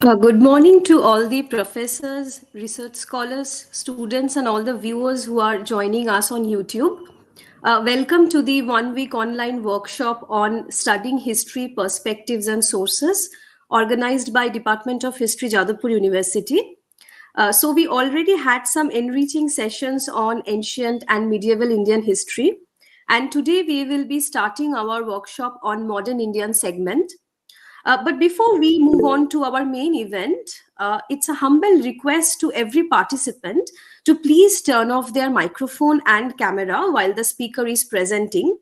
Good morning to all the professors, research scholars, students, and all the viewers who are joining us on YouTube. Welcome to the 1 week online workshop on studying history, perspectives, and sources, organized by Department of History, Jadavpur University. So we already had some enriching sessions on ancient and medieval Indian history. And today we will be starting our workshop on modern Indian segment. But before we move on to our main event, it's a humble request to every participant to please turn off their microphone and camera while the speaker is presenting.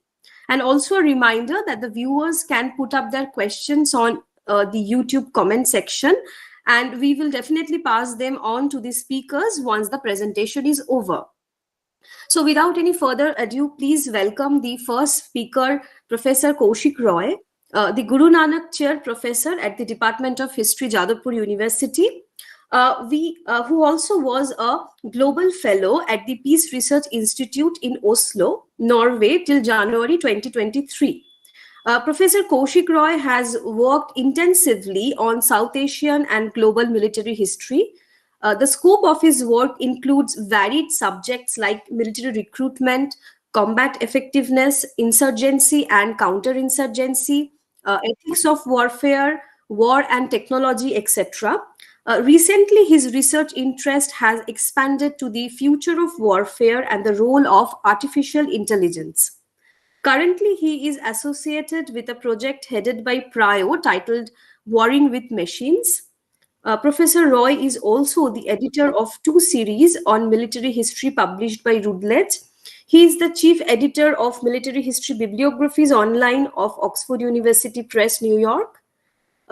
And also a reminder that the viewers can put up their questions on the YouTube comment section, and we will definitely pass them on to the speakers once the presentation is over. So without any further ado, please welcome the first speaker, Professor Kaushik Roy, the Guru Nanak Chair Professor at the Department of History, Jadavpur University, who also was a Global Fellow at the Peace Research Institute in Oslo, Norway till January 2023. Professor Kaushik Roy has worked intensively on South Asian and global military history. The scope of his work includes varied subjects like military recruitment, combat effectiveness, insurgency and counterinsurgency, ethics of warfare, war and technology, etc. Recently, his research interest has expanded to the future of warfare and the role of artificial intelligence. Currently, he is associated with a project headed by PRIO titled Warring with Machines. Professor Roy is also the editor of two series on military history published by Routledge. He is the chief editor of Military History Bibliographies Online of Oxford University Press, New York.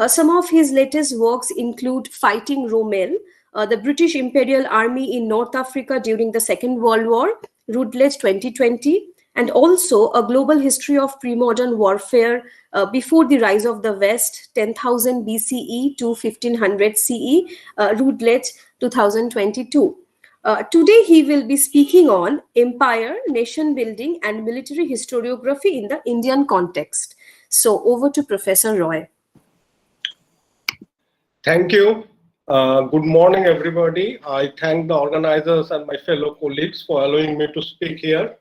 Some of his latest works include Fighting Rommel, the British Imperial Army in North Africa during the Second World War, Routledge 2020, and also A Global History of Pre-Modern Warfare Before the Rise of the West, 10,000 BCE to 1500 CE, Routledge 2022. Today, he will be speaking on empire, nation building, and military historiography in the Indian context. So, over to Professor Roy. Thank you. Good morning, everybody. I thank the organizers and my fellow colleagues for allowing me to speak here,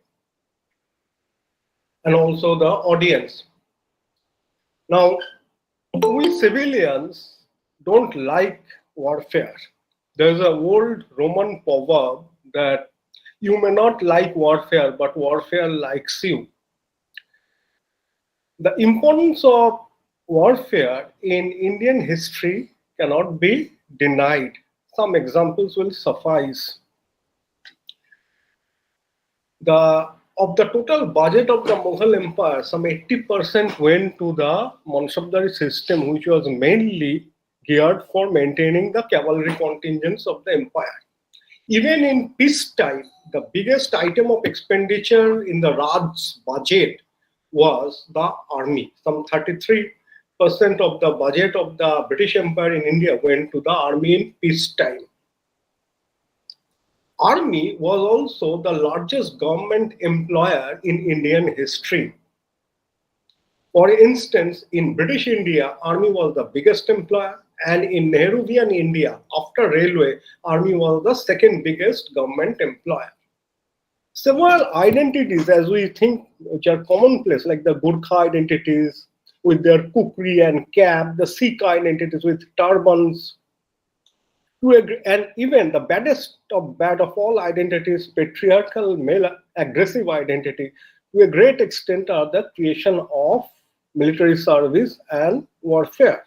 and also the audience. Now, we civilians don't like warfare. There's an old Roman proverb that you may not like warfare, but warfare likes you. The importance of warfare in Indian history cannot be denied. Some examples will suffice. Of the total budget of the Mughal Empire, some 80% went to the Mansabdari system, which was mainly geared for maintaining the cavalry contingents of the empire. Even in peacetime, the biggest item of expenditure in the Raj's budget was the army. Some 33% of the budget of the British Empire in India went to the army in peacetime. Army was also the largest government employer in Indian history. For instance, in British India, army was the biggest employer, and in Nehruvian India, after railway, army was the second biggest government employer. Several identities, as we think, which are commonplace, like the Gurkha identities with their kukri and cap, the Sikh identities with turbans, and even the baddest of bad of all identities, patriarchal male aggressive identity, to a great extent are the creation of military service and warfare.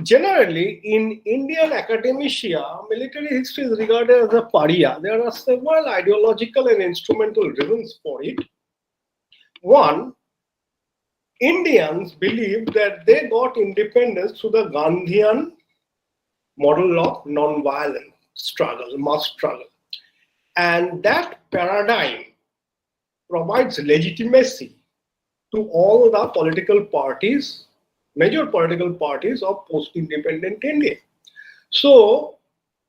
Generally, in Indian academia, military history is regarded as a pariah. There are several ideological and instrumental reasons for it. One, Indians believe that they got independence through the Gandhian model of non-violent struggle, mass struggle. And that paradigm provides legitimacy to all the political parties, major political parties of post-independent India. So,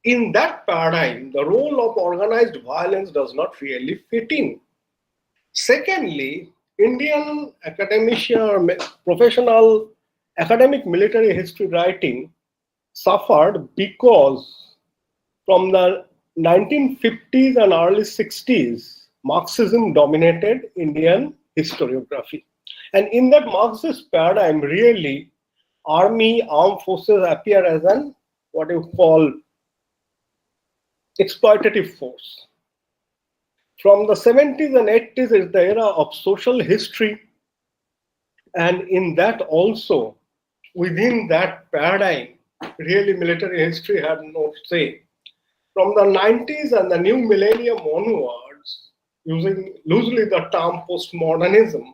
in that paradigm, the role of organized violence does not really fit in. Secondly, Indian academia, professional academic military history writing suffered because from the 1950s and early 60s, Marxism dominated Indian historiography. And in that Marxist paradigm, really, army, armed forces appear as an what you call exploitative force. From the 70s and 80s is the era of social history. And in that also, within that paradigm, really military history had no say. From the 90s and the new millennium onwards, using loosely the term postmodernism,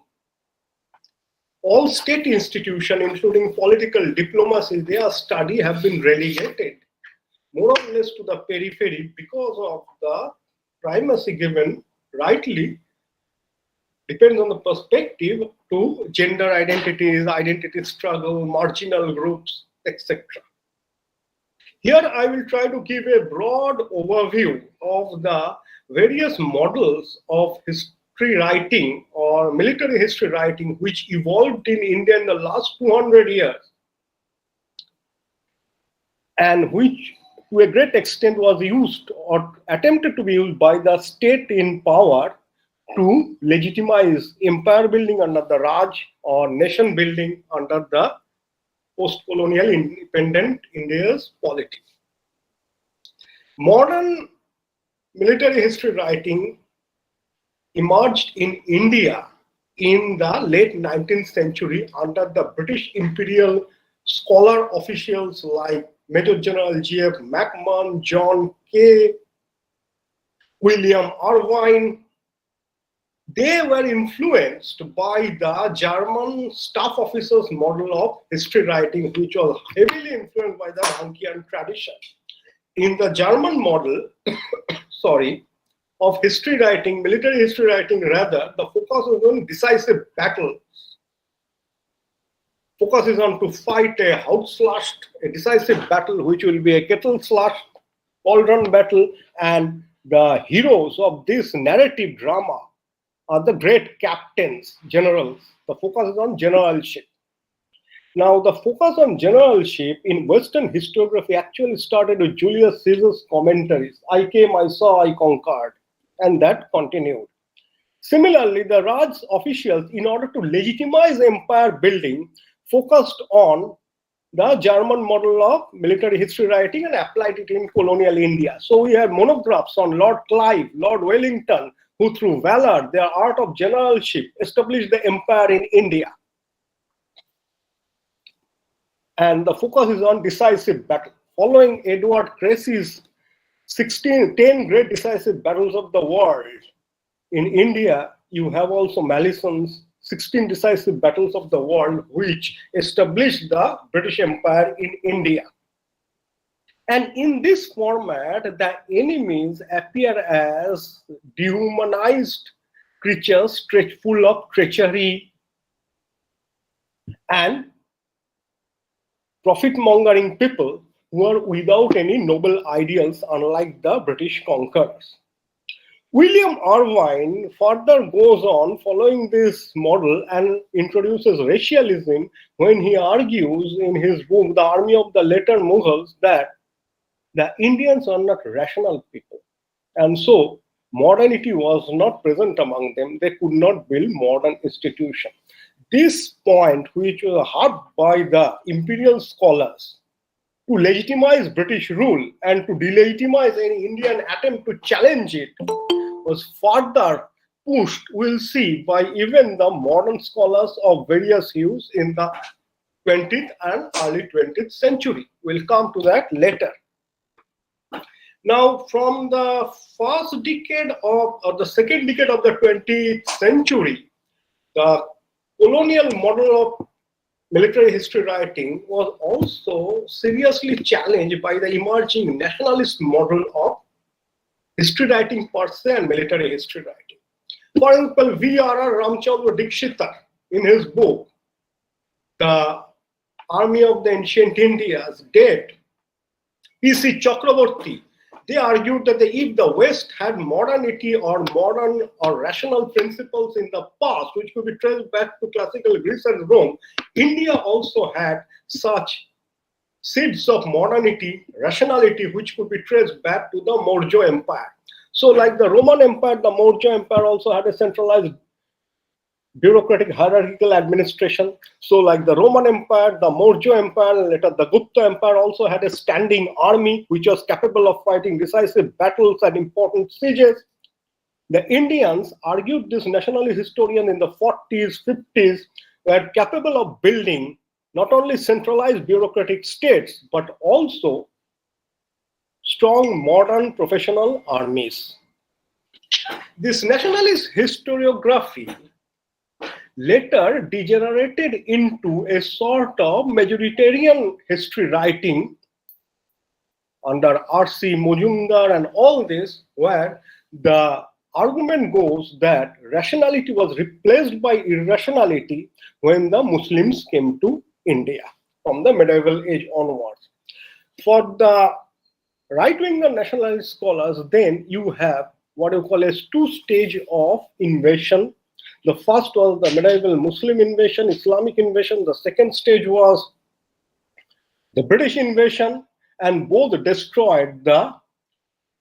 all state institutions, including political diplomacy, their study have been relegated more or less to the periphery because of the primacy given rightly, depends on the perspective, to gender identities, identity struggle, marginal groups, etc. Here I will try to give a broad overview of the various models of history writing or military history writing which evolved in India in the last 200 years and which to a great extent was used or attempted to be used by the state in power to legitimize empire building under the Raj or nation building under the post-colonial independent India's polity. Modern military history writing emerged in India in the late 19th century under the British imperial scholar officials like Major General G.F. McMahon, John Kay, William Irvine. They were influenced by the German staff officers' model of history writing, which was heavily influenced by the Rankian tradition. In the German model, of history writing, military history writing rather, the focus was on decisive battles. Focus is on to fight a house-slashed, a decisive battle, which will be a kettle-slashed, all-run battle, and the heroes of this narrative drama are the great captains, generals. The focus is on generalship. Now, the focus on generalship in Western historiography actually started with Julius Caesar's commentaries. I came, I saw, I conquered, and that continued. Similarly, the Raj officials, in order to legitimize empire building, focused on the German model of military history writing and applied it in colonial India. So we have monographs on Lord Clive, Lord Wellington, who through valor, their art of generalship, established the empire in India. And the focus is on decisive battle. Following Edward Creasy's 10 great decisive battles of the world, in India, you have also Malison's 16 decisive battles of the world, which established the British Empire in India. And in this format, the enemies appear as dehumanized creatures full of treachery and profit-mongering people who are without any noble ideals, unlike the British conquerors. William Irvine further goes on following this model and introduces racialism when he argues in his book, The Army of the Later Mughals, that the Indians are not rational people. And so modernity was not present among them. They could not build modern institutions. This point, which was harped by the imperial scholars to legitimize British rule and to delegitimize any Indian attempt to challenge it, was further pushed, we'll see, by even the modern scholars of various hues in the 20th and early 20th century. We'll come to that later. Now, from the first decade or the second decade of the 20th century, the colonial model of military history writing was also seriously challenged by the emerging nationalist model of history writing per se and military history writing. For example, V.R.R. Ramchandra Dikshita, in his book, The Army of the Ancient India's Dead, P.C. Chakraborty, they argued that if the West had modernity or modern or rational principles in the past, which could be traced back to classical Greece and Rome, India also had such seeds of modernity, rationality, which could be traced back to the Maurya Empire. So, like the Roman Empire, the Maurya Empire also had a centralized bureaucratic hierarchical administration. So, like the Roman Empire, the Maurya Empire, and later the Gupta Empire also had a standing army which was capable of fighting decisive battles and important sieges. The Indians, argued this nationalist historian in the 40s, 50s, were capable of building not only centralized bureaucratic states, but also strong modern professional armies. This nationalist historiography later degenerated into a sort of majoritarian history writing under R.C. Majumdar and all this, where the argument goes that rationality was replaced by irrationality when the Muslims came to India from the medieval age onwards. For the right-wing nationalist scholars, then you have what you call as two stages of invasion. The first was the medieval Muslim invasion, Islamic invasion. The second stage was the British invasion, and both destroyed the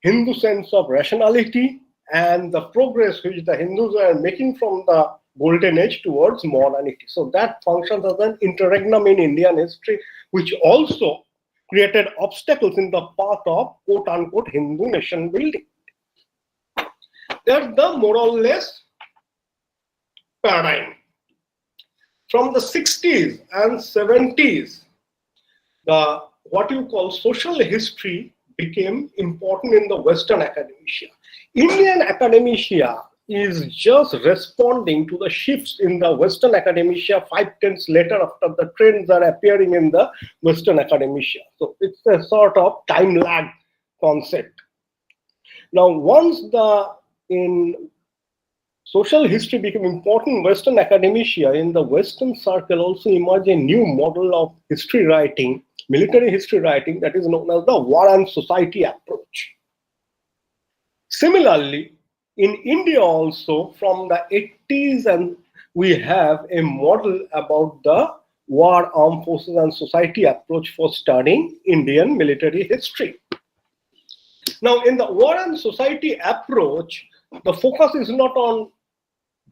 Hindu sense of rationality and the progress which the Hindus are making from the golden age towards modernity. So that functions as an interregnum in Indian history, which also created obstacles in the path of quote-unquote Hindu nation building. That's the more or less paradigm. From the 60s and 70s, the what you call social history became important in the Western academia. Indian academia is just responding to the shifts in the Western academia 5-10 later after the trends are appearing in the Western academia. So it's a sort of time lag concept. Now, once in social history became important in Western academia, in the Western circle also emerged a new model of history writing, military history writing, that is known as the war and society approach. Similarly, in India also, from the 80s, and we have a model about the war, armed forces, and society approach for studying Indian military history. Now, in the war and society approach, the focus is not on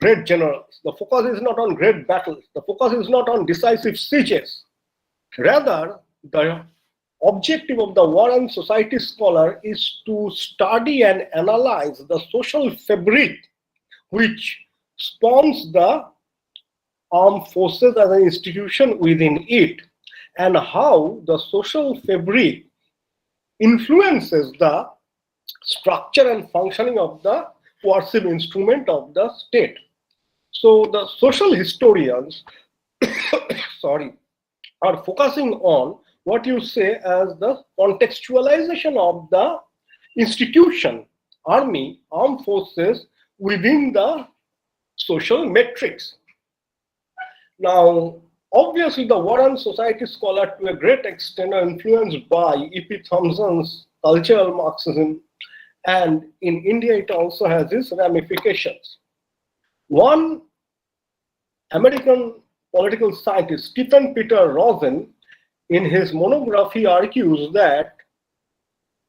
great generals, the focus is not on great battles, the focus is not on decisive sieges. Rather, the objective of the war and society scholar is to study and analyze the social fabric which spawns the armed forces as an institution within it, and how the social fabric influences the structure and functioning of the coercive instrument of the state. So the social historians are focusing on what you say as the contextualization of the institution, army, armed forces within the social metrics. Now, obviously, the war and society scholar to a great extent are influenced by E.P. Thompson's cultural Marxism, and in India it also has its ramifications. One American political scientist, Stephen Peter Rosen, in his monography argues that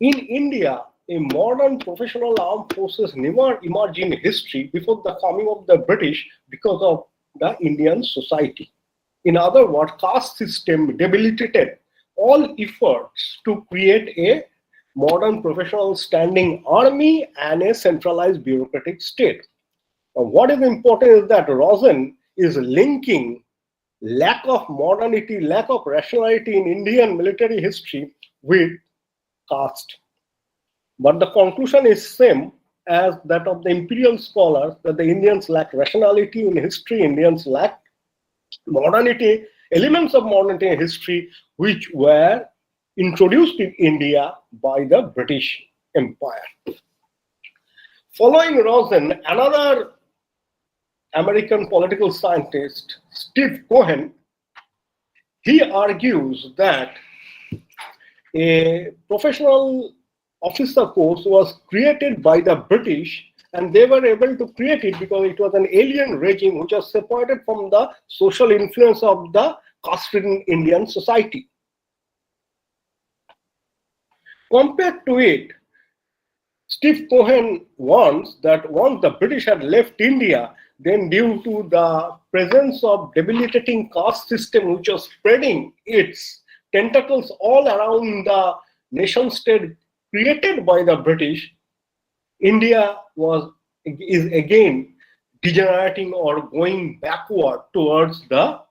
in India, a modern professional armed forces never emerged in history before the coming of the British because of the Indian society. In other words, caste system debilitated all efforts to create a modern professional standing army and a centralized bureaucratic state. Now, what is important is that Rosen is linking lack of modernity, lack of rationality in Indian military history with caste. But the conclusion is same as that of the imperial scholars, that the Indians lack rationality in history, Indians lack modernity, elements of modernity in history which were introduced in India by the British Empire. Following Rosen, another American political scientist, Steve Cohen, he argues that a professional officer course was created by the British, and they were able to create it because it was an alien regime which was separated from the social influence of the caste-ridden Indian society. Compared to it, Steve Cohen warns that once the British had left India, then due to the presence of debilitating caste system which was spreading its tentacles all around the nation state created by the British, India is again degenerating or going backward towards the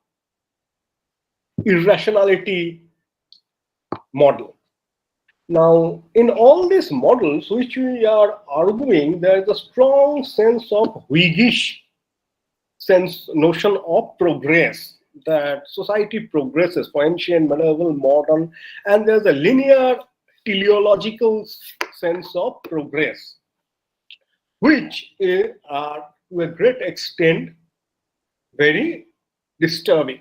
irrationality model. Now, in all these models which we are arguing, there is a strong sense of Whiggish notion of progress, that society progresses for ancient, medieval, modern, and there's a linear teleological sense of progress, which are to a great extent very disturbing.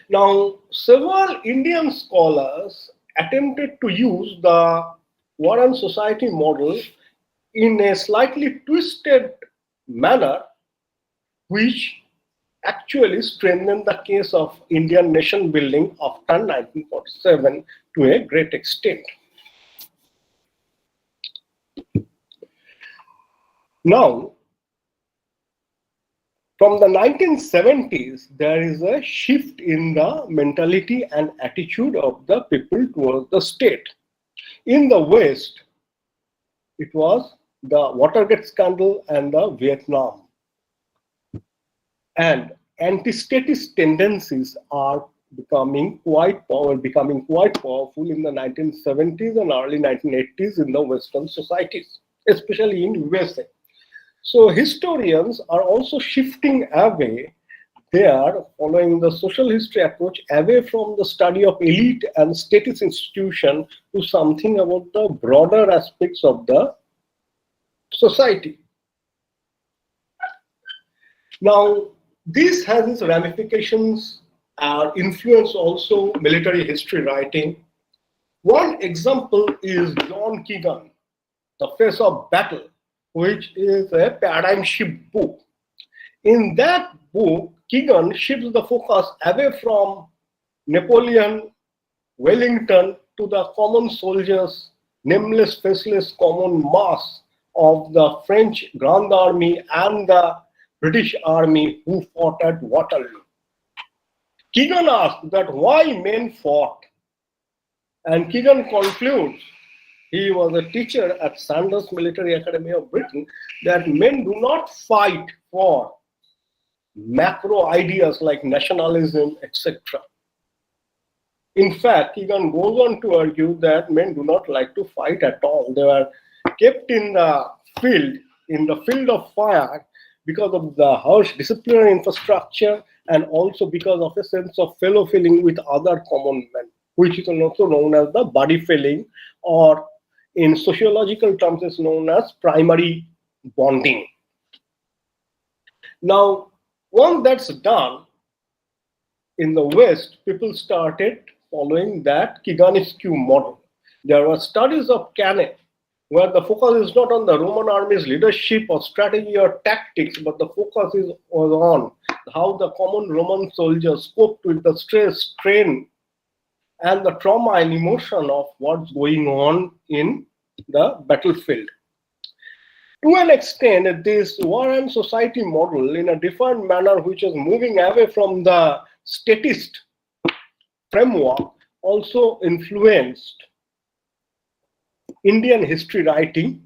Now, several Indian scholars attempted to use the Warren Society model in a slightly twisted manner, which actually strengthened the case of Indian nation building after 1947 to a great extent. Now, from the 1970s, there is a shift in the mentality and attitude of the people towards the state. In the West, it was the Watergate scandal and the Vietnam. And anti-statist tendencies are becoming quite powerful in the 1970s and early 1980s in the Western societies, especially in USA. So historians are also shifting away. They are following the social history approach away from the study of elite and statist institution to something about the broader aspects of the society. Now, this has its ramifications and influence also military history writing. One example is John Keegan, The Face of Battle, which is a paradigm shift book. In that book, Keegan shifts the focus away from Napoleon, Wellington to the common soldiers, nameless, faceless common mass of the French Grand Army and the British Army who fought at Waterloo. Keegan asked that why men fought, and Keegan concludes, he was a teacher at Sandhurst Military Academy of Britain, that men do not fight for macro ideas like nationalism, etc. In fact, Keegan goes on to argue that men do not like to fight at all. They are kept in the field of fire because of the harsh disciplinary infrastructure and also because of a sense of fellow feeling with other common men, which is also known as the buddy feeling, or in sociological terms is known as primary bonding. Now, once that's done, in the West, people started following that Keeganisque model. There were studies of Cannae, where the focus is not on the Roman army's leadership or strategy or tactics, but the focus was on how the common Roman soldiers coped with the stress, strain, and the trauma and emotion of what's going on in the battlefield. To an extent, this Warren Society model, in a different manner, which is moving away from the statist framework, also influenced Indian history writing.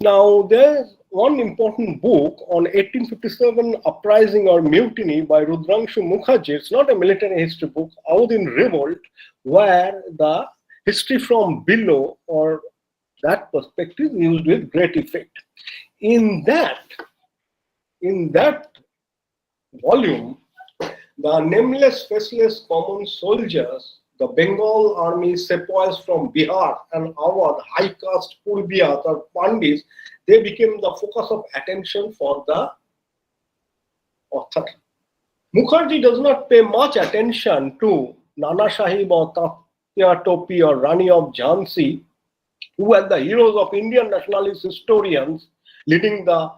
Now, there's one important book on 1857 uprising or mutiny by Rudrangshu Mukherjee. It's not a military history book, Out in Revolt, where the history from below or that perspective is used with great effect. In that volume, the nameless, faceless common soldiers, the Bengal army sepoys from Bihar and Awadh, high caste Purbiyas or Pandits, they became the focus of attention for the author. Mukherjee does not pay much attention to Nana Sahib or Tatya Topi or Rani of Jhansi, who were the heroes of Indian nationalist historians leading the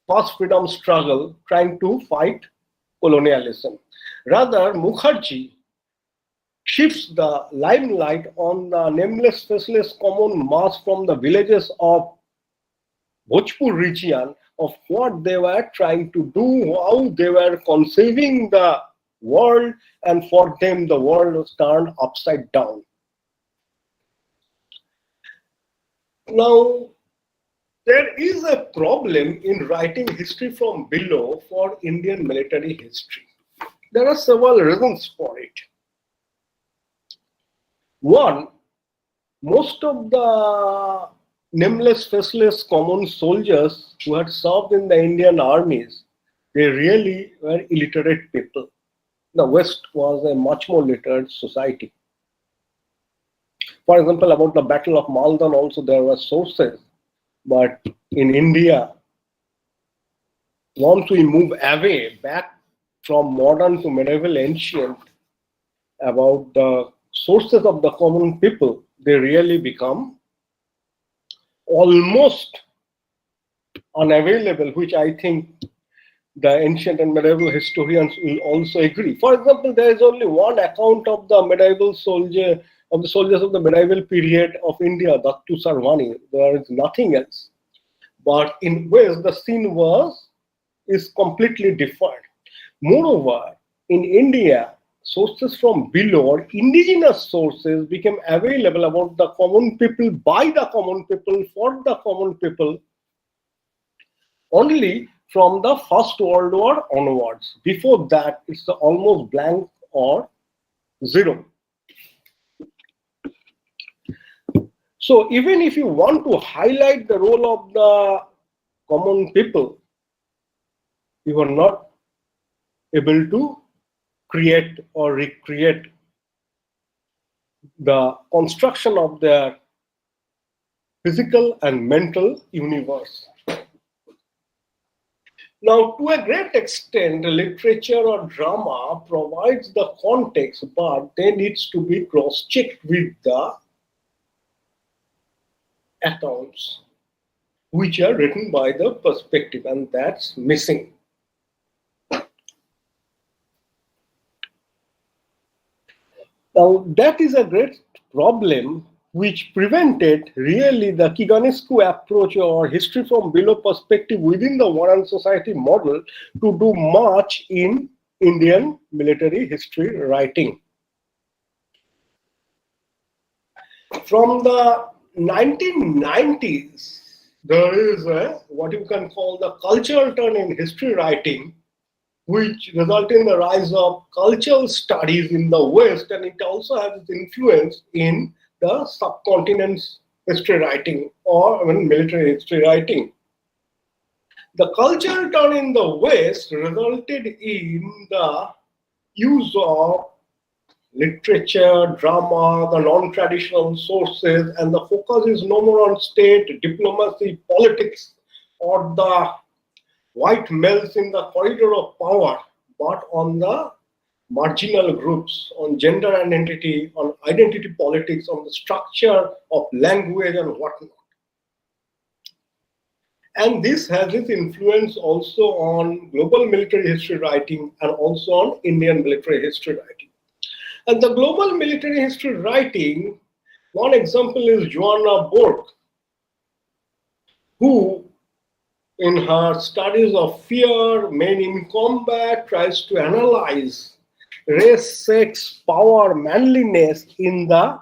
first freedom struggle, trying to fight colonialism. Rather, Mukherjee shifts the limelight on the nameless, faceless common mass from the villages of Bhojpur region of what they were trying to do, how they were conceiving the world, and for them the world was turned upside down. Now, there is a problem in writing history from below for Indian military history. There are several reasons for it. One, most of the nameless, faceless common soldiers who had served in the Indian armies, they really were illiterate people. The West was a much more literate society. For example, about the Battle of Maldan also there were sources, but in India, once we move away back from modern to medieval ancient, about the sources of the common people, they really become almost unavailable, which I think the ancient and medieval historians will also agree. For example, there is only one account of the medieval soldiers of the medieval period of India, Dattu Sarvani. There is nothing else. But in West, the scene is completely different. Moreover, in India, sources from below or indigenous sources became available about the common people, by the common people, for the common people, only from the First World War onwards. Before that, it's almost blank or zero. So even if you want to highlight the role of the common people, you are not able to create or recreate the construction of their physical and mental universe. Now, to a great extent, literature or drama provides the context, but they needs to be cross-checked with the accounts which are written by the perspective, and that's missing. Now, that is a great problem which prevented really the Kiganescu approach or history from below perspective within the war and society model to do much in Indian military history writing. From the 1990s, there is what you can call the cultural turn in history writing, which resulted in the rise of cultural studies in the West, and it also has its influence in the subcontinent's history writing or military history writing. The cultural turn in the West resulted in the use of literature, drama, the non-traditional sources, and the focus is no more on state, diplomacy, politics, or the white males in the corridor of power, but on the marginal groups, on gender identity, on identity politics, on the structure of language and whatnot. And this has its influence also on global military history writing and also on Indian military history writing. And the global military history writing, one example is Joanna Bork, who in her studies of fear, men in combat, tries to analyze race, sex, power, manliness in the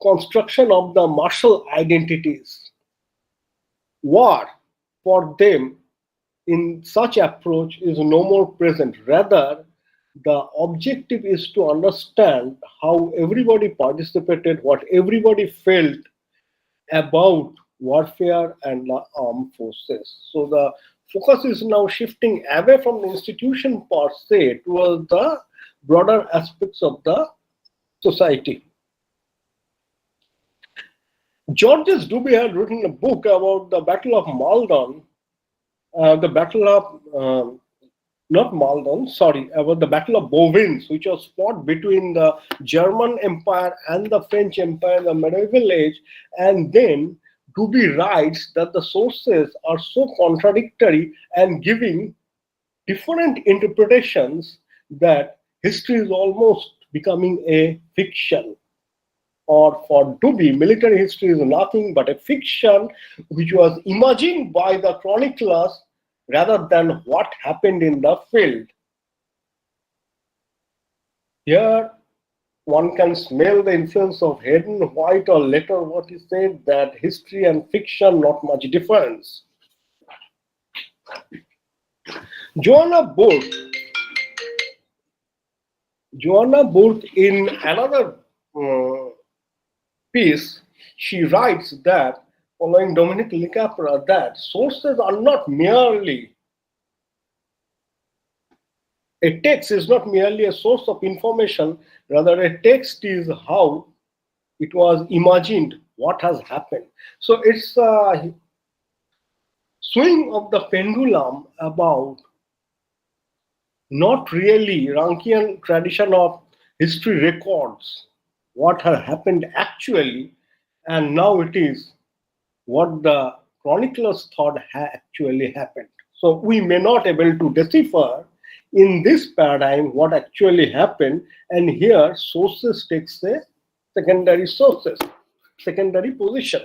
construction of the martial identities. War, for them, in such approach is no more present. Rather, the objective is to understand how everybody participated, what everybody felt about warfare and the armed forces. So the focus is now shifting away from the institution per se towards the broader aspects of the society. Georges Duby had written a book about the Battle of Maldan, about the Battle of Bouvines, which was fought between the German Empire and the French Empire in the medieval age. And then Duby writes that the sources are so contradictory and giving different interpretations that history is almost becoming a fiction. Or for Dubey, military history is nothing but a fiction which was imagined by the chroniclers rather than what happened in the field. Here, one can smell the influence of Hayden White, or later what he said, that history and fiction not much difference. Joanna Booth in another piece, she writes that, following Dominic Lecapra, that sources are not merely, a text is not merely a source of information, rather a text is how it was imagined, what has happened. So it's a swing of the pendulum about not really Rankian tradition of history records, what had happened actually, and now it is what the chroniclers thought actually happened. So we may not able to decipher in this paradigm what actually happened, and here sources takes a secondary position.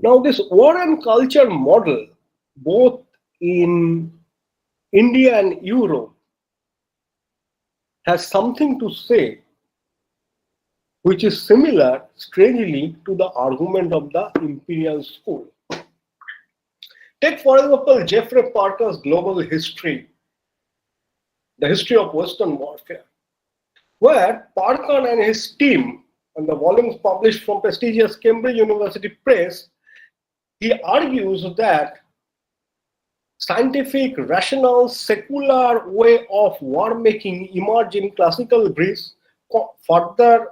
Now this war and culture model, both in India and Europe, has something to say which is similar, strangely, to the argument of the imperial school. Take, for example, Jeffrey Parker's Global History, the history of Western warfare, where Parker and his team, and the volumes published from prestigious Cambridge University Press, he argues that scientific, rational, secular way of war making emerged in classical Greece, further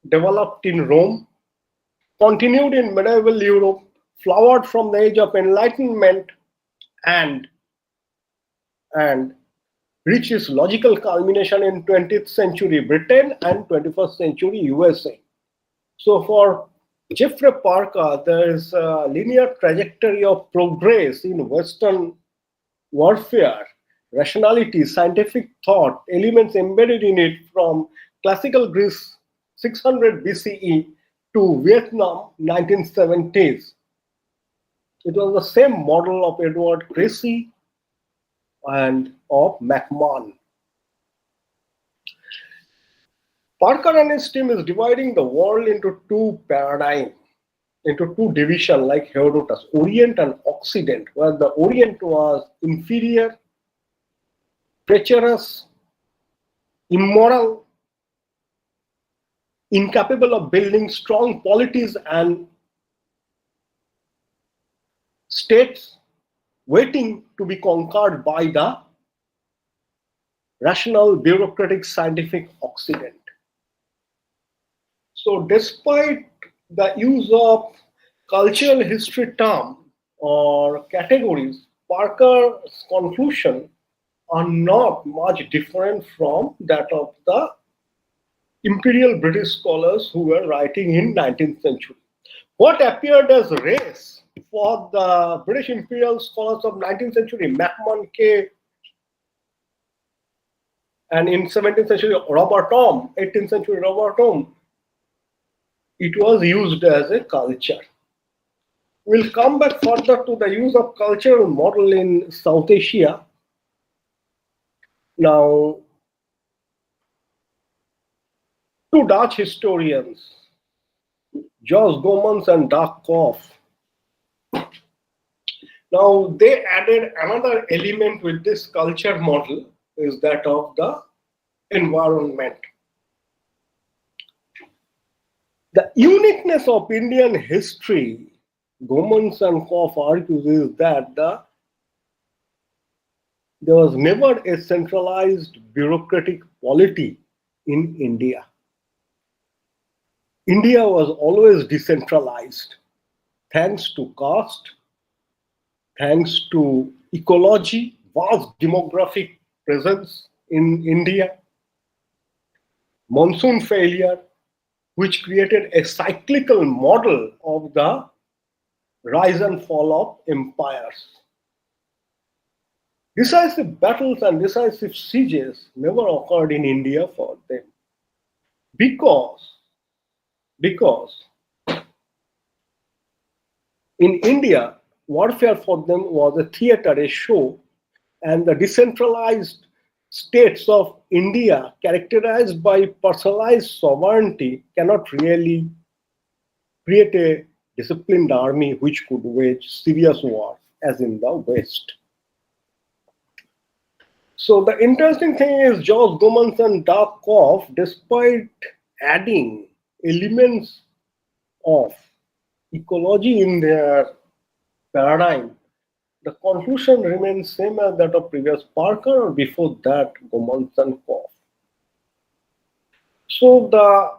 developed in Rome, continued in medieval Europe, flowered from the age of Enlightenment, and reached its logical culmination in 20th century Britain and 21st century USA. So for Jeffrey Parker, there is a linear trajectory of progress in Western warfare, rationality, scientific thought, elements embedded in it from classical Greece 600 BCE to Vietnam 1970s. It was the same model of Edward Creasy and of McMahon. Parker and his team is dividing the world into two paradigms, into two divisions like Herodotus, Orient and Occident, where the Orient was inferior, treacherous, immoral, incapable of building strong polities and states, waiting to be conquered by the rational, bureaucratic, scientific Occident. So despite the use of cultural history term or categories, Parker's conclusion are not much different from that of the imperial British scholars who were writing in 19th century. What appeared as race for the British imperial scholars of 19th century, McMahon, K, and in 17th century, Robert Ohm, 18th century, Robert Ohm, it was used as a culture. We'll come back further to the use of cultural model in South Asia. Now, two Dutch historians, Jos Goemans and Dag Koff. Now, they added another element with this culture model, is that of the environment. The uniqueness of Indian history, Goemans and Koff argues, is that there was never a centralized bureaucratic polity in India. India was always decentralized, thanks to caste, thanks to ecology, vast demographic presence in India, monsoon failure, which created a cyclical model of the rise and fall of empires. Decisive battles and decisive sieges never occurred in India for them because in India, warfare for them was a theater, a show, and the decentralized states of India, characterized by personalized sovereignty, cannot really create a disciplined army which could wage serious war as in the West. So the interesting thing is George Gomans and Doug Koff, despite adding elements of ecology in their paradigm, the conclusion remains same as that of previous Parker or before that Gomans and Koff. So the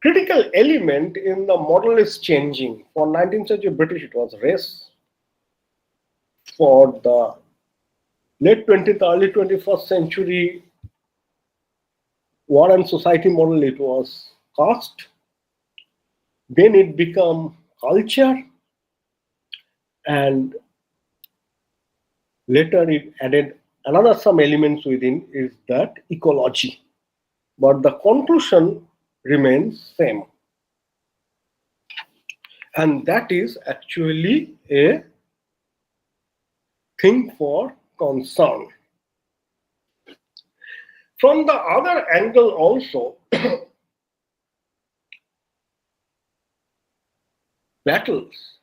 critical element in the model is changing. For 19th century British, it was race. For the late 20th, early 21st century war and society model, it was caste. Then it became culture, and later it added another some elements within is that ecology. But the conclusion remains same. And that is actually a thing for concern. From the other angle also, battles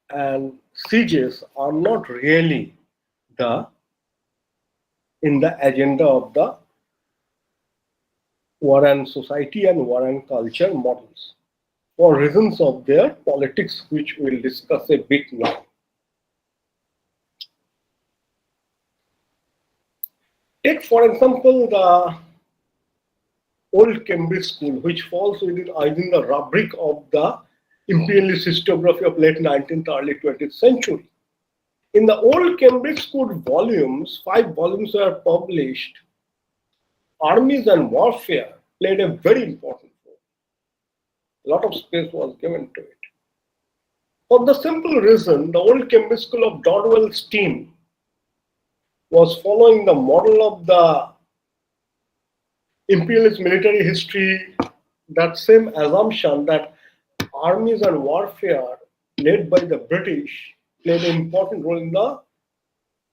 and sieges are not really in the agenda of the war and society and war and culture models for reasons of their politics, which we'll discuss a bit now. Take, for example, the old Cambridge school, which falls within the rubric of the imperialist historiography of late 19th, early 20th century. In the old Cambridge school volumes, 5 volumes were published. Armies and warfare played a very important role. A lot of space was given to it. For the simple reason, the old Cambridge school of Dodwell's team was following the model of the imperialist military history, that same assumption that armies and warfare led by the British played an important role in the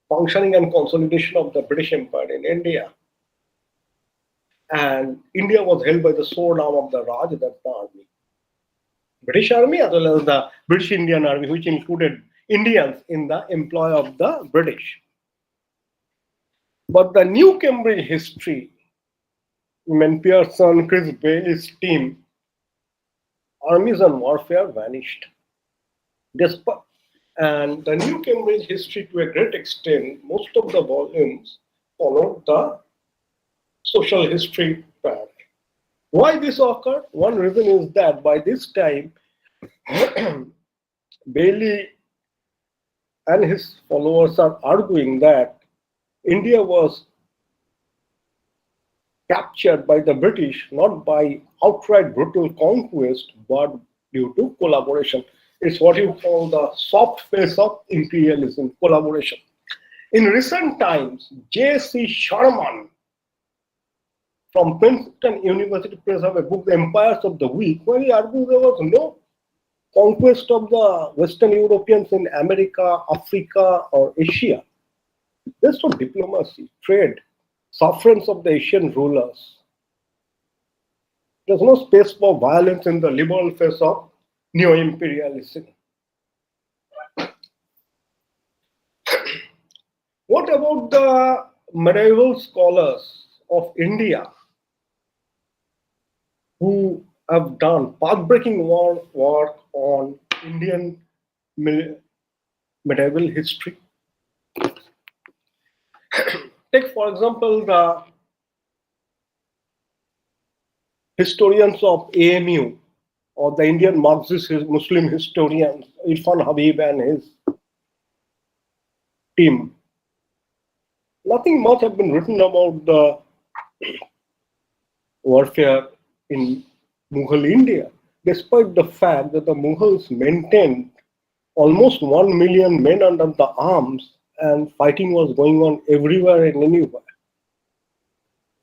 functioning and consolidation of the British Empire in India. And India was held by the sword arm of the Raj, that's the army. British Army as well as the British Indian Army, which included Indians in the employ of the British. But the new Cambridge history, Pearson, Chris Bailey's team, armies and warfare vanished. And the new Cambridge history, to a great extent, most of the volumes followed the social history path. Why this occurred? One reason is that by this time, Bailey and his followers are arguing that India was captured by the British not by outright brutal conquest, but due to collaboration. It's what you call the soft face of imperialism, collaboration. In recent times, J.C. Sherman from Princeton University Press have a book, The Empires of the Weak, where he argues there was no conquest of the Western Europeans in America, Africa, or Asia. There's no diplomacy, trade, sufferance of the Asian rulers. There's no space for violence in the liberal face of neo-imperialism. What about the medieval scholars of India who have done path-breaking work on Indian medieval history? Take, for example, the historians of AMU or the Indian Marxist Muslim historians, Irfan Habib and his team. Nothing much has been written about the warfare in Mughal India, despite the fact that the Mughals maintained almost 1 million men under the arms and fighting was going on everywhere and anywhere.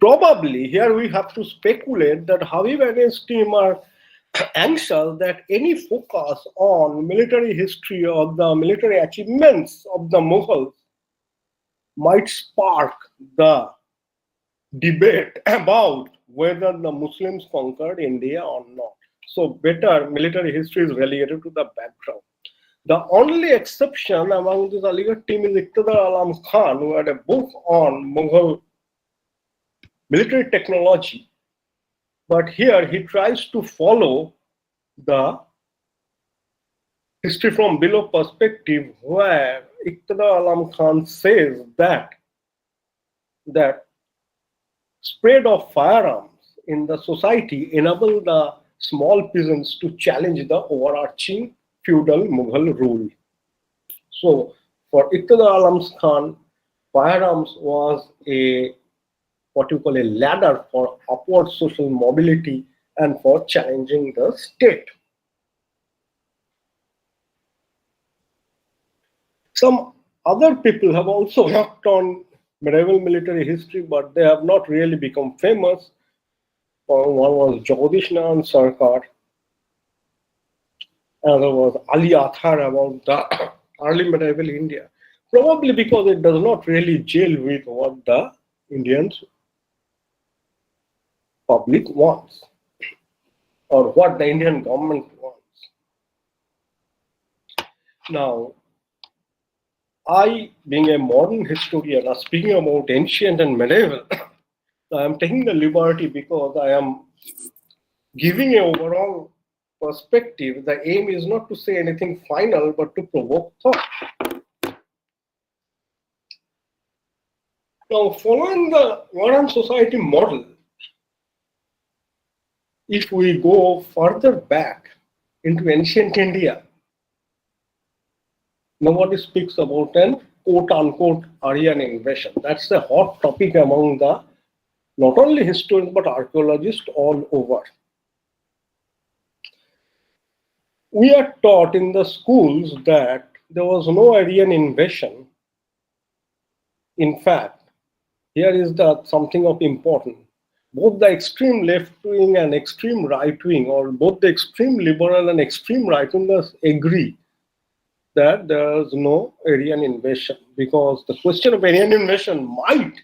Probably here we have to speculate that Habib and his team are anxious that any focus on military history or the military achievements of the Mughals might spark the debate about whether the Muslims conquered India or not. So better military history is relegated to the background. The only exception among this Aligarh team is Iqtidar Alam Khan, who had a book on Mughal military technology. But here he tries to follow the history from below perspective, where Iqtidar Alam Khan says that spread of firearms in the society enabled the small peasants to challenge the overarching feudal Mughal rule. So for Iqtidar Alam Khan, firearms was what you call a ladder for upward social mobility and for challenging the state. Some other people have also worked on medieval military history, but they have not really become famous. One was Jagadish Narayan Sarkar. Another was Ali Athar about the early medieval India. Probably because it does not really gel with what the Indian public wants or what the Indian government wants. Now, I, being a modern historian, speaking about ancient and medieval, I am taking the liberty because I am giving an overall perspective. The aim is not to say anything final, but to provoke thought. Now, following the Warren Society model, if we go further back into ancient India, nobody speaks about an quote-unquote Aryan invasion. That's a hot topic among the not only historians but archaeologists all over. We are taught in the schools that there was no Aryan invasion. In fact, here is something of importance. Both the extreme left wing and extreme right wing, or both the extreme liberal and extreme right wingers agree that there is no Aryan invasion, because the question of Aryan invasion might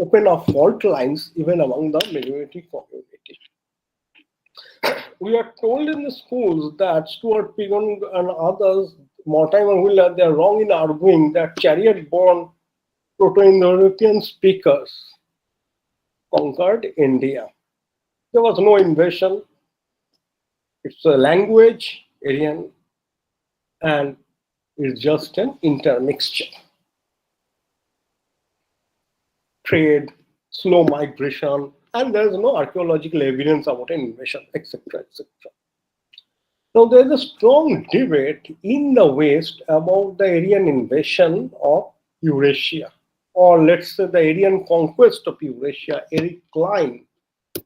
open up fault lines even among the minority community. We are told in the schools that Stuart Pigon and others, Mortimer Wheeler, they are wrong in arguing that chariot-born Proto-Indo-European speakers conquered India. There was no invasion. It's a language, Aryan, and it's just an intermixture. Trade, slow migration, and there is no archaeological evidence about an invasion, etc., etc. Now, there is a strong debate in the West about the Aryan invasion of Eurasia, or let's say the Aryan conquest of Eurasia. Eric Klein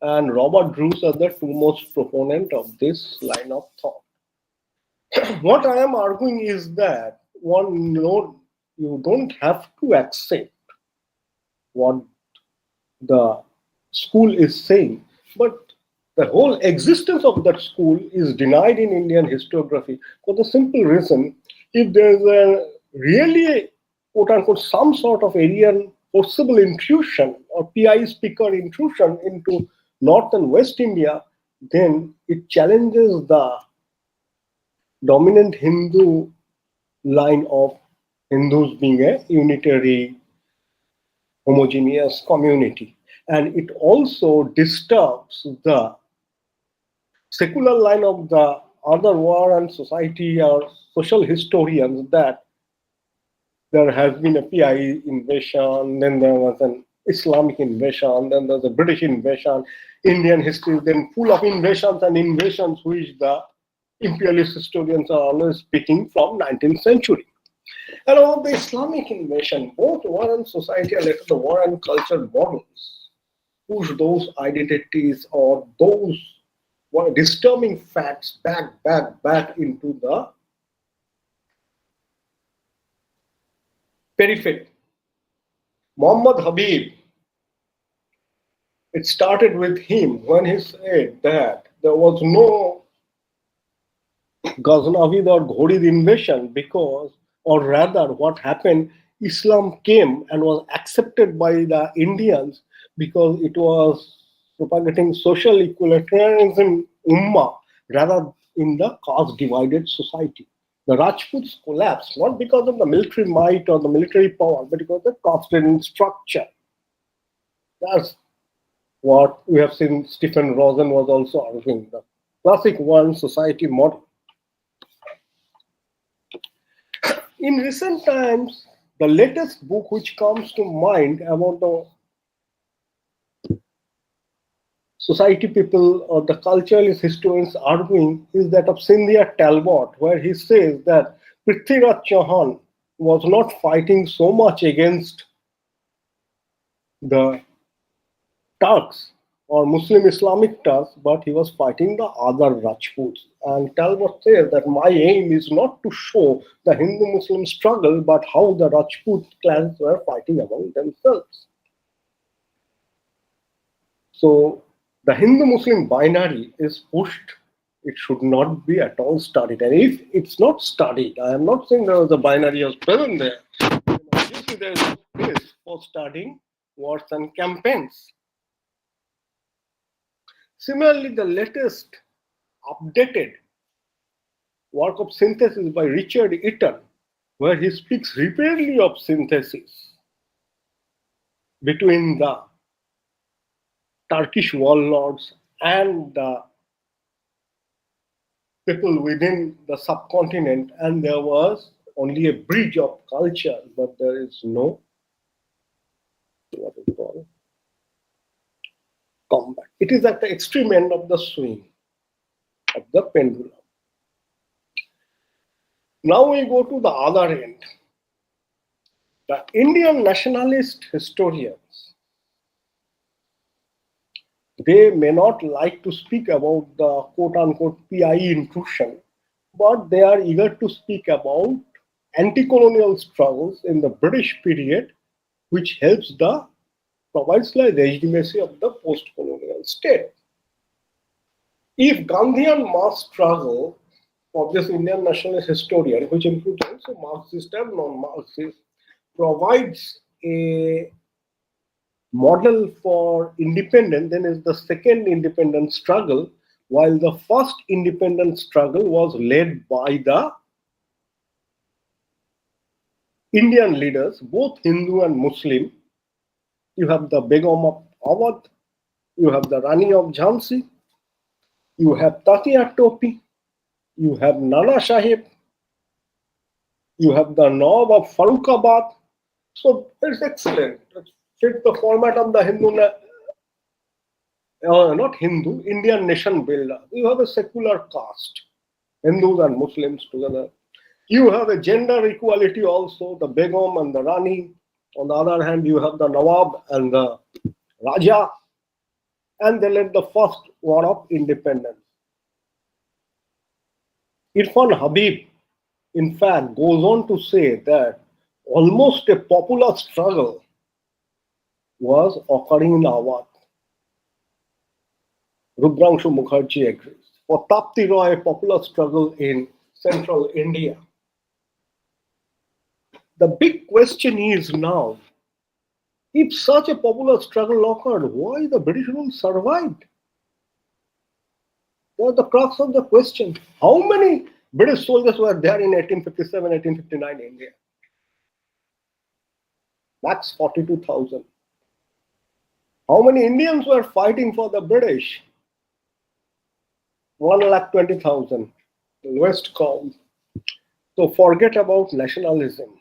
and Robert Bruce are the two most proponents of this line of thought. What I am arguing is that you don't have to accept what the school is saying, but the whole existence of that school is denied in Indian historiography for the simple reason: if there is a really quote unquote some sort of Aryan forcible intrusion or PI speaker intrusion into North and West India, then it challenges the dominant Hindu line of Hindus being a unitary, homogeneous community. And it also disturbs the secular line of the other war and society or social historians that there has been a PI invasion, then there was an Islamic invasion, then there's a British invasion. Indian history is then full of invasions and invasions, which the imperialist historians are always speaking from 19th century. And about the Islamic invasion, both war and society and later the war and culture models push those identities or those disturbing facts back into the periphery. Muhammad Habib, it started with him when he said that there was no Ghaznavid or Ghorid invasion because, or rather, what happened, Islam came and was accepted by the Indians because it was propagating social equalitarianism ummah rather in the caste divided society. The Rajputs collapsed not because of the military might or the military power, but because of the caste structure. That's what we have seen Stephen Rosen was also arguing, the classic one society model. In recent times, the latest book which comes to mind about the society people or the culturalist historians arguing is that of Scindia Talbot, where he says that Prithviraj Chauhan was not fighting so much against the Turks or Muslim Islamic Turks, but he was fighting the other Rajputs. And Talbot says that my aim is not to show the Hindu-Muslim struggle, but how the Rajput clans were fighting among themselves. So the Hindu-Muslim binary is pushed. It should not be at all studied. And if it's not studied, I am not saying there was a binary was present there. Obviously, there is no space for studying wars and campaigns. Similarly, the latest updated work of synthesis by Richard Eaton, where he speaks repeatedly of synthesis between the Turkish warlords and the people within the subcontinent, and there was only a bridge of culture, but there is no what is called combat. It is at the extreme end of the swing of the pendulum. Now we go to the other end. The Indian nationalist historians, they may not like to speak about the quote-unquote PIE intrusion, but they are eager to speak about anti-colonial struggles in the British period, which helps the provides the legitimacy of the post-colonial state. If Gandhian mass struggle of this Indian nationalist historian, which includes also Marxist and non-Marxist, provides a model for independence, then is the second independent struggle, while the first independent struggle was led by the Indian leaders, both Hindu and Muslim. You have the Begum of Awadh, you have the Rani of Jhansi, you have Tatia Topi, you have Nana Sahib, you have the Nawab of Farrukhabad. So it's excellent. It fits the format of the Indian nation builder. You have a secular caste, Hindus and Muslims together. You have a gender equality also, the Begum and the Rani. On the other hand, you have the Nawab and the Raja, and they led the first war of independence. Irfan Habib, in fact, goes on to say that almost a popular struggle was occurring in Awadh. Rudrangshu Mukherjee agrees. For Tapti Roy, a popular struggle in central India. The big question is now, if such a popular struggle occurred, why the British rule survived? That's the crux of the question. How many British soldiers were there in 1857, 1859 India? Max 42,000. How many Indians were fighting for the British? 120,000. The lowest count. So forget about nationalism.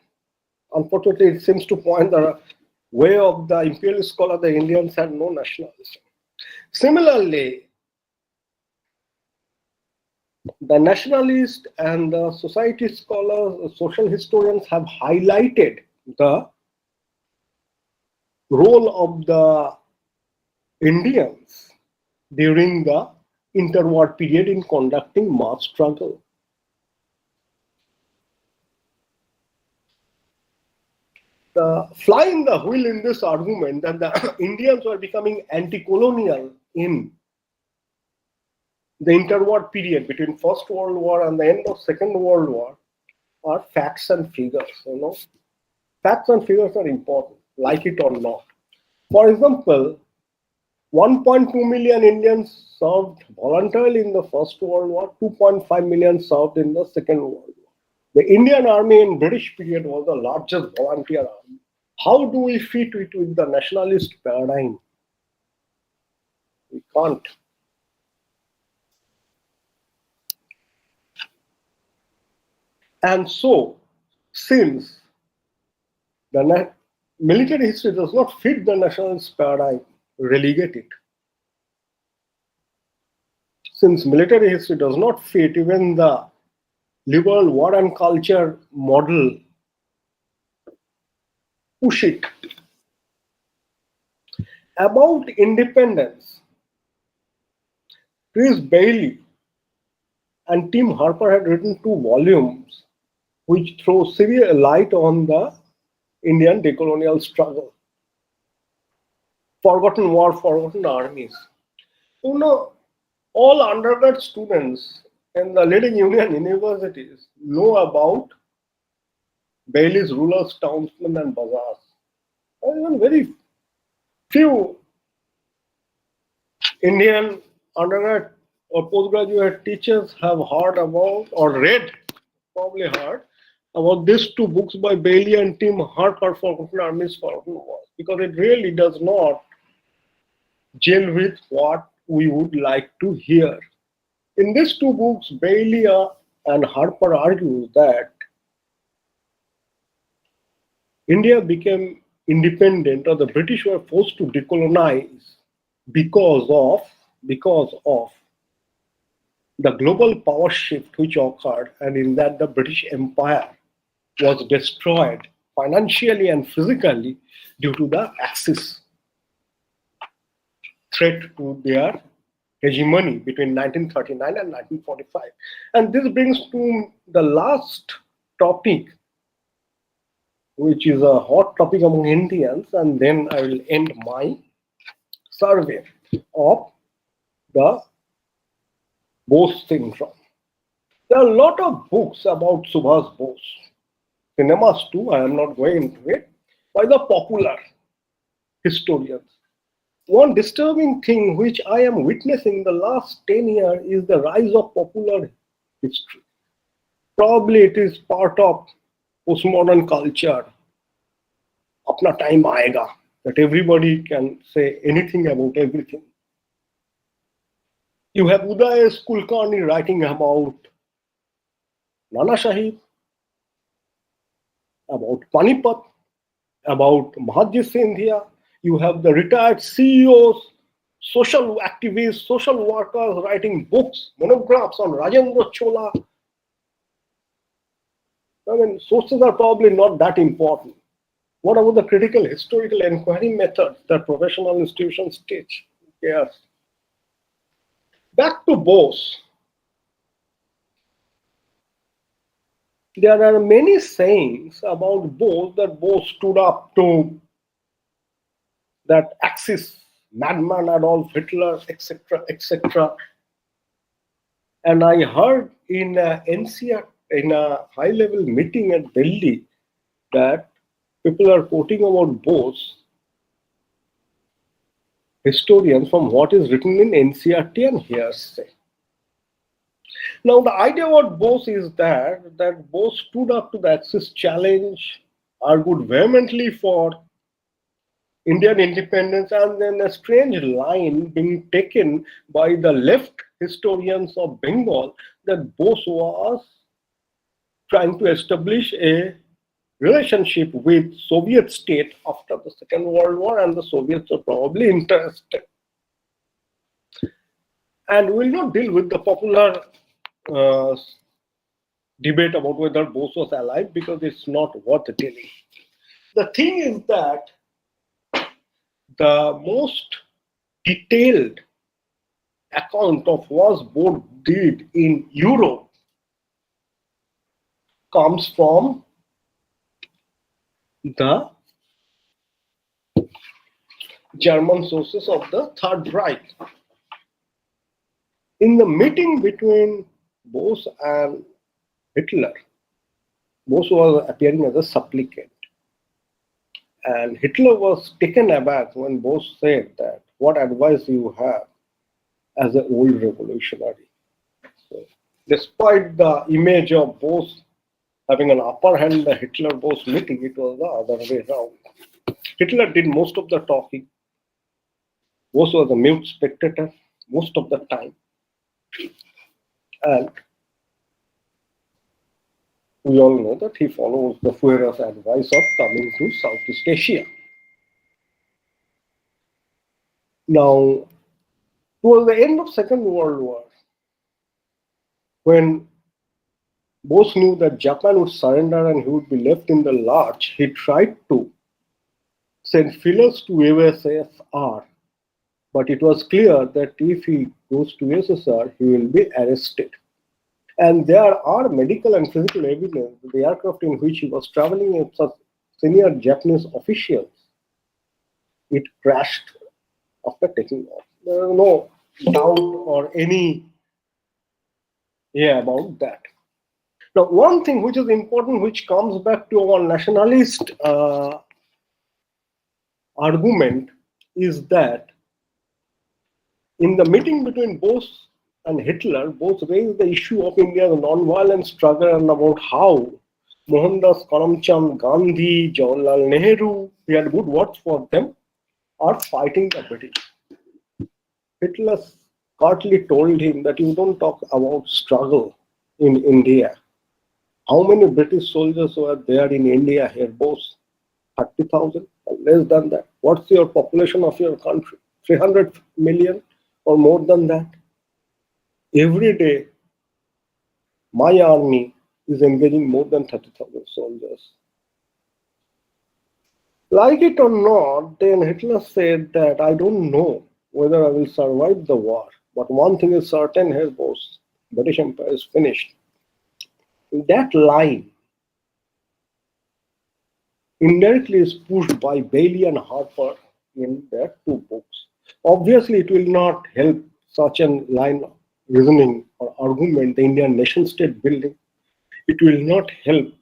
Unfortunately, it seems to point the way of the imperialist scholar, the Indians had no nationalism. Similarly, the nationalist and the society scholars, social historians have highlighted the role of the Indians during the interwar period in conducting mass struggle. the fly in the wheel in this argument that the Indians were becoming anti-colonial in the interwar period between First World War and the end of Second World War are facts and figures. Facts and figures are important, like it or not. For example, 1.2 million Indians served voluntarily in the First World War, 2.5 million served in the Second World War. The Indian Army in British period was the largest volunteer army. How do we fit it with the nationalist paradigm? We can't. And so, since the military history does not fit the nationalist paradigm, relegate it. Since military history does not fit even the liberal war and culture model, push it. About independence, Chris Bailey and Tim Harper had written 2 volumes which throw severe light on the Indian decolonial struggle. Forgotten War, Forgotten Armies. All undergrad students in the leading union universities know about Bailey's Rulers, Townsmen and Bazaars. Even very few Indian undergrad or postgraduate teachers have heard about or read, probably heard, about these 2 books by Bailey and Tim Harper, Forgotten Armies, Forgotten Wars, because it really does not gel with what we would like to hear. In these 2 books, Bailey and Harper argue that India became independent, or the British were forced to decolonize because of the global power shift which occurred, and in that the British Empire was destroyed financially and physically due to the Axis threat to their hegemony between 1939 and 1945. And this brings to the last topic, which is a hot topic among Indians, and then I will end my survey of the Bose syndrome. There are a lot of books about Subhas Bose, cinemas too, I am not going into it, by the popular historians. One disturbing thing which I am witnessing the last 10 years is the rise of popular history. Probably it is part of postmodern culture. Apna time aayega, that everybody can say anything about everything. You have Uday Kulkarni writing about Nana Sahib, about Panipat, about Mahatma Sindhia. You have the retired CEOs, social activists, social workers writing books, monographs on Rajendra Chola. I mean, sources are probably not that important. What about the critical historical inquiry methods that professional institutions teach? Yes. Back to Bose. There are many sayings about Bose that Bose stood up to that Axis madman Adolf Hitler, etc., etc. And I heard in NCR, in a high-level meeting at Delhi, that people are quoting about Bose, historians, from what is written in NCRT and hearsay. Now, the idea about Bose is that Bose stood up to the Axis challenge, argued vehemently for Indian independence, and then a strange line being taken by the left historians of Bengal that Bose was trying to establish a relationship with Soviet state after the Second World War, and the Soviets are probably interested. And we'll not deal with the popular debate about whether Bose was alive, because it's not worth dealing. The thing is that the most detailed account of what Bose did in Europe comes from the German sources of the Third Reich. In the meeting between Bose and Hitler, Bose was appearing as a supplicant. And Hitler was taken aback when Bose said that, what advice you have as an old revolutionary. So, despite the image of Bose having an upper hand in the Hitler-Bose meeting, it was the other way around. Hitler did most of the talking. Bose was a mute spectator most of the time. And we all know that he follows the Führer's advice of coming to Southeast Asia. Now, towards the end of Second World War, when Bose knew that Japan would surrender and he would be left in the lurch, he tried to send feelers to USSR. But it was clear that if he goes to USSR, he will be arrested. And there are medical and physical evidence that the aircraft in which he was traveling with such senior Japanese officials, it crashed after taking off. There is no doubt or any about that. Now, one thing which is important, which comes back to our nationalist argument, is that in the meeting between Bose and Hitler, Bose raised the issue of India's non-violent struggle and about how Mohandas Karamchand Gandhi, Jawaharlal Nehru, he had good words for them, are fighting the British. Hitler curtly told him that you don't talk about struggle in India. How many British soldiers were there in India here, Bose? 30,000 or less than that. What's your population of your country? 300 million or more than that? Every day, my army is engaging more than 30,000 soldiers. Like it or not, then Hitler said that I don't know whether I will survive the war. But one thing is certain here, Bose, British Empire is finished. That line indirectly is pushed by Bailey and Harper in their two books. Obviously, it will not help such a line of reasoning or argument, the Indian nation-state building. It will not help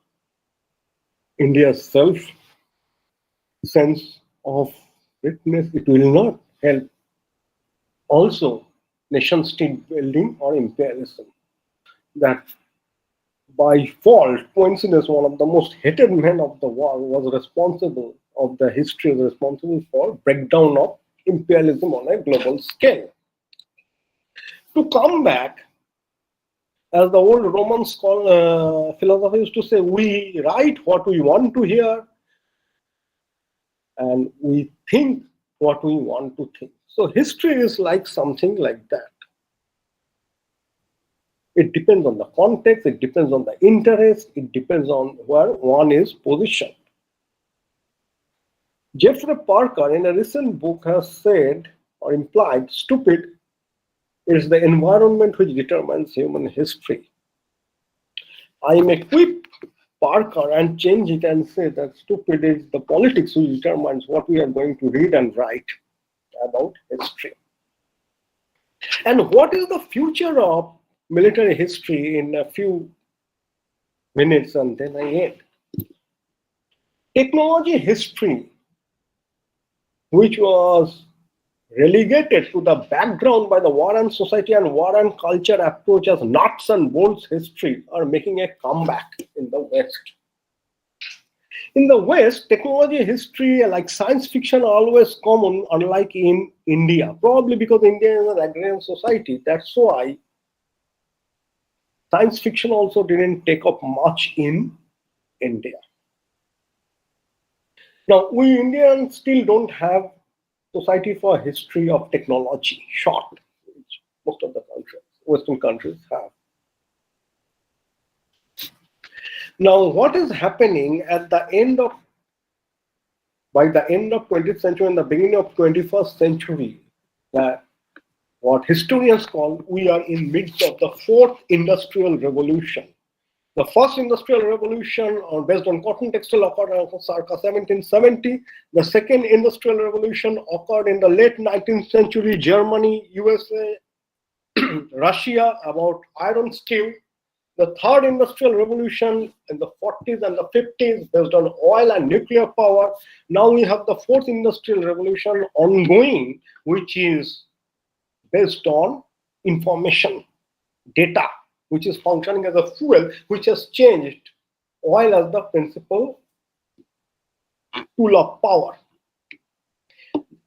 India's self-sense of greatness. It will not help also nation-state building or imperialism. That by fault, coincidence, one of the most hated men of the war was responsible of the history, was responsible for breakdown of imperialism on a global scale. To come back, as the old Roman philosopher used to say, we write what we want to hear and we think what we want to think. So history is like something like that. It depends on the context, it depends on the interest, it depends on where one is positioned. Jeffrey Parker in a recent book has said or implied stupid is the environment which determines human history. I may quip Parker and change it and say that stupid is the politics which determines what we are going to read and write about history. And what is the future of military history in a few minutes and then I end. Technology history, which was relegated to the background by the war and society and war and culture approach as nuts and bolts history, are making a comeback in the West. In the West, technology history, like science fiction, are always common, unlike in India. Probably because India is an agrarian society. That's why science fiction also didn't take up much in India. Now, we Indians still don't have Society for History of Technology, short, which most of the countries, Western countries have. Now, what is happening at the end of, by the end of 20th century and the beginning of 21st century, that what historians call, we are in midst of the fourth industrial revolution. The first industrial revolution based on cotton textile occurred around circa 1770. The second industrial revolution occurred in the late 19th century, Germany, USA, Russia, about iron steel. The third industrial revolution in the 40s and the 50s based on oil and nuclear power. Now we have the fourth industrial revolution ongoing, which is based on information, data, which is functioning as a fuel, which has changed oil as the principal tool of power.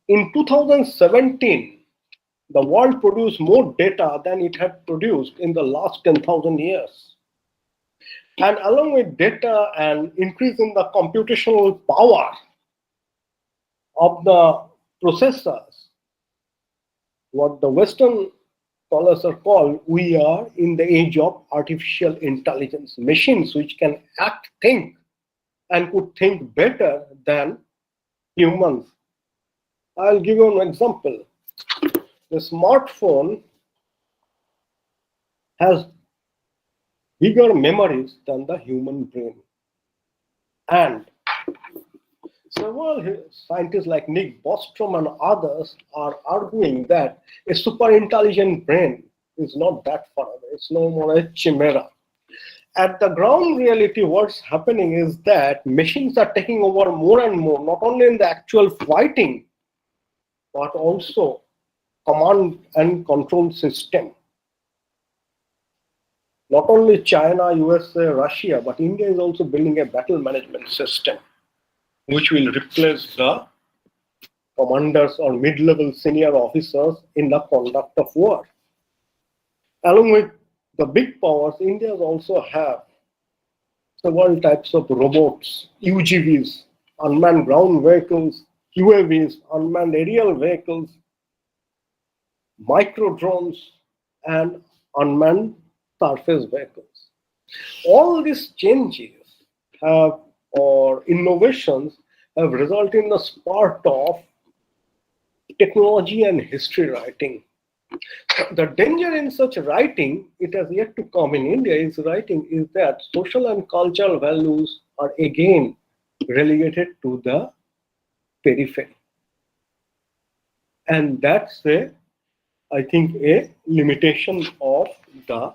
In 2017, the world produced more data than it had produced in the last 10,000 years. And along with data and increase in the computational power of the processors, what the Western scholars are called, we are in the age of artificial intelligence, machines which can act, think, and could think better than humans. I'll give you an example. The smartphone has bigger memories than the human brain. And several scientists like Nick Bostrom and others are arguing that a super intelligent brain is not that far away. It's no more a chimera. At the ground reality, what's happening is that machines are taking over more and more, not only in the actual fighting, but also command and control system. Not only China, USA, Russia, but India is also building a battle management system, which will replace the commanders or mid-level senior officers in the conduct of war. Along with the big powers, India also have several types of robots, UGVs, unmanned ground vehicles, UAVs, unmanned aerial vehicles, micro drones, and unmanned surface vehicles. All these changes have or innovations have resulted in the spark of technology and history writing. The danger in such writing, it has yet to come in India, is writing is that social and cultural values are again relegated to the periphery. And that's I think a limitation of the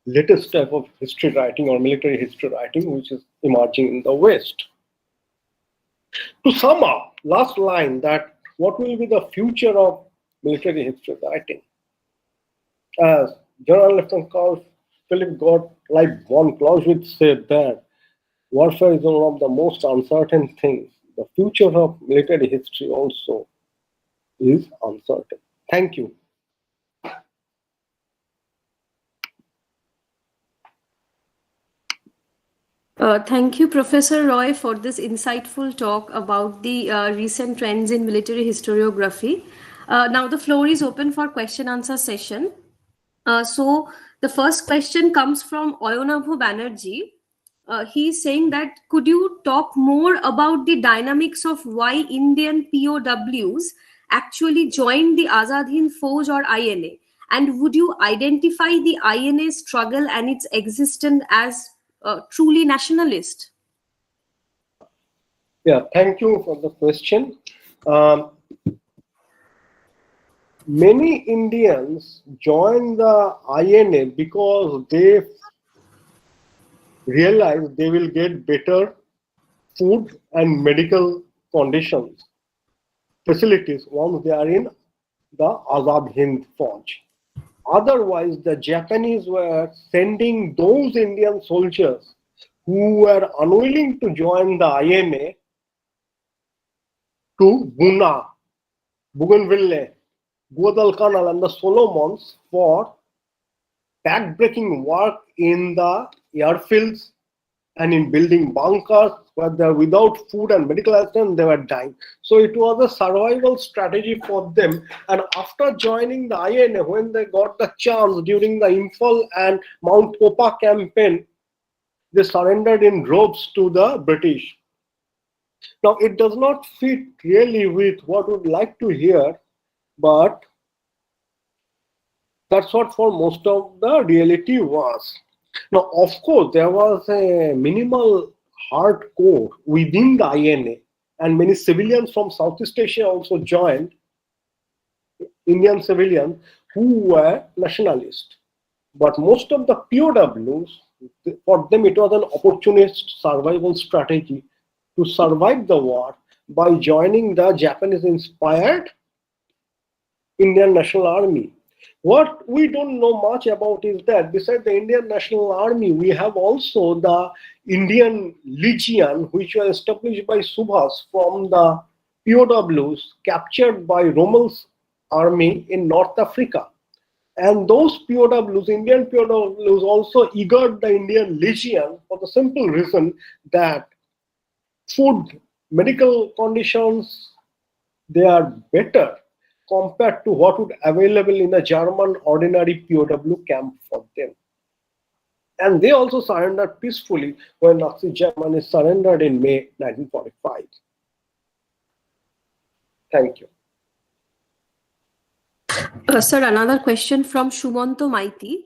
latest type of history writing or military history writing, which is emerging in the West. To sum up, last line, that what will be the future of military history writing? As General Lieutenant Colonel Philip Gottlieb von Clausewitz said that warfare is one of the most uncertain things. The future of military history also is uncertain. Thank you. Thank you, Professor Roy, for this insightful talk about the recent trends in military historiography. Now the floor is open for question-answer session. So the first question comes from Oyonabhu Banerjee. He's saying that, could you talk more about the dynamics of why Indian POWs actually joined the Azad Hind Fauj or INA? And would you identify the INA struggle and its existence as truly nationalist? Yeah, thank you for the question. Many Indians joined the INA because they realized they will get better food and medical conditions, facilities once they are in the Azad Hind Fauj. Otherwise, the Japanese were sending those Indian soldiers who were unwilling to join the INA to Buna, Bougainville, Guadalcanal, and the Solomons for back-breaking work in the airfields and in building bunkers where they are without food and medical assistance, they were dying. So it was a survival strategy for them. And after joining the INA, when they got the chance during the Imphal and Mount Popa campaign, they surrendered in droves to the British. Now, it does not fit really with what we would like to hear, but that's what for most of the reality was. Now, of course, there was a minimal hardcore within the INA, and many civilians from Southeast Asia also joined, Indian civilians who were nationalists. But most of the POWs, for them, it was an opportunist survival strategy to survive the war by joining the Japanese inspired Indian National Army. What we don't know much about is that besides the Indian National Army, we have also the Indian Legion, which was established by Subhas from the POWs captured by Rommel's army in North Africa. And those POWs, Indian POWs, also eagered the Indian Legion for the simple reason that food, medical conditions, they are better compared to what would available in a German ordinary POW camp for them. And they also surrendered peacefully when Nazi Germany surrendered in May 1945. Thank you. Sir, another question from Shumanto Maiti.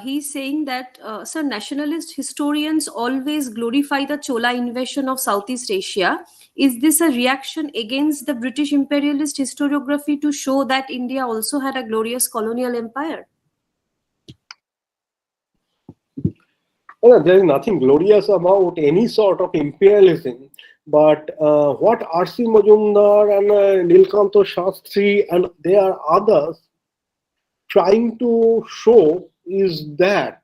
He's saying that, sir, nationalist historians always glorify the Chola invasion of Southeast Asia. Is this a reaction against the British imperialist historiography to show that India also had a glorious colonial empire? Well, there is nothing glorious about any sort of imperialism. But what R.C. Majumdar and Nilkanto Shastri and there are others trying to show is that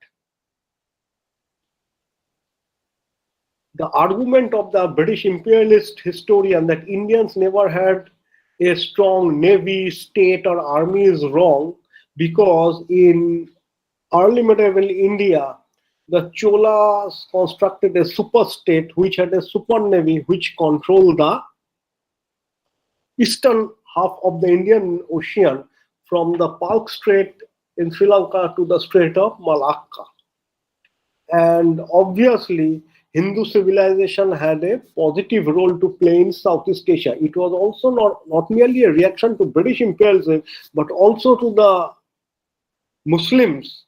the argument of the British imperialist historian that Indians never had a strong navy, state, or army is wrong, because in early medieval India, the Cholas constructed a super state which had a super navy which controlled the eastern half of the Indian Ocean from the Palk Strait in Sri Lanka to the Strait of Malacca. And obviously, Hindu civilization had a positive role to play in Southeast Asia. It was also not merely a reaction to British imperialism, but also to the Muslims.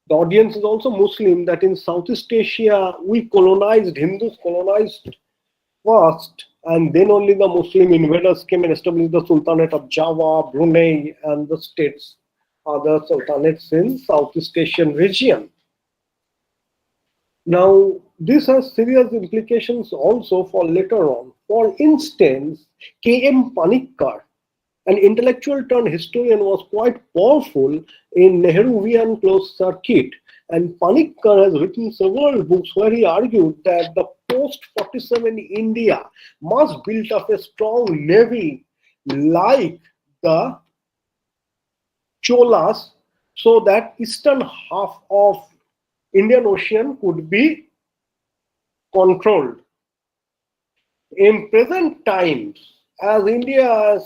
The audience is also Muslim, that in Southeast Asia, we colonized, Hindus colonized first, and then only the Muslim invaders came and established the Sultanate of Java, Brunei, and the states, other sultanates in Southeast Asian region. Now, this has serious implications also for later on. For instance, K.M. Panikkar, an intellectual turned historian, was quite powerful in Nehruvian closed circuit. And Panikkar has written several books where he argued that the post-47 India must build up a strong navy like the Cholas, so that eastern half of Indian Ocean could be controlled. In present times, as India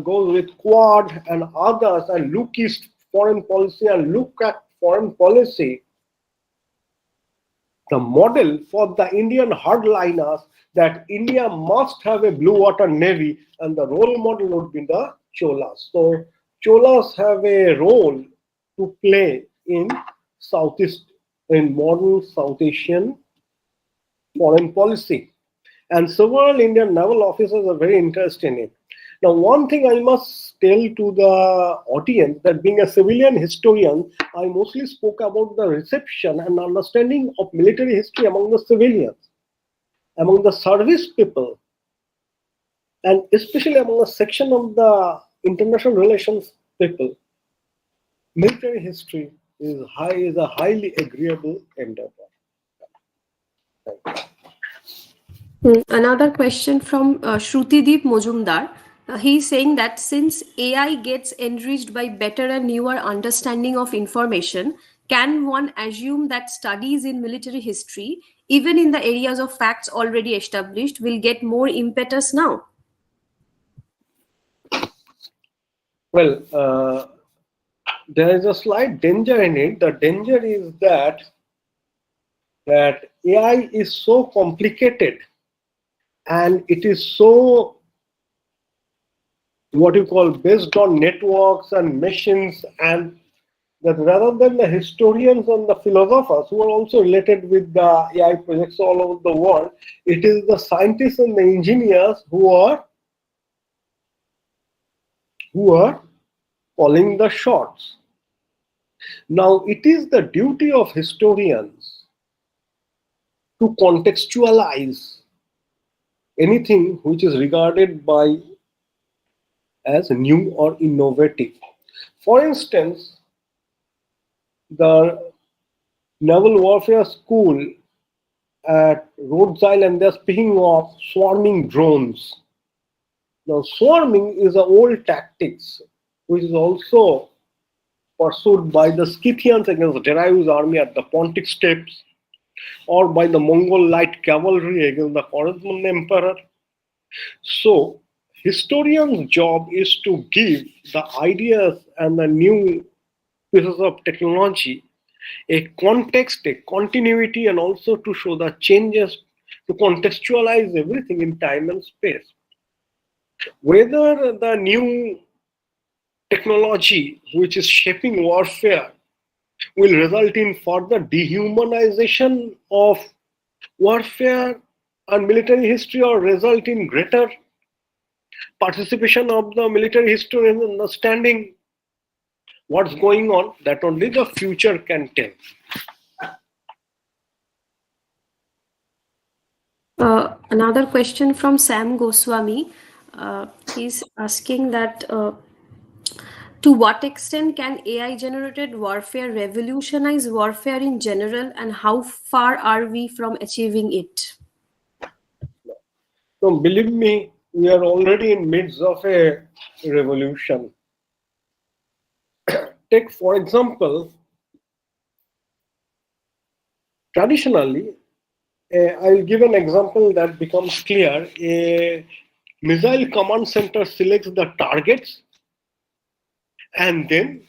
goes with Quad and others and look east foreign policy and look at foreign policy, the model for the Indian hardliners that India must have a blue water navy, and the role model would be the Cholas. So Cholas have a role to play in modern South Asian foreign policy. And several Indian naval officers are very interested in it. Now, one thing I must tell to the audience, that being a civilian historian, I mostly spoke about the reception and understanding of military history among the civilians, among the service people, and especially among a section of the international relations people. Military history is a highly agreeable endeavor. Thank you. Another question from Shrutideep Mojumdar. He's saying that since AI gets enriched by better and newer understanding of information, can one assume that studies in military history, even in the areas of facts already established, will get more impetus now? Well, there is a slight danger in it. The danger is that AI is so complicated and it is so what you call based on networks and machines, and that rather than the historians and the philosophers who are also related with the AI projects all over the world, it is the scientists and the engineers who are calling the shots. Now, it is the duty of historians to contextualize anything which is regarded by as new or innovative. For instance, the Naval Warfare School at Rhodes Island, they're speaking of swarming drones. Now, swarming is an old tactics which is also pursued by the Scythians against Darius' army at the Pontic Steppes, or by the Mongol light cavalry against the Khwarezmian emperor. So, historians' job is to give the ideas and the new pieces of technology a context, a continuity, and also to show the changes, to contextualize everything in time and space. Whether the new technology which is shaping warfare will result in further dehumanization of warfare and military history, or result in greater participation of the military historians in understanding what's going on, that only the future can tell. Another question from Sam Goswami. He's asking that to what extent can AI generated warfare revolutionize warfare in general, and how far are we from achieving it? So believe me, we are already in midst of a revolution. Take, for example, traditionally, I'll give an example that becomes clear. A missile command center selects the targets and then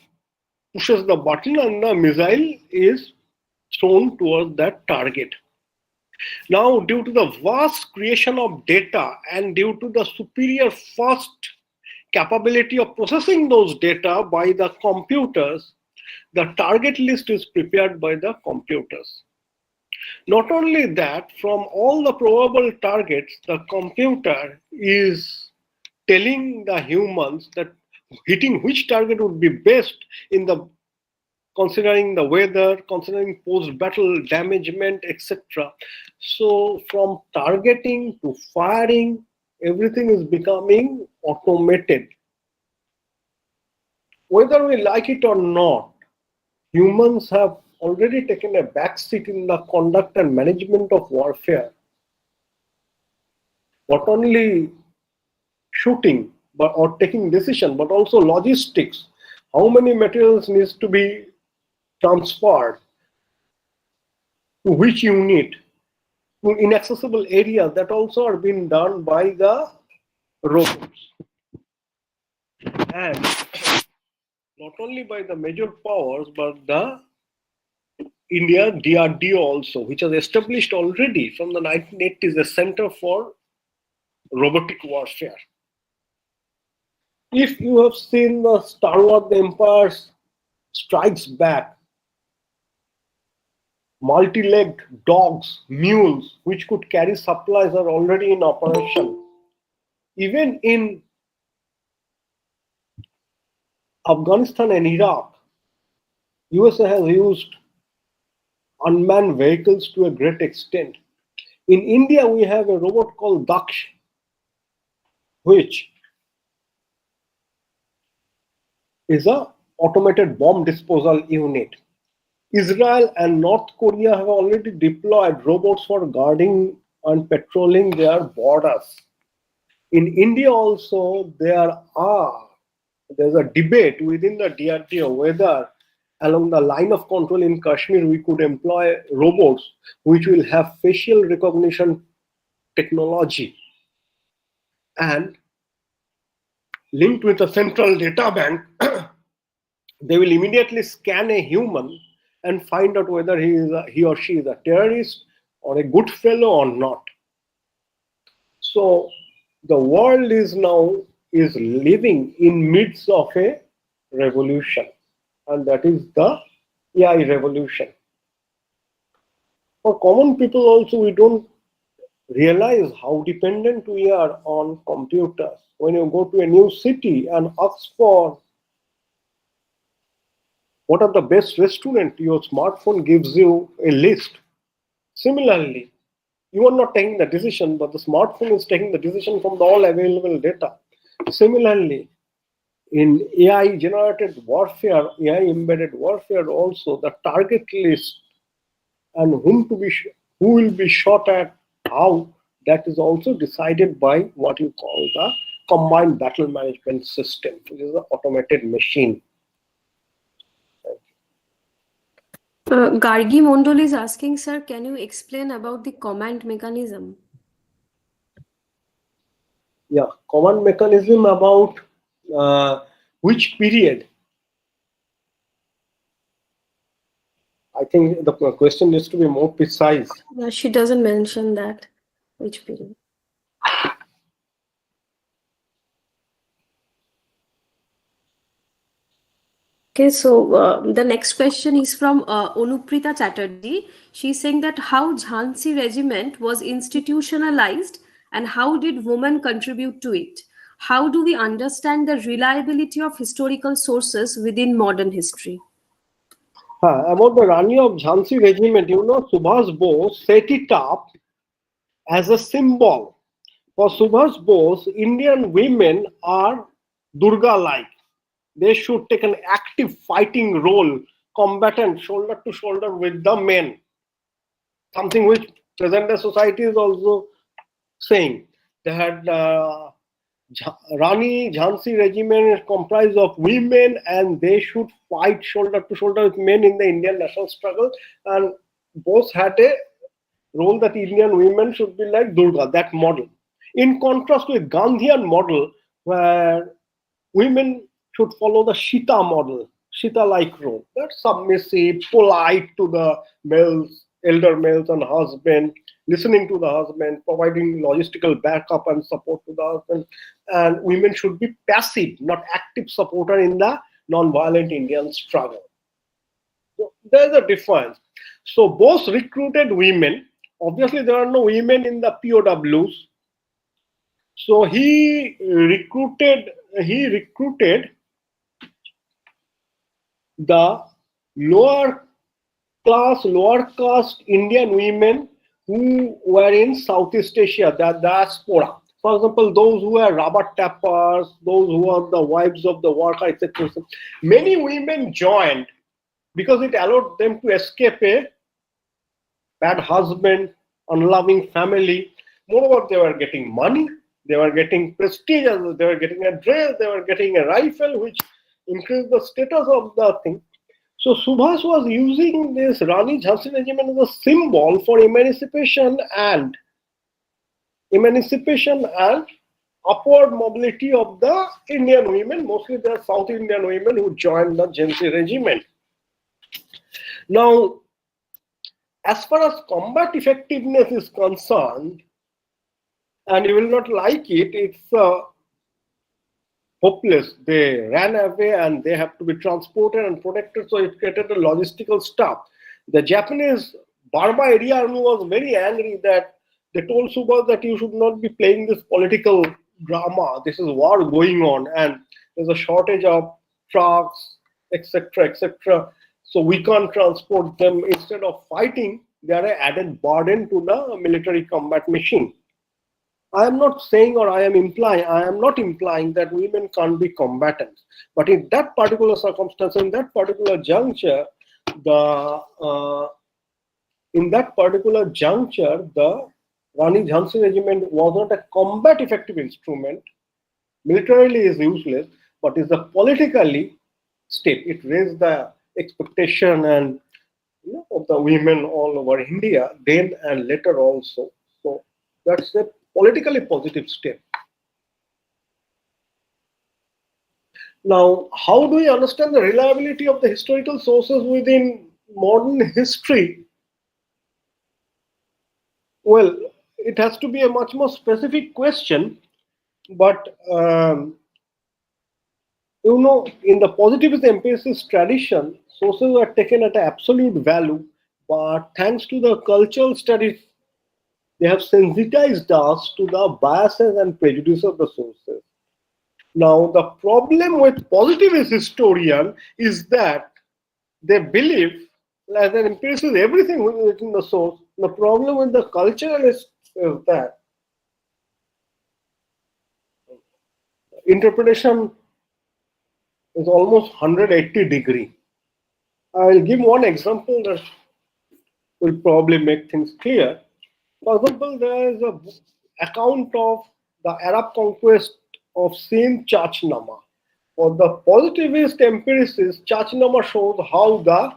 pushes the button, and the missile is thrown towards that target. Now, due to the vast creation of data and due to the superior fast capability of processing those data by the computers, the target list is prepared by the computers. Not only that, from all the probable targets, the computer is telling the humans that hitting which target would be best in the considering the weather, considering post-battle damagement, etc. So from targeting to firing, everything is becoming automated. Whether we like it or not, humans have already taken a backseat in the conduct and management of warfare. Not only shooting or taking decision, but also logistics. How many materials needs to be transferred to which unit, to inaccessible areas, that also are being done by the robots. And not only by the major powers, but the India DRDO also, which has established already from the 1980s a center for robotic warfare. If you have seen the Star Wars The Empire Strikes Back, multi-legged dogs, mules, which could carry supplies, are already in operation. Even in Afghanistan and Iraq, USA has used unmanned vehicles to a great extent. In India, we have a robot called Daksh, which is an automated bomb disposal unit. Israel and North Korea have already deployed robots for guarding and patrolling their borders. In India also, there's a debate within the DRDO whether along the line of control in Kashmir we could employ robots which will have facial recognition technology and linked with a central data bank. They will immediately scan a human and find out whether he or she is a terrorist or a good fellow or not. So the world is living in midst of a revolution. and that is the AI revolution. For common people also, we don't realize how dependent we are on computers. When you go to a new city and ask for what are the best restaurants, your smartphone gives you a list. Similarly, you are not taking the decision, but the smartphone is taking the decision from the all available data. Similarly, in AI generated warfare, AI embedded warfare also, the target list and who will be shot at, how, that is also decided by what you call the combined battle management system, which is an automated machine. Gargi Mondol is asking, sir, can you explain about the command mechanism? Yeah, command mechanism about which period? I think the question needs to be more precise. She doesn't mention that. Which period? Okay, so the next question is from Anuprita Chatterjee. She's saying that how Jhansi regiment was institutionalized and how did women contribute to it? How do we understand the reliability of historical sources within modern history? About the Rani of Jhansi regiment, Subhas Bose set it up as a symbol. For Subhas Bose, Indian women are Durga-like. They should take an active fighting role, combatant, shoulder to shoulder with the men. Something which present-day society is also saying. They had Rani Jhansi regiment is comprised of women and they should fight shoulder to shoulder with men in the Indian national struggle. And Bose had a role that Indian women should be like Durga, that model. In contrast with Gandhian model, where women should follow the Sita model, Sita-like role. That's submissive, polite to the males, elder males and husband, listening to the husband, providing logistical backup and support to the husband. And women should be passive, not active supporter in the non-violent Indian struggle. So there's a difference. So both recruited women. Obviously, there are no women in the POWs. So he recruited the lower caste Indian women who were in Southeast Asia, the diaspora. For example, those who are rubber tappers, those who are the wives of the worker, etc. Many women joined because it allowed them to escape a bad husband, unloving family. Moreover, they were getting money, they were getting prestige, they were getting a dress, they were getting a rifle, which increased the status of the thing. So Subhas was using this Rani Jhansi regiment as a symbol for emancipation and upward mobility of the Indian women, mostly the South Indian women who joined the Jhansi regiment. Now, as far as combat effectiveness is concerned, and you will not like it, it's hopeless. They ran away and they have to be transported and protected, so it created a logistical stuff. The Japanese Burma area army was very angry that they told Subhas that you should not be playing this political drama. This is war going on and there's a shortage of trucks, etc., etc. So we can't transport them. Instead of fighting, they are an added burden to the military combat machine. I am not saying or I am not implying that women can't be combatants. But in that particular circumstance, in that particular juncture, the Rani Jhansi regiment was not a combat effective instrument. Militarily is useless, but is a politically step. It raised the expectation and of the women all over India, then and later also. So that's a politically positive step. Now, how do we understand the reliability of the historical sources within modern history? Well, it has to be a much more specific question, but In the positivist empiricist tradition, sources are taken at absolute value, but thanks to the cultural studies, they have sensitized us to the biases and prejudices of the sources. Now, the problem with positivist historian is that they believe, as an empiricist, everything is in the source. The problem with the culturalists is that interpretation is almost 180 degree. I will give one example that will probably make things clear. For example, there is an account of the Arab conquest of Sindh Chachnama. For the positivist empiricist, Chachnama shows how the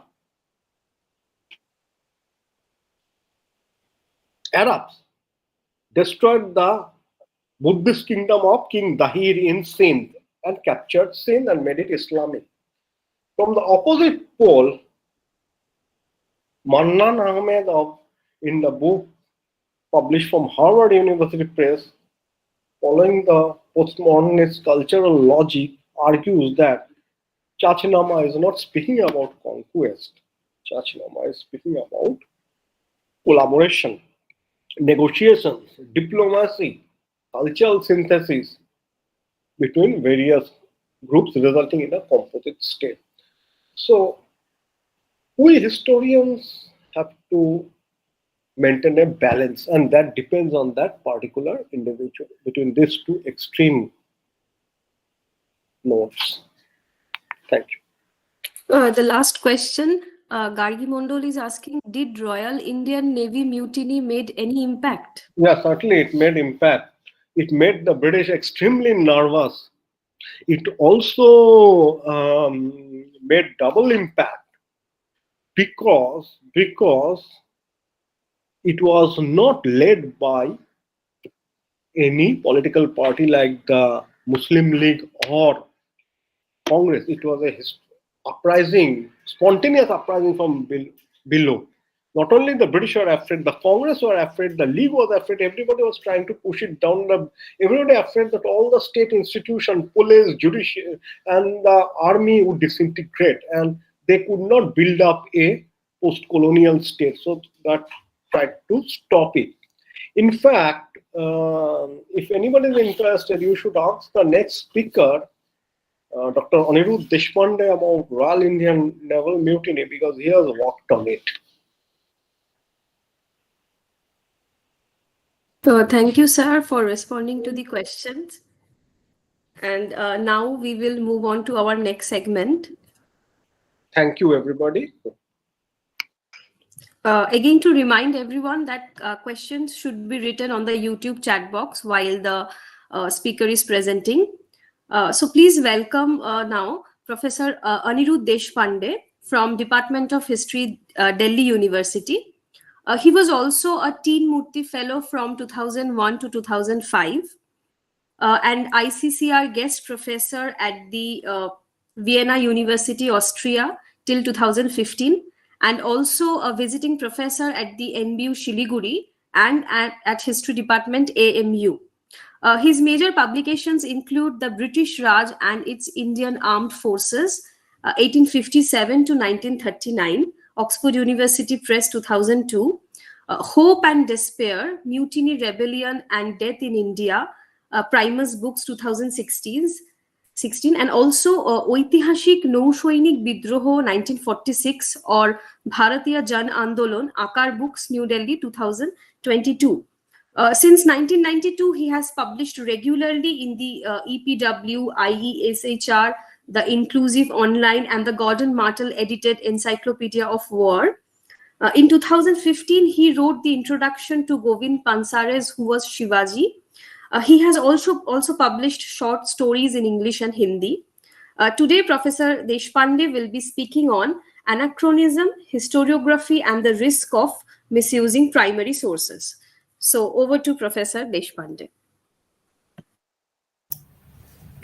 Arabs destroyed the Buddhist kingdom of King Dahir in Sindh and captured Sindh and made it Islamic. From the opposite pole, Mannan Ahmed in the book published from Harvard University Press, following the postmodernist cultural logic, argues that Chachnama is not speaking about conquest. Chachnama is speaking about collaboration, negotiations, diplomacy, cultural synthesis between various groups resulting in a composite state. So, we historians have to maintain a balance, and that depends on that particular individual between these two extreme notes. Thank you. The last question, Gargi Mondol is asking, did Royal Indian Navy mutiny made any impact? Yeah, certainly it made impact. It made the British extremely nervous. It also made double impact because it was not led by any political party like the Muslim League or Congress. It was a uprising, spontaneous uprising from below. Not only the British were afraid, the Congress were afraid, the League was afraid, everybody was trying to push it down. Everybody afraid that all the state institutions, police, judiciary, and the army would disintegrate, and they could not build up a post-colonial state. So that tried to stop it. In fact, if anybody is interested, you should ask the next speaker, Dr. Anirudh Deshpande, about Royal Indian Naval Mutiny, because he has worked on it. So thank you, sir, for responding to the questions. And now we will move on to our next segment. Thank you, everybody. Again, to remind everyone that questions should be written on the YouTube chat box while the speaker is presenting. So please welcome now Professor Anirudh Deshpande from Department of History, Delhi University. He was also a Teen Murti Fellow from 2001 to 2005 and ICCR guest professor at the Vienna University, Austria till 2015, and also a visiting professor at the NBU Shiliguri and at History Department AMU. His major publications include The British Raj and its Indian Armed Forces, 1857 to 1939, Oxford University Press, 2002, Hope and Despair, Mutiny, Rebellion and Death in India, Primus Books, 2016, and also Oitihashik Nau-Sainik Bidroho, 1946, or Bharatiya Jan Andolon, Akar Books, New Delhi, 2022. Since 1992, he has published regularly in the EPW, IESHR, the Inclusive Online, and the Gordon Martel edited Encyclopedia of War. In 2015, he wrote the introduction to Govind Pansare's Who Was Shivaji. He has also published short stories in English and Hindi. Today, Professor Deshpande will be speaking on anachronism, historiography, and the risk of misusing primary sources. So over to Professor Deshpande.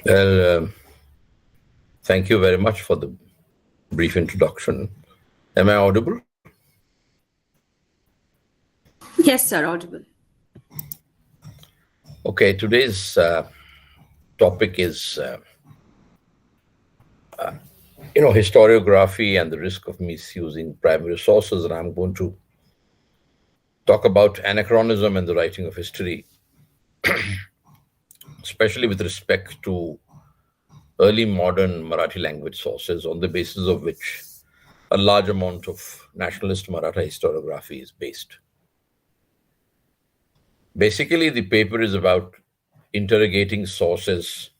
Well, thank you very much for the brief introduction. Am I audible? Yes, sir, audible. Okay, today's topic is historiography and the risk of misusing primary sources, and I'm going to talk about anachronism and the writing of history, especially with respect to early modern Marathi language sources, on the basis of which a large amount of nationalist Maratha historiography is based. Basically, the paper is about interrogating sources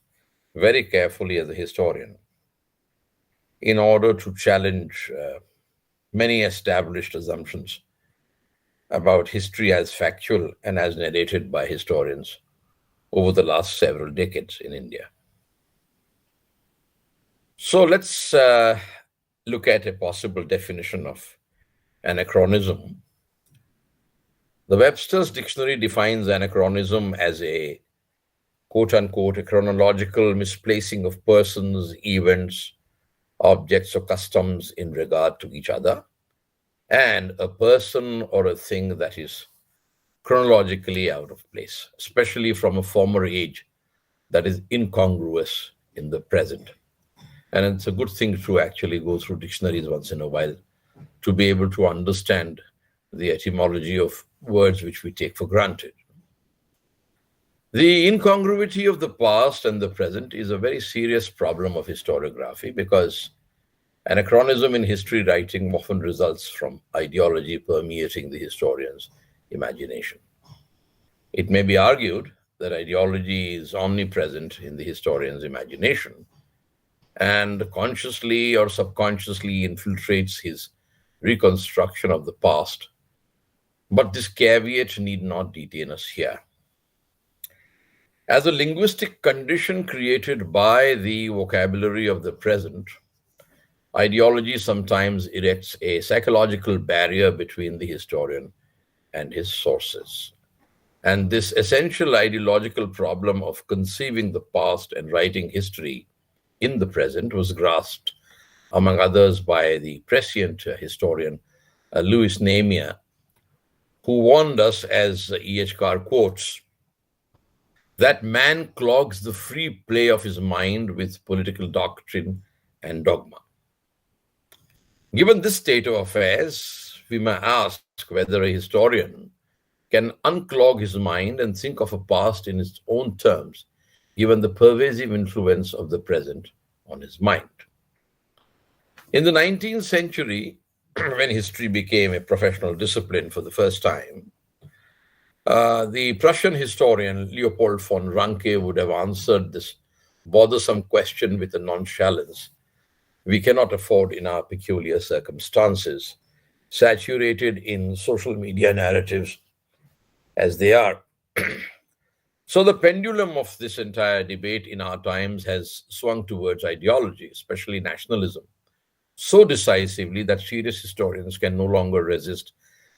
very carefully as a historian in order to challenge many established assumptions about history as factual and as narrated by historians over the last several decades in India. So let's look at a possible definition of anachronism. The Webster's Dictionary defines anachronism as a quote-unquote a chronological misplacing of persons, events, objects, or customs in regard to each other, and a person or a thing that is chronologically out of place, especially from a former age that is incongruous in the present. And it's a good thing to actually go through dictionaries once in a while to be able to understand the etymology of words which we take for granted. The incongruity of the past and the present is a very serious problem of historiography, because anachronism in history writing often results from ideology permeating the historian's imagination. It may be argued that ideology is omnipresent in the historian's imagination and consciously or subconsciously infiltrates his reconstruction of the past. But this caveat need not detain us here. As a linguistic condition created by the vocabulary of the present, ideology sometimes erects a psychological barrier between the historian and his sources. And this essential ideological problem of conceiving the past and writing history in the present was grasped, among others, by the prescient historian Louis Namier, who warned us, as E.H. Carr quotes, that man clogs the free play of his mind with political doctrine and dogma. Given this state of affairs, we may ask whether a historian can unclog his mind and think of a past in its own terms, given the pervasive influence of the present on his mind. In the 19th century, when history became a professional discipline for the first time, the Prussian historian Leopold von Ranke would have answered this bothersome question with a nonchalance we cannot afford in our peculiar circumstances, saturated in social media narratives as they are. So the pendulum of this entire debate in our times has swung towards ideology, especially nationalism, so decisively that serious historians can no longer resist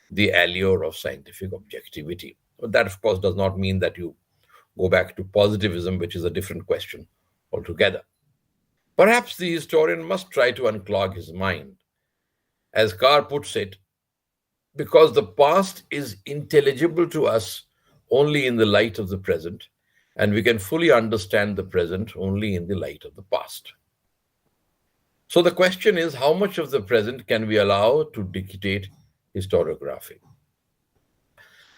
the allure of scientific objectivity. But that, of course, does not mean that you go back to positivism, which is a different question altogether. Perhaps the historian must try to unclog his mind. As Carr puts it, because the past is intelligible to us only in the light of the present, and we can fully understand the present only in the light of the past. So the question is, how much of the present can we allow to dictate historiography?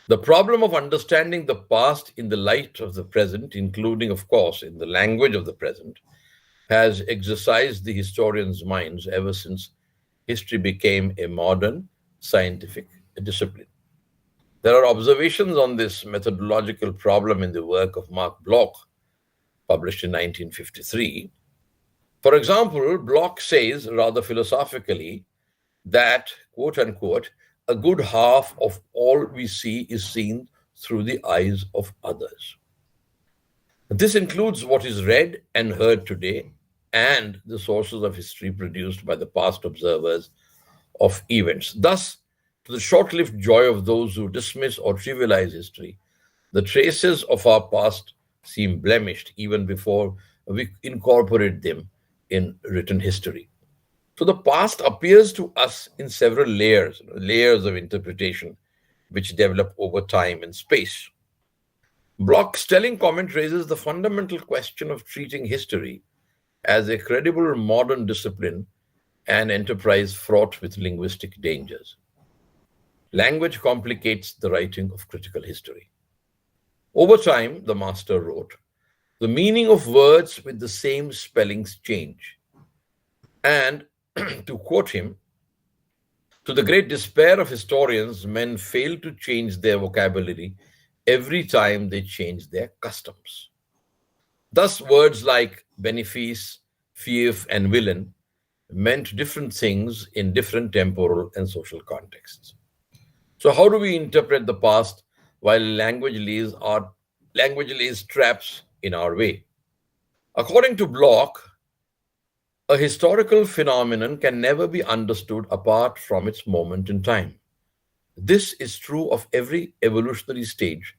The problem of understanding the past in the light of the present, including, of course, in the language of the present, has exercised the historians' minds ever since history became a modern scientific discipline. There are observations on this methodological problem in the work of Marc Bloch, published in 1953. For example, Bloch says, rather philosophically, that, quote unquote, a good half of all we see is seen through the eyes of others. This includes what is read and heard today and the sources of history produced by the past observers of events. Thus, to the short-lived joy of those who dismiss or trivialize history, the traces of our past seem blemished even before we incorporate them in written history. So the past appears to us in several layers of interpretation, which develop over time and space. Bloch's telling comment raises the fundamental question of treating history as a credible modern discipline and enterprise fraught with linguistic dangers. Language complicates the writing of critical history. Over time, the master wrote, the meaning of words with the same spellings change. And to quote him, to the great despair of historians, men fail to change their vocabulary every time they change their customs. Thus, words like benefice, fief, and villain meant different things in different temporal and social contexts. So, how do we interpret the past while language lays traps in our way? According to Bloch, a historical phenomenon can never be understood apart from its moment in time. This is true of every evolutionary stage,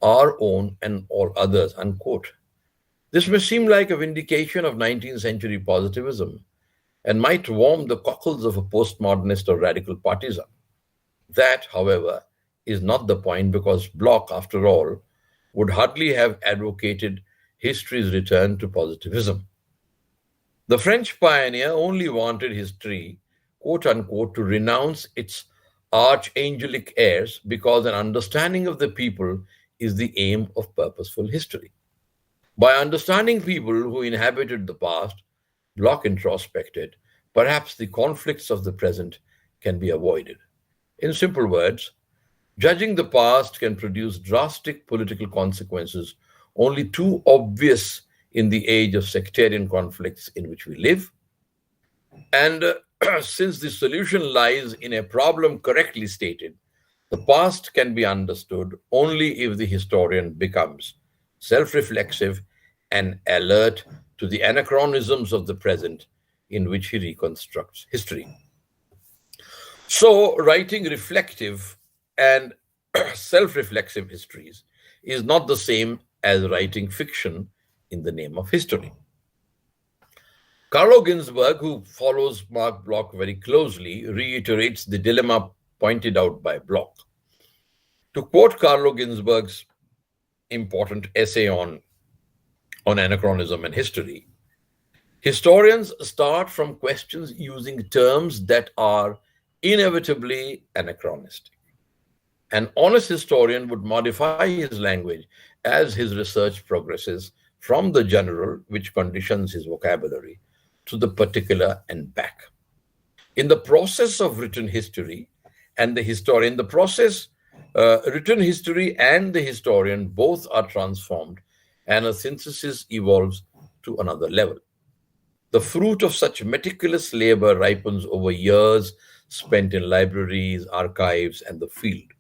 our own and all others, unquote. This may seem like a vindication of 19th century positivism and might warm the cockles of a postmodernist or radical partisan. That, however, is not the point, because Bloch, after all, would hardly have advocated history's return to positivism. The French pioneer only wanted history, quote unquote, to renounce its archangelic airs, because an understanding of the people is the aim of purposeful history. By understanding people who inhabited the past, Bloch introspected, perhaps the conflicts of the present can be avoided. In simple words, judging the past can produce drastic political consequences only too obvious in the age of sectarian conflicts in which we live. And since the solution lies in a problem correctly stated, the past can be understood only if the historian becomes self-reflexive and alert to the anachronisms of the present in which he reconstructs history. So, writing reflective and self-reflexive histories is not the same as writing fiction in the name of history. Carlo Ginzburg, who follows Marc Bloch very closely, reiterates the dilemma pointed out by Bloch. To quote Carlo Ginzburg's important essay on anachronism and history, historians start from questions using terms that are inevitably anachronistic. An honest historian would modify his language as his research progresses from the general, which conditions his vocabulary, to the particular and back. In the process of written history and the historian, written history and the historian both are transformed, and a synthesis evolves to another level. The fruit of such meticulous labor ripens over years spent in libraries, archives, and the field.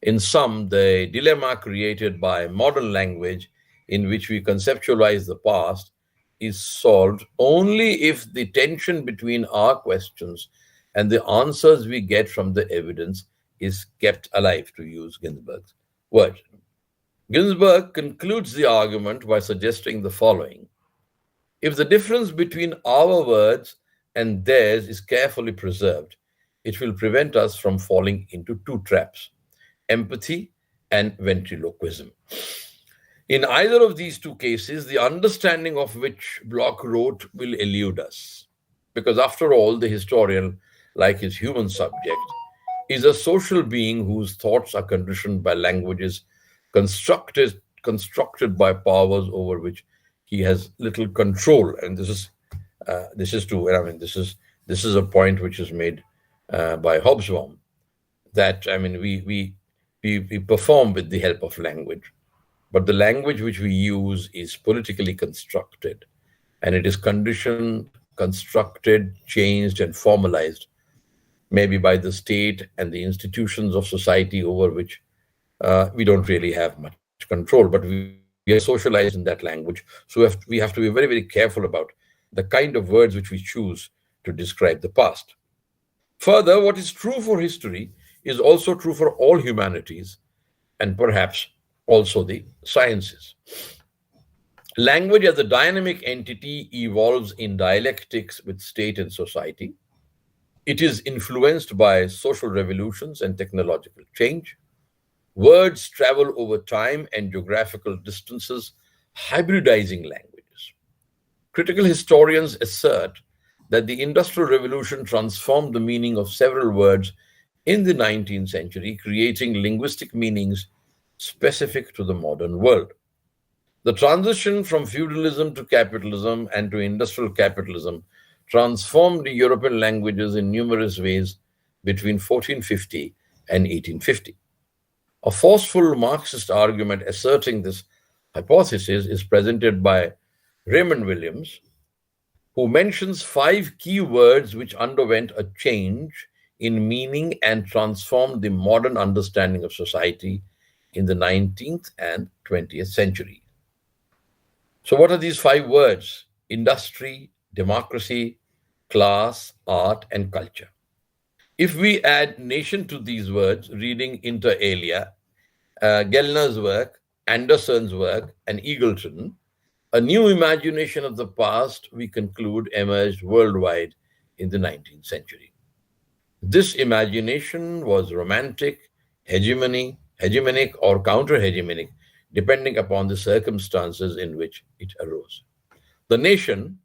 In sum, the dilemma created by modern language in which we conceptualize the past is solved only if the tension between our questions and the answers we get from the evidence is kept alive, to use Ginzburg's words. Ginzburg concludes the argument by suggesting the following. If the difference between our words and theirs is carefully preserved, it will prevent us from falling into two traps: empathy and ventriloquism. In either of these two cases, the understanding of which Bloch wrote will elude us, because after all, the historian, like his human subject, is a social being whose thoughts are conditioned by languages constructed by powers over which he has little control. And this is true. I mean, this is a point which is made by Hobsbawm, that we perform with the help of language, but the language which we use is politically constructed, and it is conditioned, constructed, changed, and formalized, maybe by the state and the institutions of society over which we don't really have much control, but we are socialized in that language. So we have to be very, very careful about the kind of words which we choose to describe the past. Further, what is true for history is also true for all humanities, and perhaps also the sciences. Language as a dynamic entity evolves in dialectics with state and society. It is influenced by social revolutions and technological change. Words travel over time and geographical distances, hybridizing languages. Critical historians assert that the Industrial Revolution transformed the meaning of several words in the 19th century, creating linguistic meanings specific to the modern world. The transition from feudalism to capitalism and to industrial capitalism transformed the European languages in numerous ways between 1450 and 1850. A forceful Marxist argument asserting this hypothesis is presented by Raymond Williams, who mentions 5 key words which underwent a change in meaning and transformed the modern understanding of society in the 19th and 20th century. So what are these 5 words? Industry, democracy, class, art, and culture. If we add nation to these words, reading inter alia, Gellner's work, Anderson's work, and Eagleton, a new imagination of the past, we conclude, emerged worldwide in the 19th century. This imagination was romantic, hegemonic, or counter-hegemonic, depending upon the circumstances in which it arose. The nation,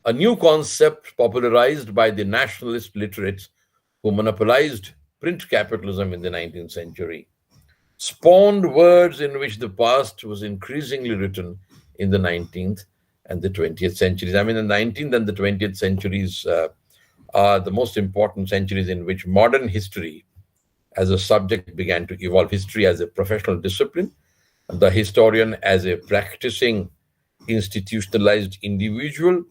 a new concept popularized by the nationalist literates who monopolized print capitalism in the 19th century, spawned words in which the past was increasingly written in the 19th and the 20th centuries. I mean, the 19th and the 20th centuries are the most important centuries in which modern history as a subject began to evolve. History as a professional discipline, the historian as a practicing, institutionalized individual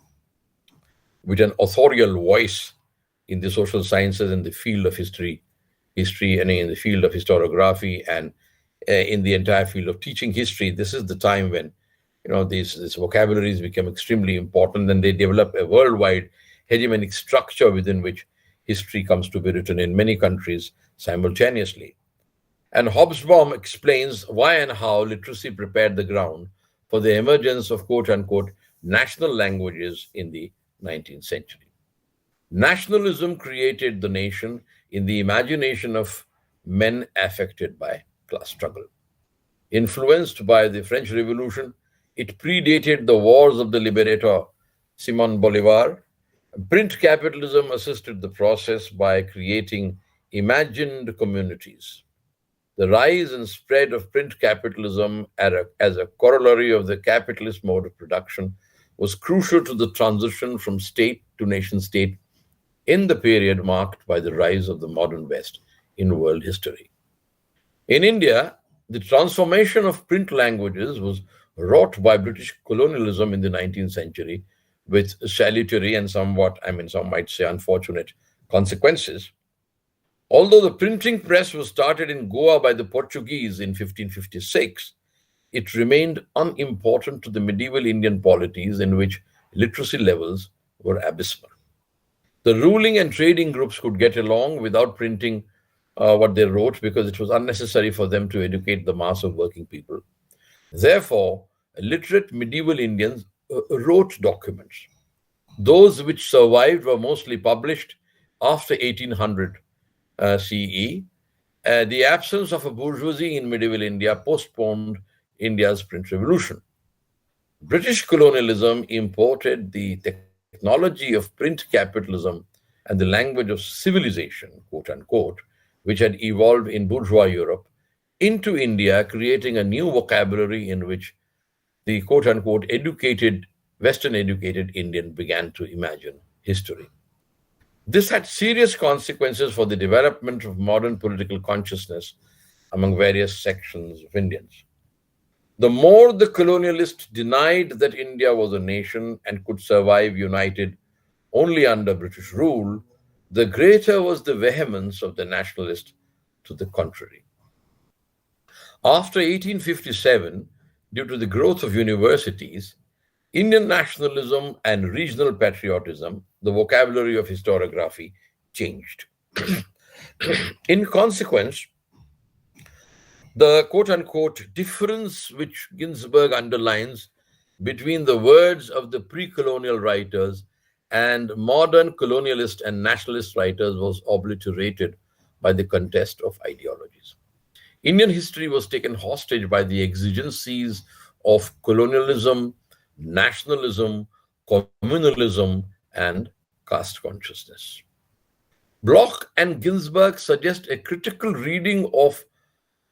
with an authorial voice in the social sciences and the field of history and in the field of historiography and in the entire field of teaching history. This is the time when these vocabularies become extremely important, and they develop a worldwide hegemonic structure within which history comes to be written in many countries simultaneously. And Hobsbawm explains why and how literacy prepared the ground for the emergence of quote-unquote national languages in the 19th century. Nationalism created the nation in the imagination of men affected by class struggle. Influenced by the French Revolution, it predated the wars of the liberator Simon Bolivar. Print capitalism assisted the process by creating imagined communities. The rise and spread of print capitalism as a corollary of the capitalist mode of production was crucial to the transition from state to nation state in the period marked by the rise of the modern West in world history. In India, the transformation of print languages was wrought by British colonialism in the 19th century with salutary and some might say unfortunate consequences. Although the printing press was started in Goa by the Portuguese in 1556, it remained unimportant to the medieval Indian polities in which literacy levels were abysmal. The ruling and trading groups could get along without printing what they wrote because it was unnecessary for them to educate the mass of working people. Therefore, literate medieval Indians wrote documents. Those which survived were mostly published after 1800 CE. The absence of a bourgeoisie in medieval India postponed India's print revolution. British colonialism imported the technology of print capitalism and the language of civilization, quote unquote, which had evolved in bourgeois Europe, into India, creating a new vocabulary in which the quote unquote Western educated Indian began to imagine history. This had serious consequences for the development of modern political consciousness among various sections of Indians. The more the colonialist denied that India was a nation and could survive united only under British rule, the greater was the vehemence of the nationalist to the contrary. After 1857, due to the growth of universities, Indian nationalism and regional patriotism, the vocabulary of historiography, changed. In consequence, the quote-unquote difference which Ginsberg underlines between the words of the pre-colonial writers and modern colonialist and nationalist writers was obliterated by the contest of ideologies. Indian history was taken hostage by the exigencies of colonialism, nationalism, communalism, and caste consciousness. Bloch and Ginsberg suggest a critical reading of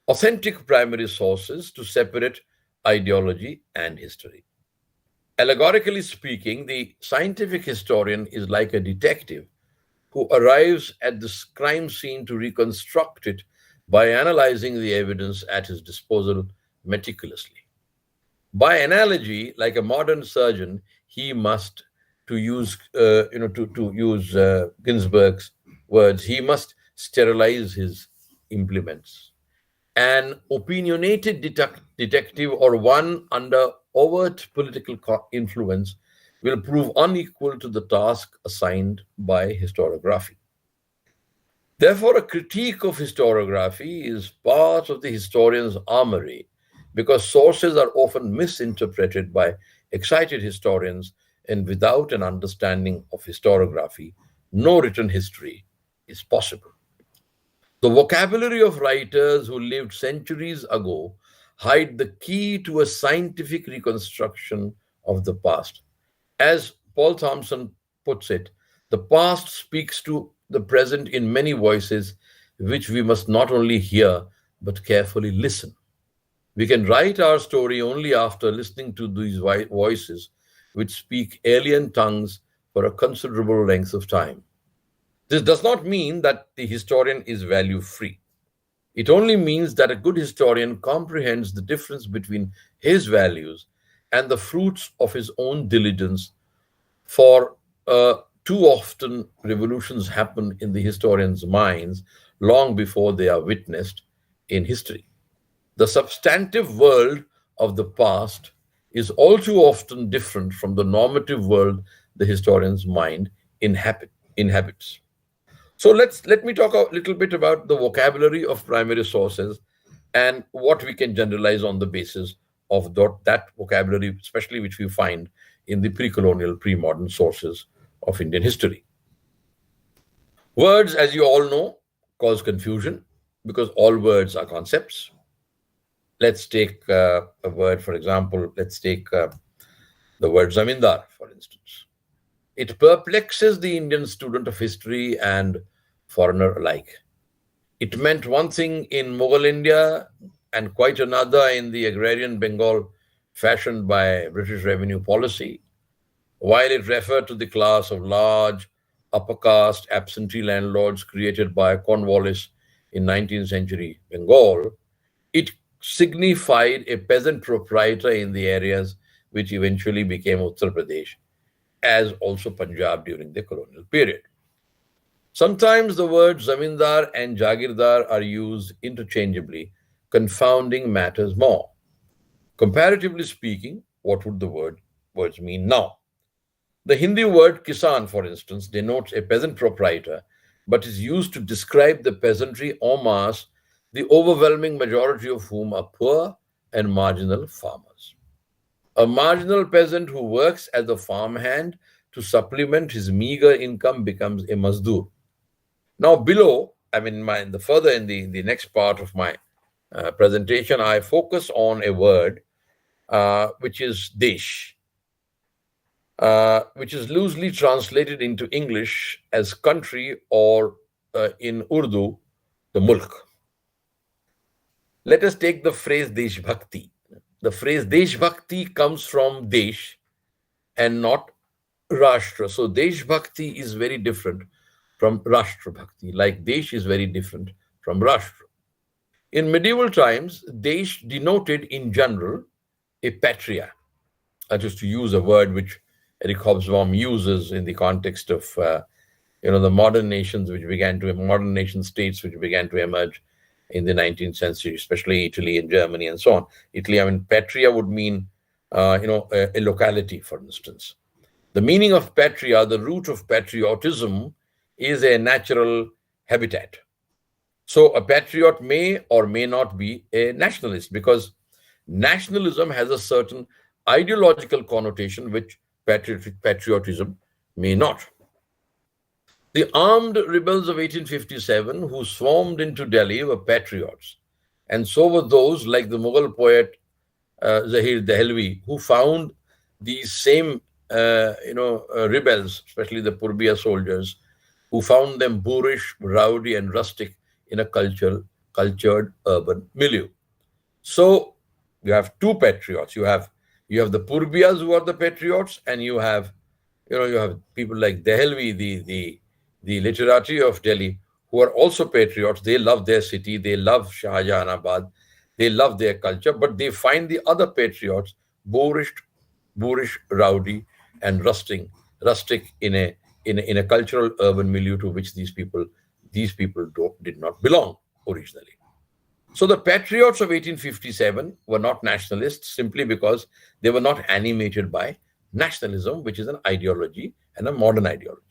authentic primary sources to separate ideology and history. Allegorically speaking, the scientific historian is like a detective who arrives at the crime scene to reconstruct it by analyzing the evidence at his disposal meticulously. By analogy, like a modern surgeon, he must, to use Ginsberg's words, he must sterilize his implements. An opinionated detective or one under overt political influence will prove unequal to the task assigned by historiography. Therefore, a critique of historiography is part of the historian's armory because sources are often misinterpreted by excited historians, and without an understanding of historiography, no written history is possible. The vocabulary of writers who lived centuries ago hide the key to a scientific reconstruction of the past. As Paul Thompson puts it, the past speaks to the present in many voices, which we must not only hear, but carefully listen. We can write our story only after listening to these voices, which speak alien tongues for a considerable length of time. This does not mean that the historian is value-free. It only means that a good historian comprehends the difference between his values and the fruits of his own diligence, for too often revolutions happen in the historian's minds long before they are witnessed in history. The substantive world of the past is all too often different from the normative world the historian's mind inhabits. So let me talk a little bit about the vocabulary of primary sources and what we can generalize on the basis of that vocabulary, especially which we find in the pre-colonial, pre-modern sources of Indian history. Words, as you all know, cause confusion because all words are concepts. Let's take a word, for example, let's take the word zamindar, for instance. It perplexes the Indian student of history and foreigner alike. It meant one thing in Mughal India and quite another in the agrarian Bengal fashioned by British revenue policy, while it referred to the class of large upper caste absentee landlords created by Cornwallis in 19th century Bengal. It signified a peasant proprietor in the areas which eventually became Uttar Pradesh, as also Punjab during the colonial period. Sometimes the words zamindar and jagirdar are used interchangeably, confounding matters more. Comparatively speaking, what would the words mean now? The Hindi word kisan, for instance, denotes a peasant proprietor, but is used to describe the peasantry en masse, the overwhelming majority of whom are poor and marginal farmers. A marginal peasant who works as a farmhand to supplement his meager income becomes a mazdoor. Now below, in the next part of my presentation, I focus on a word which is desh, which is loosely translated into English as country or in Urdu, the mulk. Let us take the phrase Deshbhakti. The phrase Deshbhakti comes from Desh and not Rashtra. So Deshbhakti is very different from Rashtra Bhakti, like Desh is very different from Rashtra. In medieval times, Desh denoted in general a patria. That is to use a word which Eric Hobsbawm uses in the context of the modern nation states which began to emerge in the 19th century, especially Italy and Germany and so on. Italy, patria would mean a locality, for instance. The meaning of patria, the root of patriotism, is a natural habitat. So a patriot may or may not be a nationalist, because nationalism has a certain ideological connotation which patriotism may not. The armed rebels of 1857 who swarmed into Delhi were patriots, and so were those like the Mughal poet Zahir Dehlvi, who found these same rebels, especially the Purbiya soldiers, who found them boorish, rowdy, and rustic in a cultured urban milieu. So you have two patriots. You have the Purbiyas who are the patriots, and you have people like Dehelvi, the literati of Delhi, who are also patriots. They love their city, they love Shahjahanabad, they love their culture, but they find the other patriots boorish, rowdy, and rustic in a cultural urban milieu to which these people did not belong originally. So the patriots of 1857 were not nationalists simply because they were not animated by nationalism, which is an ideology and a modern ideology.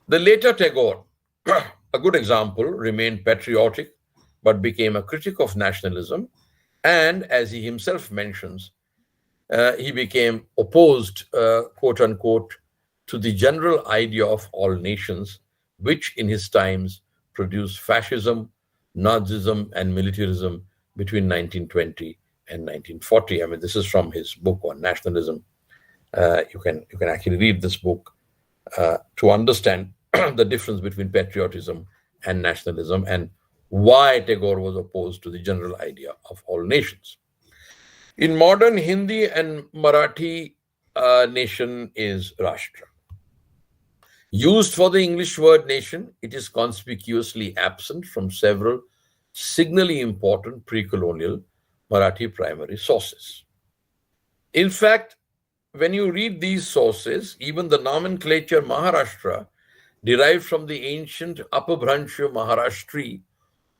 The later Tagore, a good example, remained patriotic but became a critic of nationalism. And as he himself mentions, he became opposed, quote unquote, to the general idea of all nations, which in his times produced fascism, Nazism, and militarism between 1920 and 1940. I mean, this is from his book on nationalism. You can actually read this book to understand the difference between patriotism and nationalism and why Tagore was opposed to the general idea of all nations. In modern Hindi and Marathi, nation is Rashtra. Used for the English word nation, it is conspicuously absent from several signally important pre-colonial Marathi primary sources. In fact, when you read these sources, even the nomenclature Maharashtra derived from the ancient Apabhransha Maharashtri,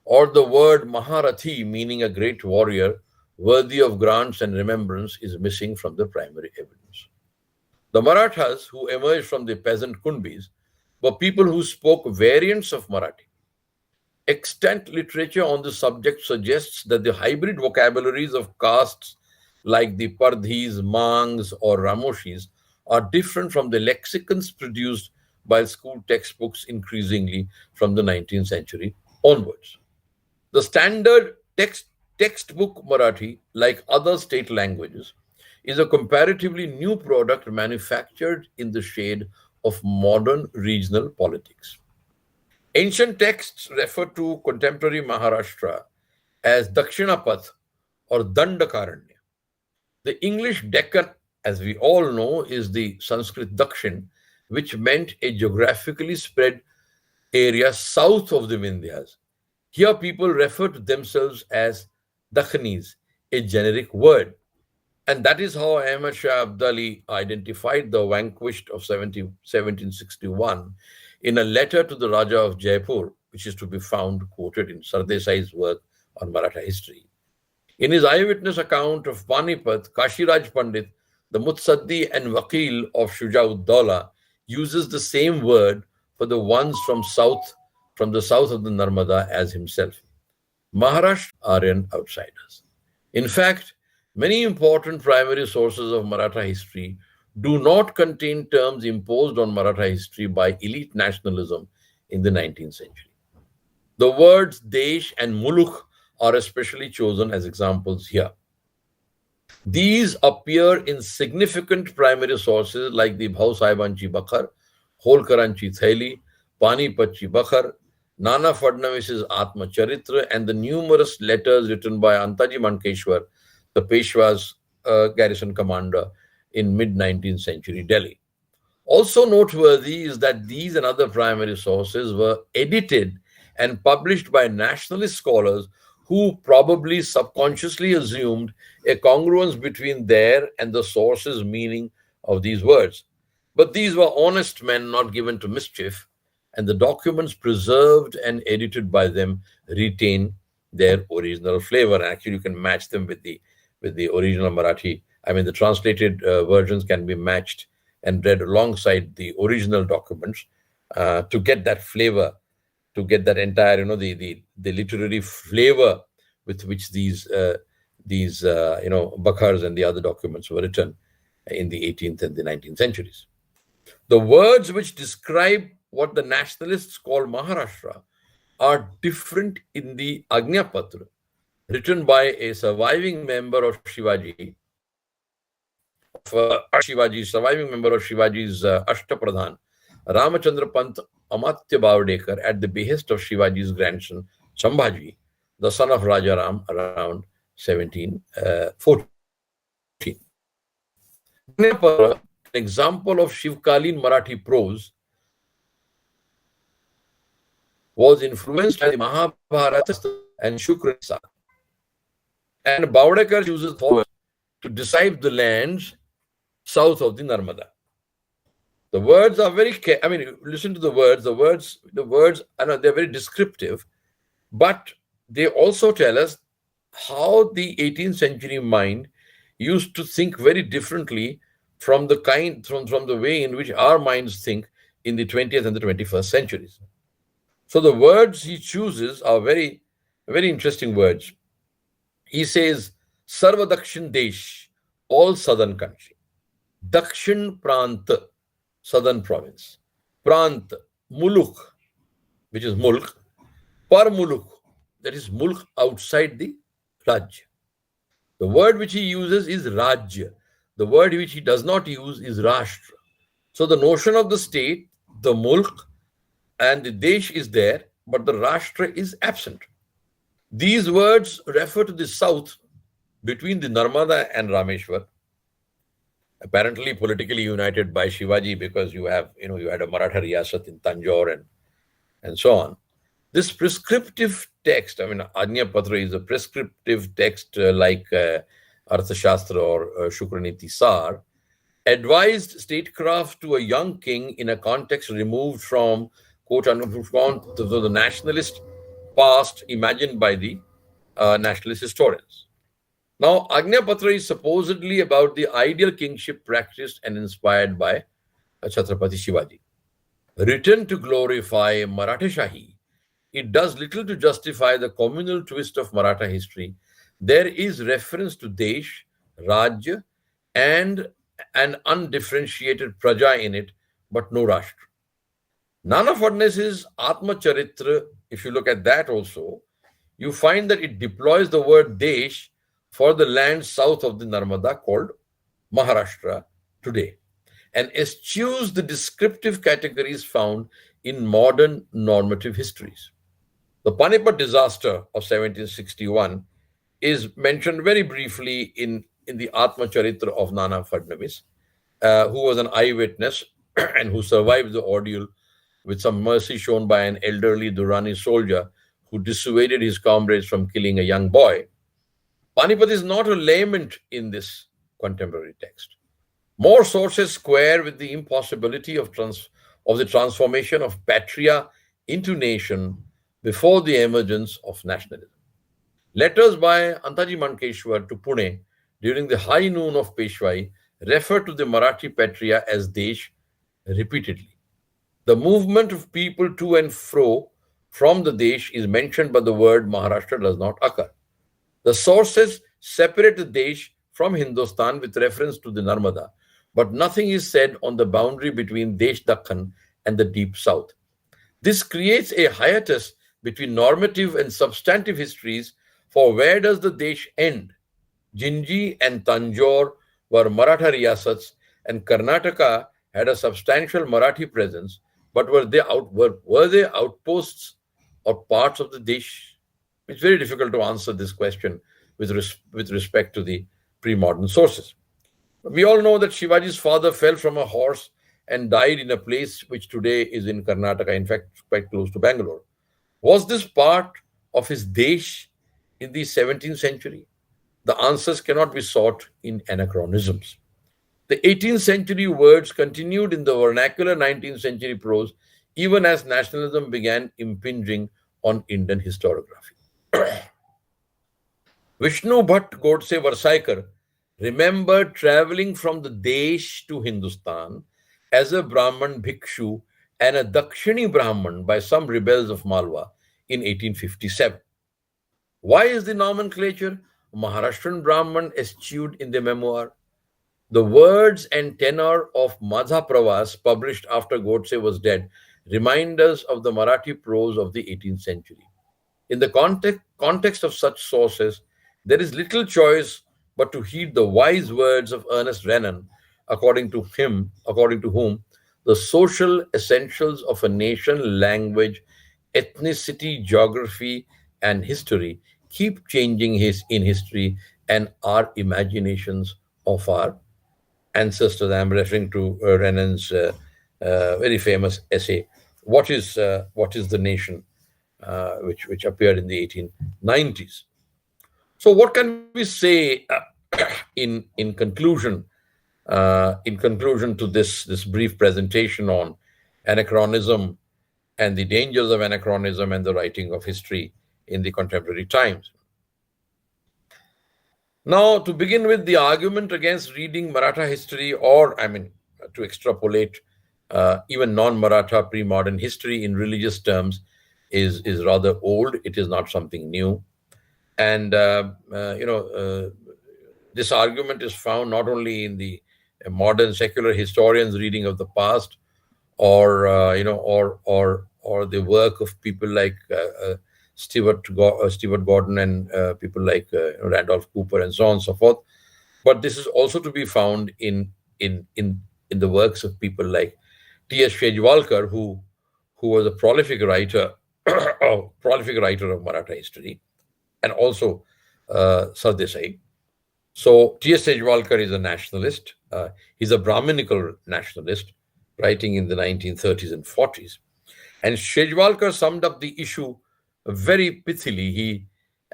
or the word Maharathi, meaning a great warrior, worthy of grants and remembrance, is missing from the primary evidence. The Marathas, who emerged from the peasant Kunbis, were people who spoke variants of Marathi. Extant literature on the subject suggests that the hybrid vocabularies of castes like the Pardhis, Mangs, or Ramoshis are different from the lexicons produced by school textbooks increasingly from the 19th century onwards. The standard textbook Marathi, like other state languages, is a comparatively new product manufactured in the shade of modern regional politics. Ancient texts refer to contemporary Maharashtra as Dakshinapath or Dandakaranya. The English Deccan, as we all know, is the Sanskrit Dakshin, which meant a geographically spread area south of the Vindhyas. Here people refer to themselves as Dakhnis, a generic word. And that is how Ahmad Shah Abdali identified the vanquished of 1761 in a letter to the Raja of Jaipur, which is to be found quoted in Sardesai's work on Maratha history. In his eyewitness account of Panipat, Kashiraj Pandit, the Mutsaddi and Waqil of Shujauddaulah, uses the same word for the ones from the south of the Narmada as himself. Maharashtra Aryan outsiders. In fact, many important primary sources of Maratha history do not contain terms imposed on Maratha history by elite nationalism in the 19th century. The words Desh and Muluk are especially chosen as examples here. These appear in significant primary sources like the Bhausaibanchi Bakhar, Holkaranchi Thaili, Panipachi Bakhar, Nana Fadnavis's Atma Charitra, and the numerous letters written by Antaji Mankeshwar, the Peshwa's garrison commander in mid-19th century Delhi. Also noteworthy is that these and other primary sources were edited and published by nationalist scholars who probably subconsciously assumed a congruence between their and the source's meaning of these words. But these were honest men not given to mischief, and the documents preserved and edited by them retain their original flavor. Actually, you can match them with the original Marathi. I mean, the translated versions can be matched and read alongside the original documents to get that flavor, to get that entire, the literary flavor with which these Bakhars and the other documents were written in the 18th and the 19th centuries. The words which describe what the nationalists call Maharashtra are different in the Agnapatra, written by a surviving member of Shivaji, Shivaji, surviving member of Shivaji's Ashtapradhan, Ramachandra Pant Amatya Bavdekar, at the behest of Shivaji's grandson Sambhaji, the son of Rajaram, around 1714. An example of Shivkalin Marathi prose was influenced by the Mahabharata and Shukra, and Bavdekar uses forward to describe the lands south of the Narmada. The words are very, listen to the words. The words, I know they're very descriptive, but they also tell us how the 18th century mind used to think very differently from the way in which our minds think in the 20th and the 21st centuries. So the words he chooses are very, very interesting words. He says, Sarva Dakshin Desh, all southern country. Dakshin Prant, southern province. Prant, Muluk, which is Mulk. Par Muluk, that is Mulk outside the Rajya. The word which he uses is Rajya. The word which he does not use is Rashtra. So the notion of the state, the Mulk and the Desh is there, but the Rashtra is absent. These words refer to the south between the Narmada and Rameshwar, apparently politically united by Shivaji, because you had a Maratha Riyasat in Tanjore and so on. This prescriptive text, Ajna Patra is a prescriptive text like Arthashastra or Shukraniti Sar, advised statecraft to a young king in a context removed from, quote unquote, the nationalist past imagined by the nationalist historians. Now, Ajna Patra is supposedly about the ideal kingship practiced and inspired by Chhatrapati Shivaji. Written to glorify Maratha Shahi, it does little to justify the communal twist of Maratha history. There is reference to Desh, Rajya, and an undifferentiated Praja in it, but no Rashtra. Nana Fadnes's Atma Charitra, if you look at that also, you find that it deploys the word Desh for the land south of the Narmada called Maharashtra today, and eschews the descriptive categories found in modern normative histories. The Panipat disaster of 1761 is mentioned very briefly in the Atma Charitra of Nana Fadnavis, who was an eyewitness and who survived the ordeal with some mercy shown by an elderly Durrani soldier who dissuaded his comrades from killing a young boy. Panipat is not a lament in this contemporary text. More sources square with the impossibility of the transformation of patria into nation before the emergence of nationalism. Letters by Antaji Mankeshwar to Pune during the high noon of Peshwai refer to the Marathi patria as Desh repeatedly. The movement of people to and fro from the Desh is mentioned, but the word Maharashtra does not occur. The sources separate the Desh from Hindustan with reference to the Narmada, but nothing is said on the boundary between Desh Dakhan and the deep south. This creates a hiatus between normative and substantive histories, for where does the Desh end? Jinji and Tanjore were Maratha Riyasats, and Karnataka had a substantial Marathi presence, but were they outposts or parts of the Desh? It's very difficult to answer this question with respect to the pre-modern sources. We all know that Shivaji's father fell from a horse and died in a place which today is in Karnataka, in fact, quite close to Bangalore. Was this part of his Desh in the 17th century? The answers cannot be sought in anachronisms. The 18th century words continued in the vernacular 19th century prose, even as nationalism began impinging on Indian historiography. Vishnu Bhatt Godse Varsaikar remembered traveling from the Desh to Hindustan as a Brahman Bhikshu and a Dakshini Brahman by some rebels of Malwa in 1857. Why is the nomenclature Maharashtrian Brahman eschewed in the memoir? The words and tenor of Madha Pravas, published after Godse was dead, remind us of the Marathi prose of the 18th century. In the context of such sources, there is little choice but to heed the wise words of Ernest Renan, according to whom the social essentials of a nation, language, ethnicity, geography, and history keep changing in history and our imaginations of our ancestors. I'm referring to Renan's very famous essay, What is the Nation?" Which appeared in the 1890s. So, what can we say in conclusion? In conclusion to this brief presentation on anachronism and the dangers of anachronism and the writing of history in the contemporary times. Now, to begin with, the argument against reading Maratha history, or to extrapolate even non-Maratha pre-modern history in religious terms, is rather old. It is not something new. And, this argument is found not only in the modern secular historians' reading of the past, or the work of people like Stewart Gordon and people like Randolph Cooper and so on and so forth. But this is also to be found in the works of people like T.S. Shejwalkar, who was a prolific writer of Maratha history, and also Sardesai. So T.S. Shejwalkar is a nationalist. He's a Brahminical nationalist, writing in the 1930s and 40s. And Shejwalkar summed up the issue very pithily.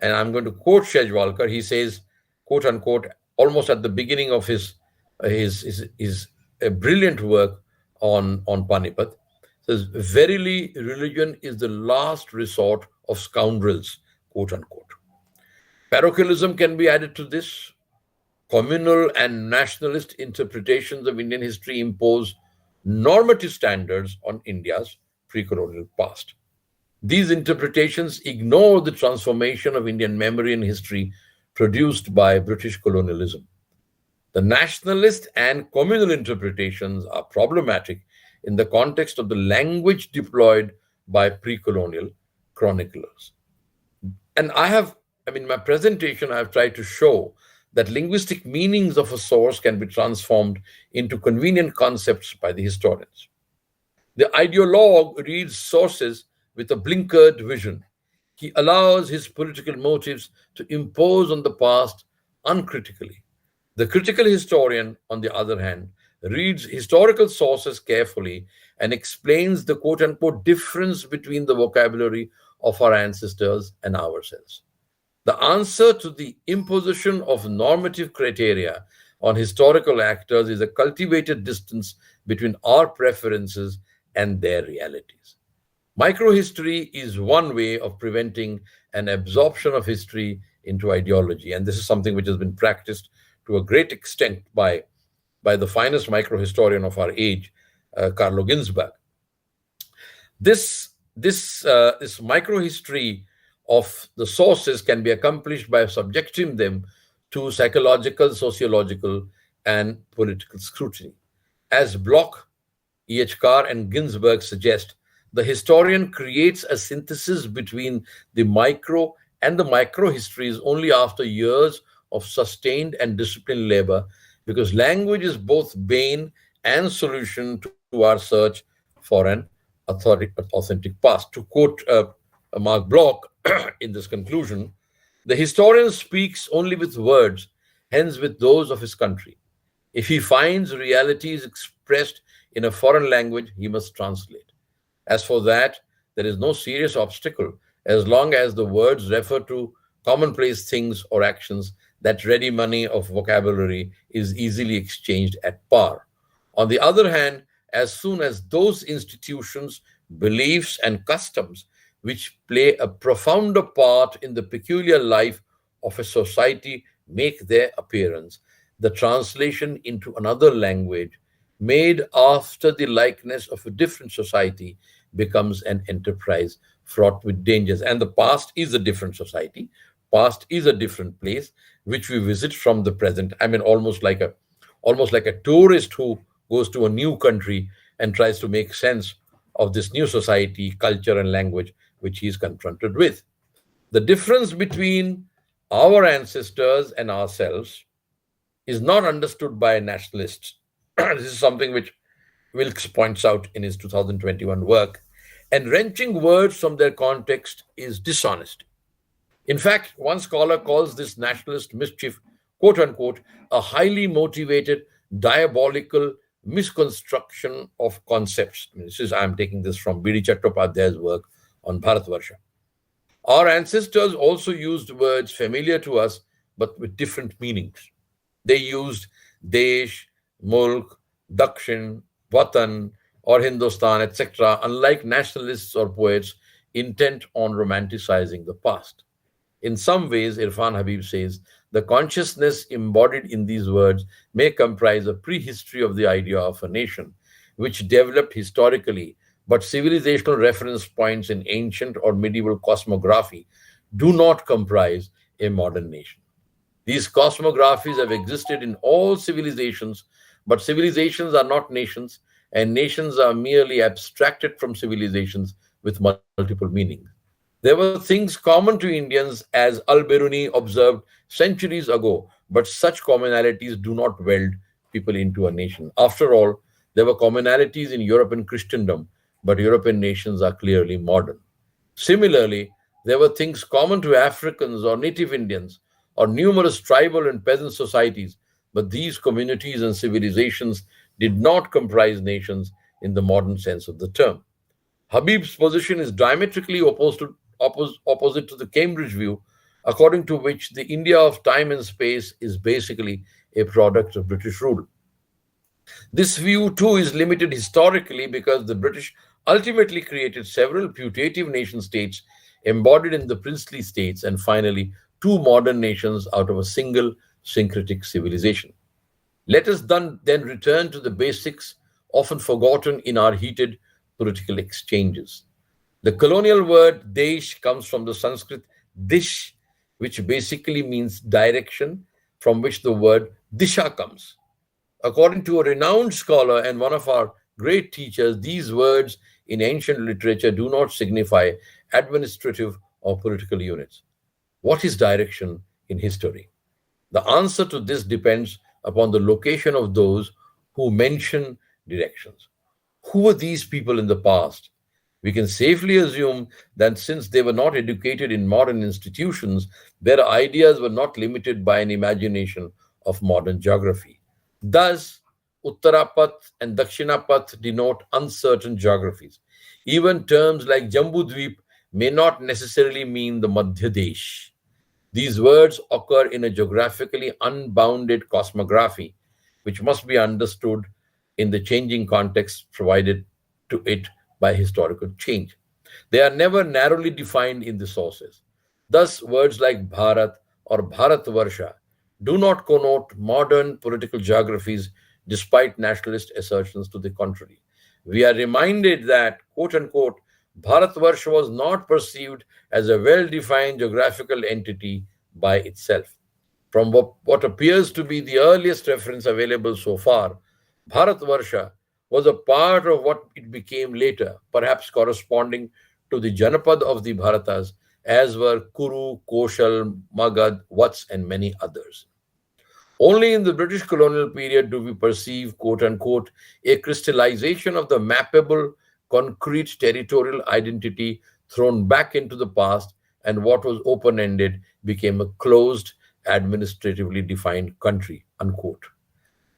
And I'm going to quote Shejwalkar. He says, quote unquote, almost at the beginning of his brilliant work on Panipat, says, "Verily, religion is the last resort of scoundrels," quote unquote. Parochialism can be added to this. Communal and nationalist interpretations of Indian history impose normative standards on India's pre-colonial past. These interpretations ignore the transformation of Indian memory and history produced by British colonialism. The nationalist and communal interpretations are problematic in the context of the language deployed by pre-colonial chroniclers. And in my presentation, I've tried to show that linguistic meanings of a source can be transformed into convenient concepts by the historians. The ideologue reads sources with a blinkered vision. He allows his political motives to impose on the past uncritically. The critical historian, on the other hand, reads historical sources carefully and explains the quote-unquote difference between the vocabulary of our ancestors and ourselves. The answer to the imposition of normative criteria on historical actors is a cultivated distance between our preferences and their realities. Microhistory is one way of preventing an absorption of history into ideology, and this is something which has been practiced to a great extent by the finest microhistorian of our age, Carlo Ginzburg. This microhistory of the sources can be accomplished by subjecting them to psychological, sociological, and political scrutiny. As Bloch, E.H. Carr, and Ginzburg suggest, the historian creates a synthesis between the micro and the microhistories only after years of sustained and disciplined labor, because language is both bane and solution to our search for an authentic past. To quote Mark Bloch in this conclusion, the historian speaks only with words, hence with those of his country. If he finds realities expressed in a foreign language, he must translate. As for that, there is no serious obstacle as long as the words refer to commonplace things or actions. That ready money of vocabulary is easily exchanged at par. On the other hand, as soon as those institutions, beliefs, and customs which play a profounder part in the peculiar life of a society make their appearance, the translation into another language made after the likeness of a different society becomes an enterprise fraught with dangers. And the past is a different society. Past is a different place which we visit from the present. Almost like a tourist who goes to a new country and tries to make sense of this new society, culture, and language which he is confronted with. The difference between our ancestors and ourselves is not understood by nationalists. This is something which Wilkes points out in his 2021 work. And wrenching words from their context is dishonesty. In fact, one scholar calls this nationalist mischief, quote unquote, a highly motivated, diabolical misconstruction of concepts. I'm taking this from B.D. Chattopadhyay's work on Bharatvarsha. Our ancestors also used words familiar to us, but with different meanings. They used Desh, Mulk, Dakshin, Vatan, or Hindustan, etc., unlike nationalists or poets intent on romanticizing the past. In some ways, Irfan Habib says, the consciousness embodied in these words may comprise a prehistory of the idea of a nation, which developed historically, but civilizational reference points in ancient or medieval cosmography do not comprise a modern nation. These cosmographies have existed in all civilizations, but civilizations are not nations, and nations are merely abstracted from civilizations with multiple meanings. There were things common to Indians, as Al-Biruni observed centuries ago, but such commonalities do not weld people into a nation. After all, there were commonalities in European Christendom, but European nations are clearly modern. Similarly, there were things common to Africans or native Indians or numerous tribal and peasant societies, but these communities and civilizations did not comprise nations in the modern sense of the term. Habib's position is diametrically opposite to the Cambridge view, according to which the India of time and space is basically a product of British rule. This view, too, is limited historically because the British ultimately created several putative nation-states embodied in the princely states and finally two modern nations out of a single syncretic civilization. Let us then return to the basics often forgotten in our heated political exchanges. The colonial word Desh comes from the Sanskrit dish, which basically means direction, from which the word disha comes. According to a renowned scholar and one of our great teachers, these words in ancient literature do not signify administrative or political units. What is direction in history? The answer to this depends upon the location of those who mention directions. Who were these people in the past? We can safely assume that since they were not educated in modern institutions, their ideas were not limited by an imagination of modern geography. Thus, Uttarapath and Dakshinapath denote uncertain geographies. Even terms like Jambudvip may not necessarily mean the Madhya Desh. These words occur in a geographically unbounded cosmography, which must be understood in the changing context provided to it by historical change. They are never narrowly defined in the sources. Thus, words like Bharat or Bharatvarsha do not connote modern political geographies despite nationalist assertions to the contrary. We are reminded that, quote unquote, Bharatvarsha was not perceived as a well-defined geographical entity by itself. From what appears to be the earliest reference available so far, Bharatvarsha was a part of what it became later, perhaps corresponding to the Janapad of the Bharatas, as were Kuru, Koshal, Magad, Vats, and many others. Only in the British colonial period do we perceive, quote unquote, a crystallization of the mappable, concrete territorial identity thrown back into the past, and what was open-ended became a closed, administratively defined country, unquote.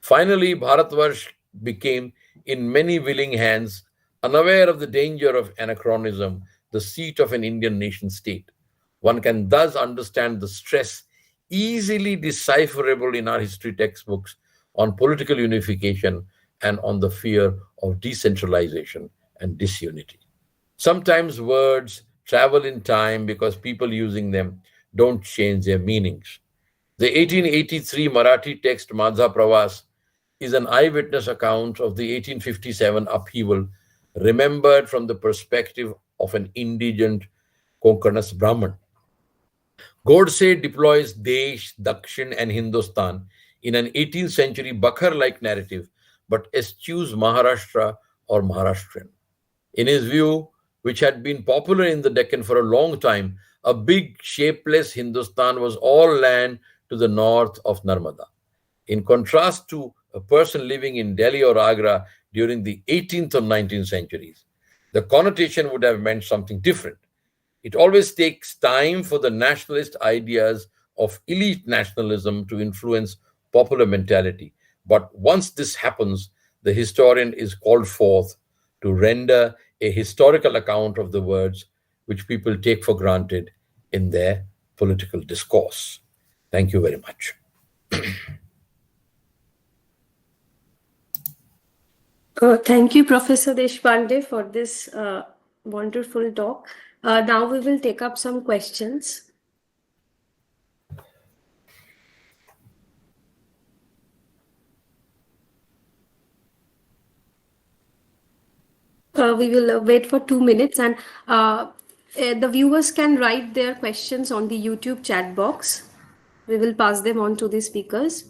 Finally, Bharatvarsh became, in many willing hands, unaware of the danger of anachronism, the seat of an Indian nation-state. One can thus understand the stress easily decipherable in our history textbooks on political unification and on the fear of decentralization and disunity. Sometimes words travel in time because people using them don't change their meanings. The 1883 Marathi text Madha Pravas is an eyewitness account of the 1857 upheaval, remembered from the perspective of an indigent Konkanas Brahman. Godse deploys Desh, Dakshin, and Hindustan in an 18th century Bakhar-like narrative, but eschews Maharashtra or Maharashtrian. In his view, which had been popular in the Deccan for a long time, a big, shapeless Hindustan was all land to the north of Narmada. in contrast to a person living in Delhi or Agra during the 18th or 19th centuries, the connotation would have meant something different. It always takes time for the nationalist ideas of elite nationalism to influence popular mentality. But once this happens, the historian is called forth to render a historical account of the words which people take for granted in their political discourse. Thank you very much. Thank you, Professor Deshpande, for this wonderful talk. Now we will take up some questions. We will wait for 2 minutes, and the viewers can write their questions on the YouTube chat box. We will pass them on to the speakers.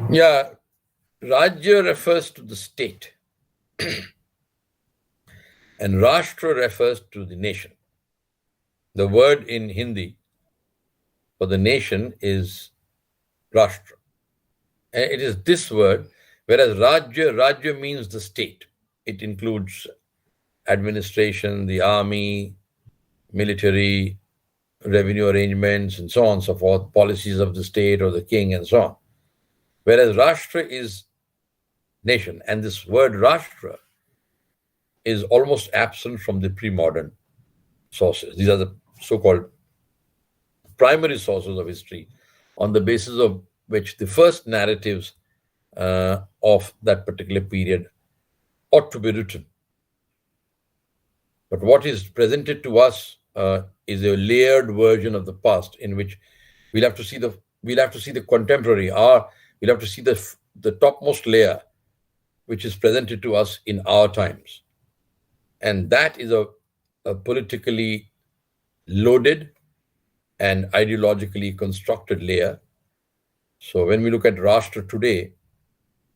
Yeah, Rajya refers to the state, and Rashtra refers to the nation. The word in Hindi for the nation is Rashtra. And it is this word, whereas Rajya means the state. It includes administration, the army, military, revenue arrangements, and so on and so forth, policies of the state or the king, and so on. Whereas Rashtra is nation, and this word Rashtra is almost absent from the pre-modern sources. These are the so-called primary sources of history on the basis of which the first narratives of that particular period ought to be written. But what is presented to us is a layered version of the past, in which we'll have to see the contemporary, we'll have to see the topmost layer, which is presented to us in our times. And that is a politically loaded and ideologically constructed layer. So when we look at Rashtra today,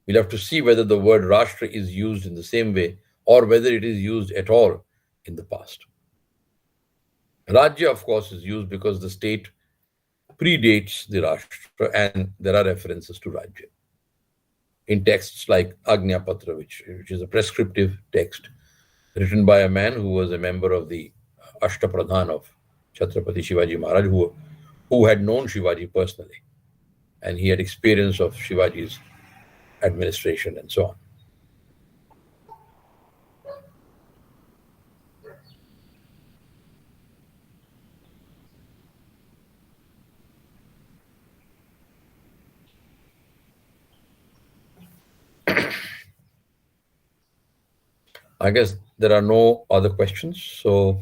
we'll have to see whether the word Rashtra is used in the same way or whether it is used at all in the past. Rajya, of course, is used because the state predates the Rashtra, and there are references to Rajya in texts like Agnya Patra, which is a prescriptive text written by a man who was a member of the Ashtapradhan of Chhatrapati Shivaji Maharaj, who had known Shivaji personally, and he had experience of Shivaji's administration and so on. I guess there are no other questions. So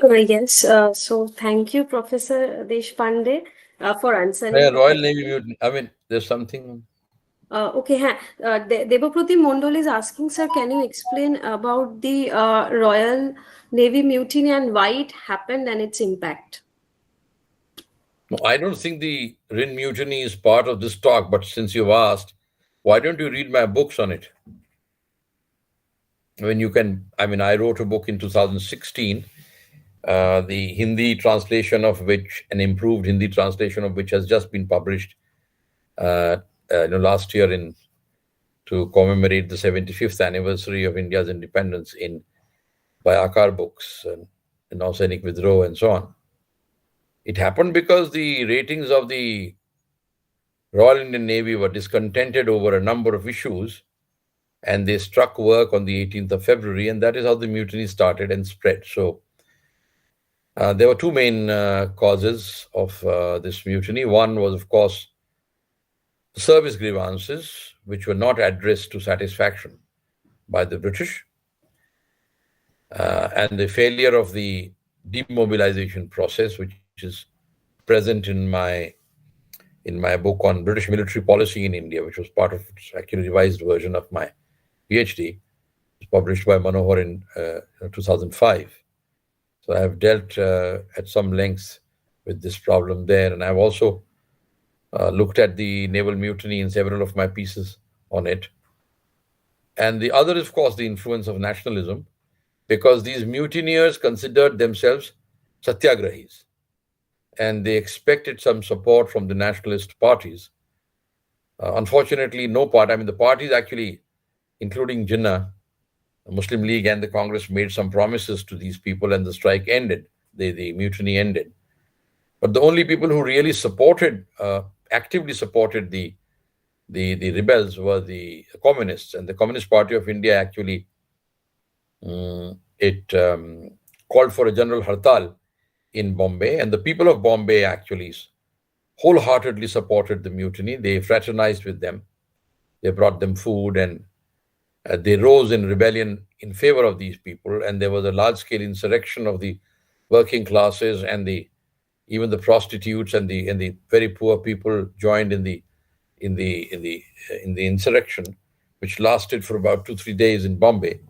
Yes. So thank you, Professor Deshpande, for answering. Royal Navy mutiny. I mean, there's something. Okay. Debaprati Mondal is asking, sir, can you explain about the Royal Navy mutiny and why it happened and its impact? No, I don't think the Rin mutiny is part of this talk, but since you've asked, why don't you read my books on it? When you can, I mean, I wrote a book in 2016, the Hindi translation of which, an improved Hindi translation of which has just been published last year to commemorate the 75th anniversary of India's independence by Akar Books and Nausainik Vidroh and so on. It happened because the ratings of the Royal Indian Navy were discontented over a number of issues, and they struck work on the 18th of February, and that is how the mutiny started and spread. So There were two main causes of this mutiny. One was, of course, service grievances, which were not addressed to satisfaction by the British, and the failure of the demobilization process, which is present in my book on British military policy in India, which was part of actually revised version of my PhD, published by Manohar in 2005. So I have dealt at some length with this problem there, and I've also looked at the naval mutiny in several of my pieces on it. And the other is, of course, the influence of nationalism, because these mutineers considered themselves satyagrahis, and they expected some support from the nationalist parties. Unfortunately, no part, I mean, the parties actually, including Jinnah, the Muslim League and the Congress, made some promises to these people, and the strike ended, the mutiny ended. But the only people who really supported, actively supported the rebels were the communists, and the Communist Party of India actually called for a general hartal in Bombay, and the people of Bombay actually wholeheartedly supported the mutiny. They fraternized with them, they brought them food, and they rose in rebellion in favor of these people. And there was a large-scale insurrection of the working classes, and even the prostitutes and the very poor people joined in the insurrection, which lasted for about 2-3 days in Bombay.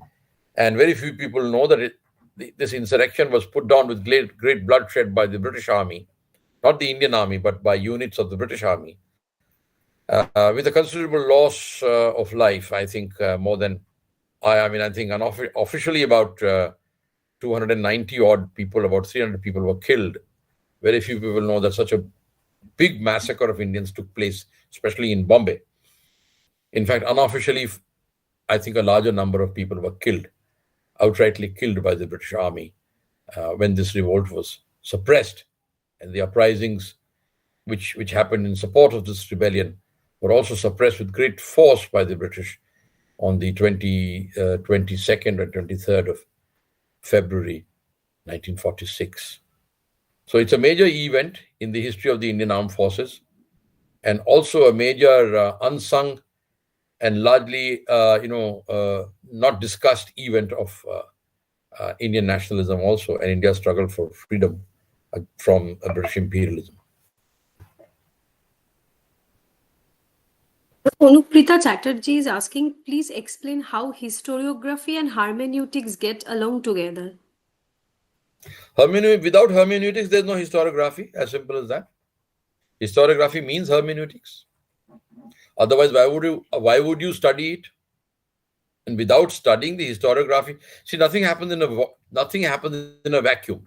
And very few people know that this insurrection was put down with great bloodshed by the British Army, not the Indian Army, but by units of the British Army, with a considerable loss of life. I think more than, I think officially about 290 odd people, about 300 people were killed. Very few people know that such a big massacre of Indians took place, especially in Bombay. In fact, unofficially, I think a larger number of people were killed, outrightly killed by the British Army when this revolt was suppressed. And the uprisings which happened in support of this rebellion were also suppressed with great force by the British on the 22nd and 23rd of February 1946. So it's a major event in the history of the Indian Armed Forces, and also a major unsung and largely, not discussed event of Indian nationalism also, and India's struggle for freedom from British imperialism. Anuprita Chatterjee is asking, please explain how historiography and hermeneutics get along together. Without hermeneutics, there's no historiography, as simple as that. Historiography means hermeneutics. Otherwise, why would you study it? And without studying the historiography, see, nothing happens in a vacuum.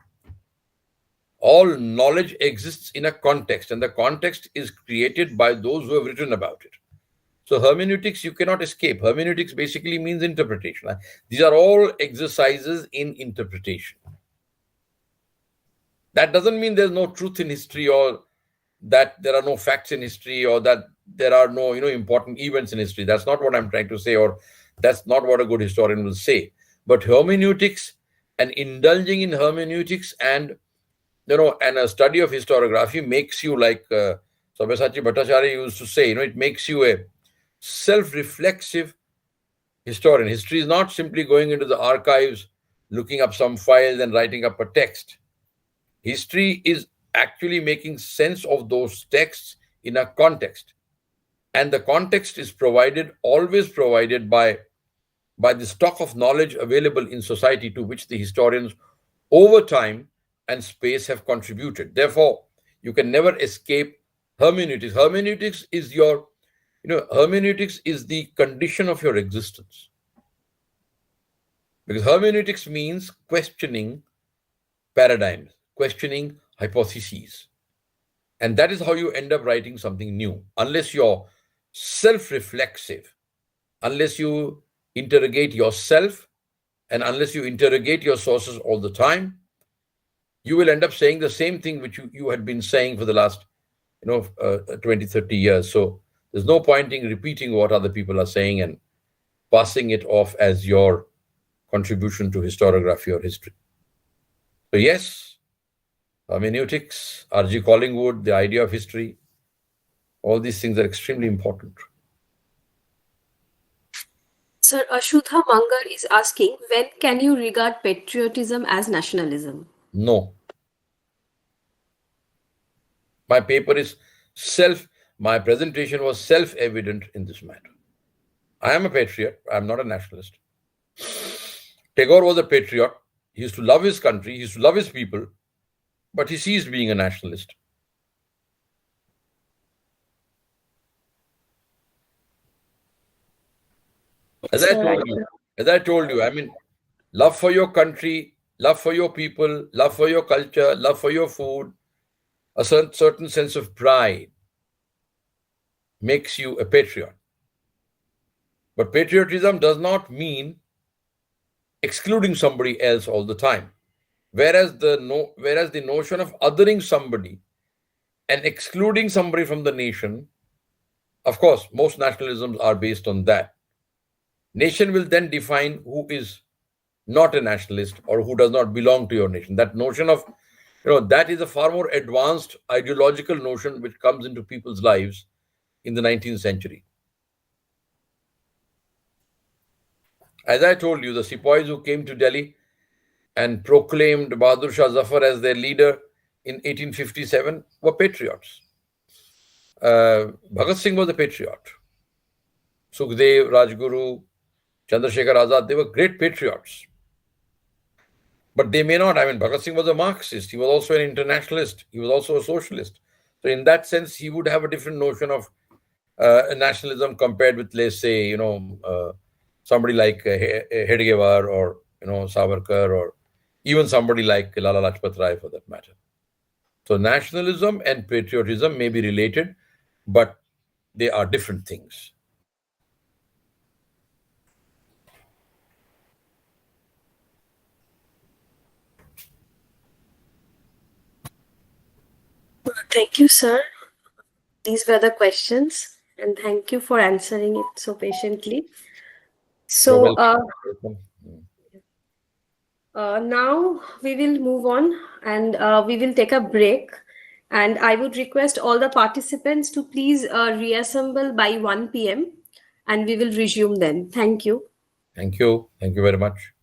All knowledge exists in a context, and the context is created by those who have written about it. So hermeneutics, you cannot escape. Hermeneutics basically means interpretation. These are all exercises in interpretation. That doesn't mean there's no truth in history, or that there are no facts in history, or that there are no important events in history. That's not what I'm trying to say, or that's not what a good historian will say. But hermeneutics, and indulging in hermeneutics, and a study of historiography makes you, like Sabyasachi Bhattacharya used to say, it makes you a self-reflexive historian. History is not simply going into the archives, looking up some files and writing up a text. History is actually making sense of those texts in a context. And the context is always provided by the stock of knowledge available in society, to which the historians over time and space have contributed. Therefore, you can never escape hermeneutics. Hermeneutics is hermeneutics is the condition of your existence. Because hermeneutics means questioning paradigms, questioning hypotheses. And that is how you end up writing something new. Unless you're self-reflexive, unless you interrogate yourself, and unless you interrogate your sources all the time, you will end up saying the same thing which you had been saying for the last 20, 30 years. So there's no point in repeating what other people are saying and passing it off as your contribution to historiography or history. So yes, hermeneutics, R.G. Collingwood, the idea of history. All these things are extremely important. Sir, Ashudha Mangar is asking, when can you regard patriotism as nationalism? No. My paper is my presentation was self-evident in this matter. I am a patriot. I am not a nationalist. Tagore was a patriot. He used to love his country. He used to love his people, but he ceased being a nationalist. As I told you, I mean, love for your country, love for your people, love for your culture, love for your food, a certain sense of pride makes you a patriot. But patriotism does not mean excluding somebody else all the time. Whereas the notion of othering somebody and excluding somebody from the nation, of course, most nationalisms are based on that. Nation will then define who is not a nationalist or who does not belong to your nation. That notion of, that is a far more advanced ideological notion which comes into people's lives in the 19th century. As I told you, the sepoys who came to Delhi and proclaimed Bahadur Shah Zafar as their leader in 1857 were patriots. Bhagat Singh was a patriot. Sukhdev, Rajguru, Chandrasekhar Azad, they were great patriots. But they may not. I mean, Bhagat Singh was a Marxist. He was also an internationalist. He was also a socialist. So in that sense, he would have a different notion of nationalism compared with, let's say, somebody like Hedgewar or, Savarkar, or even somebody like Lala Lajpat Rai for that matter. So nationalism and patriotism may be related, but they are different things. Thank you, sir. These were the questions, and thank you for answering it so patiently. So now we will move on, and we will take a break. And I would request all the participants to please reassemble by 1 p.m. and we will resume then. Thank you. Thank you. Thank you very much.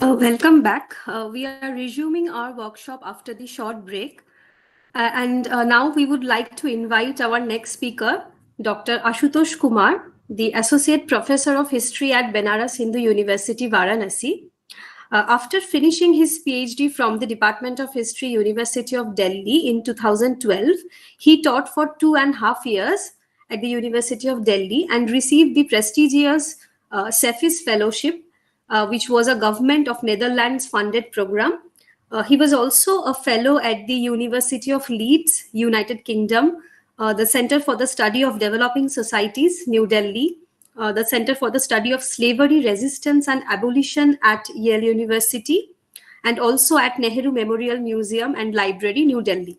Welcome back. We are resuming our workshop after the short break. And now we would like to invite our next speaker, Dr. Ashutosh Kumar, the Associate Professor of History at Benares Hindu University, Varanasi. After finishing his PhD from the Department of History, University of Delhi in 2012, he taught for 2.5 years at the University of Delhi and received the prestigious CEPHIS Fellowship, which was a government of Netherlands funded program. He was also a fellow at the University of Leeds, United Kingdom, the Center for the Study of Developing Societies, New Delhi, the Center for the Study of Slavery, Resistance and Abolition at Yale University, and also at Nehru Memorial Museum and Library, New Delhi.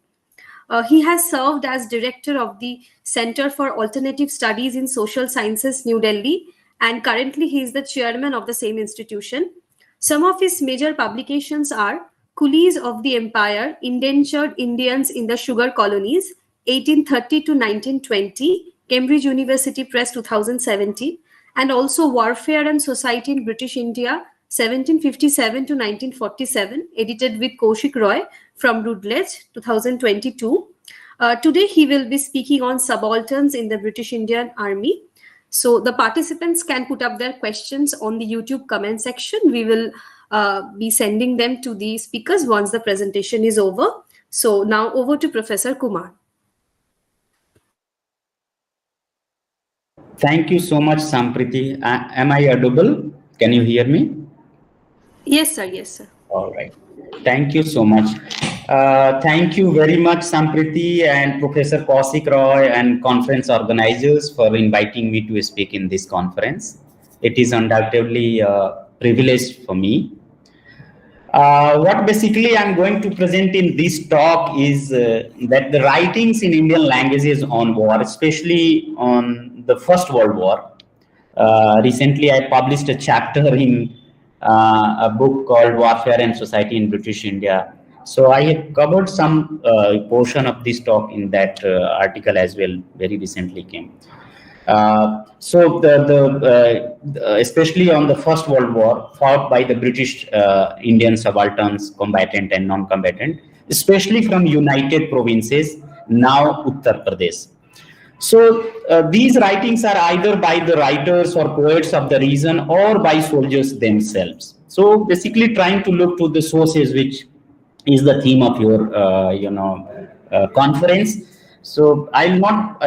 He has served as director of the Center for Alternative Studies in Social Sciences, New Delhi, and currently he is the chairman of the same institution. Some of his major publications are Coolies of the Empire, Indentured Indians in the Sugar Colonies, 1830 to 1920, Cambridge University Press, 2017, and also Warfare and Society in British India, 1757 to 1947, edited with Kaushik Roy from Routledge, 2022. Today, he will be speaking on subalterns in the British Indian Army. So the participants can put up their questions on the YouTube comment section. We will be sending them to the speakers once the presentation is over. So now over to Professor Kumar. Thank you so much, Sampriti. Am I audible? Can you hear me? Yes, sir. Yes, sir. All right. Thank you so much. Thank you very much, Sampriti and Professor Kaushik Roy and conference organizers for inviting me to speak in this conference. It is undoubtedly a privilege for me. What basically I'm going to present in this talk is that the writings in Indian languages on war, especially on the First World War. Recently, I published a chapter in a book called Warfare and Society in British India. So I have covered some portion of this talk in that article as well, very recently came. So especially on the First World War fought by the British Indian subalterns, combatant and non-combatant, especially from United Provinces, now Uttar Pradesh. So these writings are either by the writers or poets of the region or by soldiers themselves. So basically trying to look to the sources, which is the theme of your conference. So I'll not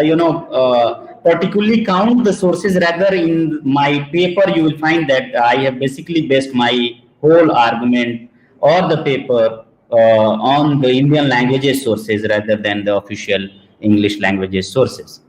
particularly count the sources. Rather, in my paper you will find that I have basically based my whole argument or the paper on the Indian languages sources rather than the official English languages sources.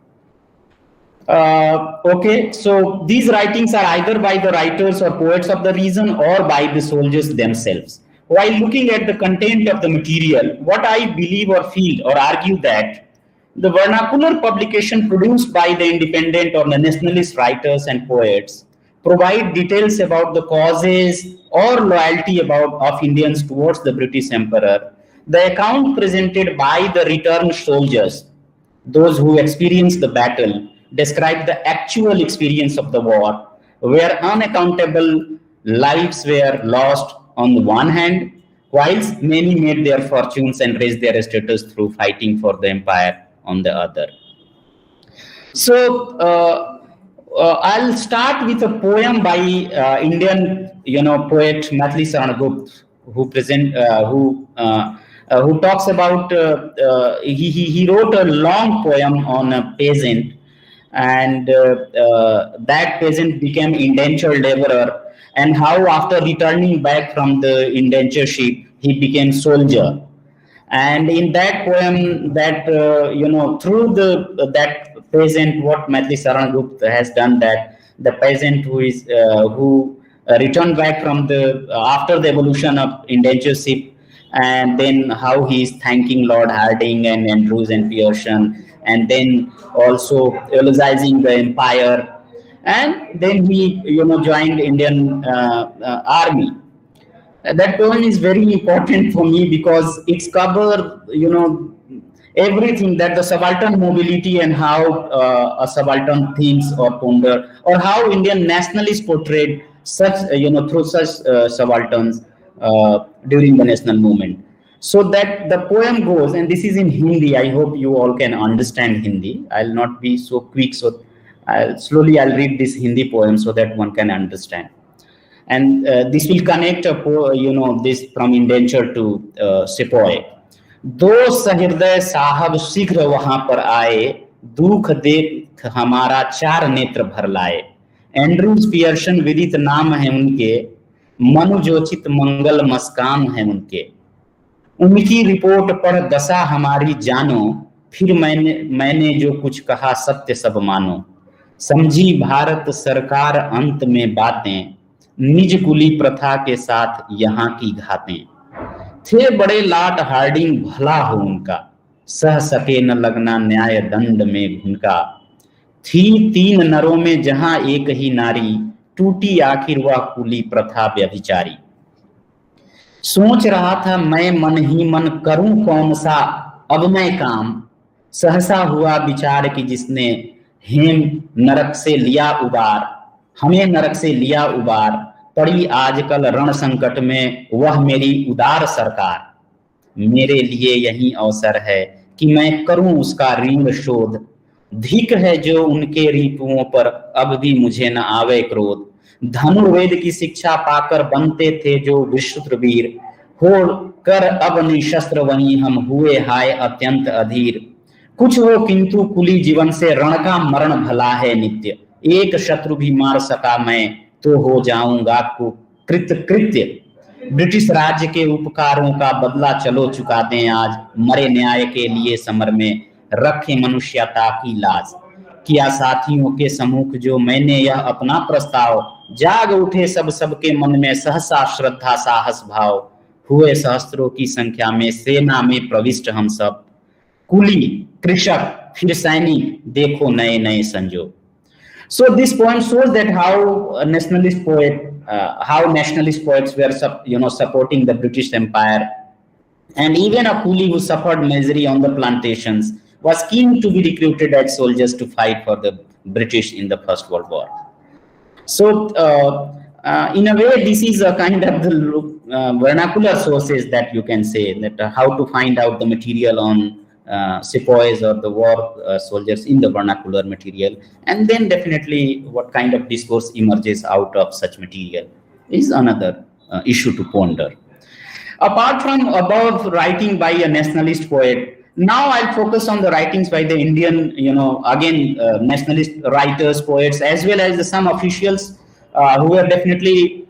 Okay, so these writings are either by the writers or poets of the region or by the soldiers themselves. While looking at the content of the material, what I believe or feel or argue that the vernacular publication produced by the independent or the nationalist writers and poets provide details about the causes or loyalty of Indians towards the British Emperor. The account presented by the returned soldiers, those who experienced the battle, describe the actual experience of the war, where unaccountable lives were lost on the one hand, whilst many made their fortunes and raised their status through fighting for the empire on the other. So I'll start with a poem by Indian poet Maithili Saran Gupta, who talks about he wrote a long poem on a peasant, and that peasant became indentured laborer, and how after returning back from the indentureship he became soldier. And in that poem, that through that peasant, what Maithili Saran Gupta has done, that the peasant who returned back from after the evolution of indentureship, and then how he is thanking Lord Hardinge and Andrews and Pearson, and then also eulogizing the empire, and then he joined Indian army. That poem is very important for me because it's covered everything, that the subaltern mobility and how a subaltern thinks or ponder, or how Indian nationalists portrayed such through such subalterns during the national movement. So that the poem goes, and this is in Hindi. I hope you all can understand Hindi. I'll not be so quick, so I'll read this Hindi poem so that one can understand. And this will connect this from indenture to sepoy. दो सहृदय साहब शीघ्र वहां पर आए, दुख देख हमारा चार नेत्र भर लाए। एंड्रूज पियर्सन विदित नाम है उनके, मनुजोचित मंगल मस्काम है उनके। उनकी रिपोर्ट पढ़ दशा हमारी जानो, फिर मैंने जो कुछ कहा सत्य सब मानो। समझी भारत सरकार अंत में बातें, निज कुली प्रथा के साथ यहाँ की घातें। थे बड़े लाट हार्डिंग भला हो उनका, सह सके न लगना न्याय दंड में घुनका। थी तीन नरों में जहां एक ही नारी, टूटी आखिर वह कुली प्रथा व्यभिचारी। सोच रहा था मैं मन ही मन करूं कौन सा अब मैं काम, सहसा हुआ विचार कि जिसने हेम नरक से लिया उबार, हमें नरक से लिया उबार। पड़ी आजकल रण संकट में वह मेरी उदार सरकार। मेरे लिए यही अवसर है कि मैं करूं उसका ऋण शोध। धिक है जो उनके रिपुओं पर अब भी मुझे न आवे क्रोध। धनुर्वेद की शिक्षा पाकर बनते थे जो विश्रुत वीर, हो कर अब निशस्त्र वहीं हम हुए हाय अत्यंत अधीर। कुछ हो किंतु कुली जीवन से रण का मरण भला है नित्य। एक शत्रु भी मार सका मैं तो हो जाऊंगा कृत्य। ब्रिटिश राज्य के उपकारों का बदला चलो चुका दें आज, मरे न्याय के लिए समर में रखे मनुष्यता की लाज। किया साथियों के सम्मुख जो मैंने यह अपना प्रस्ताव, जाग उठे सबके मन में सहसा श्रद्धा साहस भाव। हुए सहस्त्रों की संख्या में सेना में प्रविष्ट हम सब, कुली कृषक फिर सैनिक देखो नए नए संजोग। So this poem shows that how nationalist poets were supporting the British Empire, and even a coolie who suffered misery on the plantations was keen to be recruited as soldiers to fight for the British in the First World War. So in a way, this is a kind of the vernacular sources that you can say that how to find out the material on sepoys or the war soldiers in the vernacular material, and then definitely what kind of discourse emerges out of such material is another issue to ponder. Apart from above writing by a nationalist poet, now I'll focus on the writings by the Indian, nationalist writers, poets, as well as some officials who were definitely,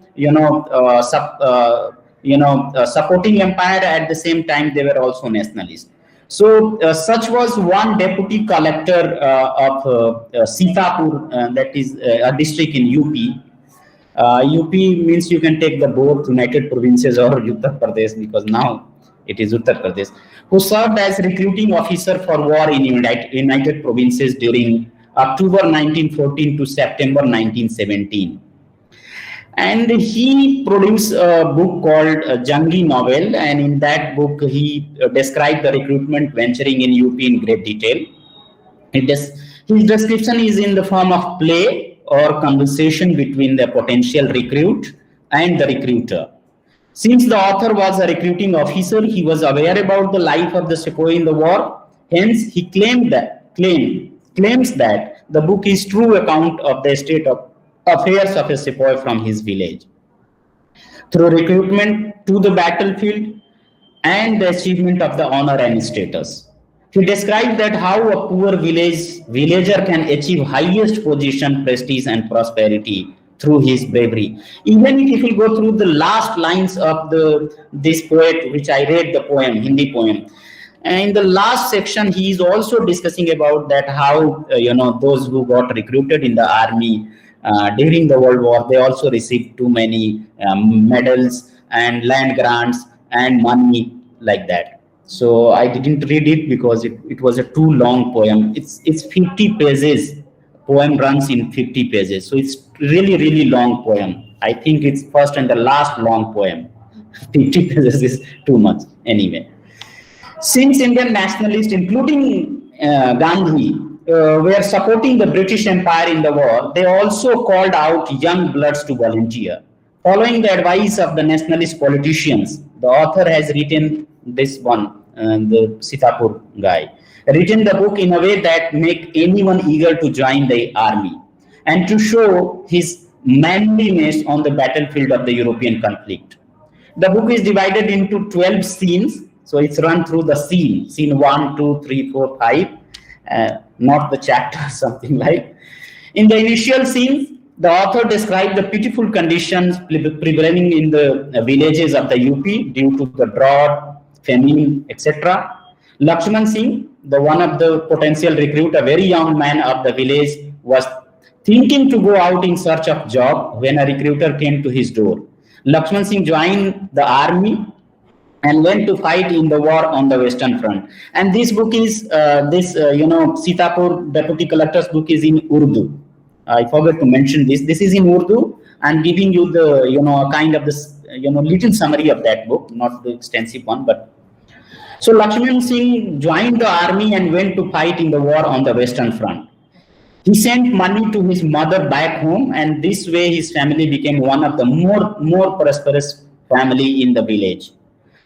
supporting empire. At the same time, they were also nationalists. So such was one deputy collector of Sitapur, that is a district in UP. UP means you can take the both United Provinces or Uttar Pradesh, because now it is Uttar Pradesh, who served as recruiting officer for war in United Provinces during October 1914 to September 1917. And he produced a book called Jangi Novel, and in that book he described the recruitment venturing in UP in great detail. His description is in the form of play or conversation between the potential recruit and the recruiter. Since the author was a recruiting officer, he was aware about the life of the sepoy in the war. Hence, he claims that the book is true account of the state of affairs of a sepoy from his village, through recruitment to the battlefield and the achievement of the honor and status. He described that how a poor villager can achieve highest position, prestige, and prosperity through his bravery. Even if you go through the last lines of this poet, which I read the poem, Hindi poem, and in the last section, he is also discussing about that how those who got recruited in the army during the World War, they also received too many medals and land grants and money like that. So I didn't read it because it was a too long poem. It's 50 pages. Poem runs in 50 pages. So it's really, really long poem. I think it's first and the last long poem. 50 pages is too much anyway. Since Indian nationalists, including Gandhi, were supporting the British Empire in the war, they also called out young bloods to volunteer. Following the advice of the nationalist politicians, the author has written this one, the Sitapur guy, written the book in a way that make anyone eager to join the army and to show his manliness on the battlefield of the European conflict. The book is divided into 12 scenes, so it's run through the scene 1, 2, 3, 4, 5, not the chapter, something like. In the initial scenes, the author described the pitiful conditions prevailing in the villages of the UP due to the drought, famine, etc. Lakshman Singh, the one of the potential recruit, a very young man of the village, was thinking to go out in search of job when a recruiter came to his door. Lakshman Singh joined the army and went to fight in the war on the Western Front. And this book is, Sitapur Deputy Collector's book is in Urdu. I forgot to mention this. This is in Urdu. I'm giving you the, kind of this, little summary of that book, not the extensive one, but. So Lakshman Singh joined the army and went to fight in the war on the Western Front. He sent money to his mother back home, and this way his family became one of the more prosperous family in the village.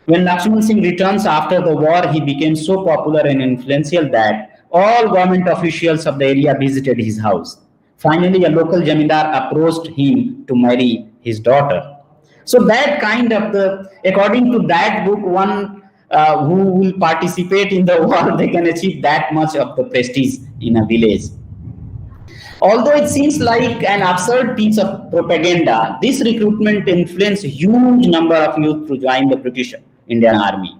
When Lakshman Singh returns after the war, he became so popular and influential that all government officials of the area visited his house. Finally, a local jamindar approached him to marry his daughter. So that kind of according to that book, one who will participate in the war, they can achieve that much of the prestige in a village. Although it seems like an absurd piece of propaganda, this recruitment influenced a huge number of youth to join the British Indian Army.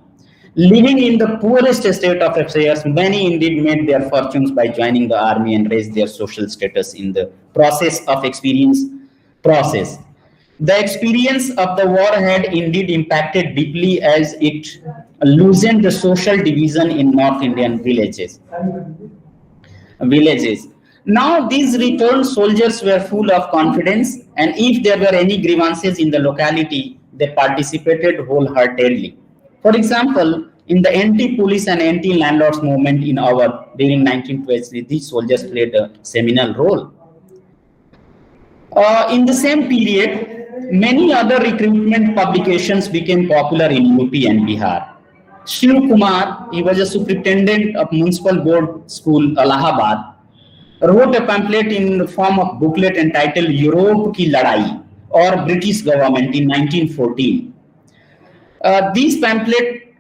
Living in the poorest state of affairs, many indeed made their fortunes by joining the army and raised their social status in the process. The experience of the war had indeed impacted deeply as it loosened the social division in North Indian villages. Now, these returned soldiers were full of confidence, and if there were any grievances in the locality, they participated wholeheartedly. For example, in the anti-police and anti-landlords movement in during 1920s, these soldiers played a seminal role. In the same period, many other recruitment publications became popular in UP and Bihar. Shiv Kumar, he was a superintendent of Municipal Board School, Allahabad, wrote a pamphlet in the form of booklet entitled Europe Ki Ladai or British Government in 1914. These pamphlet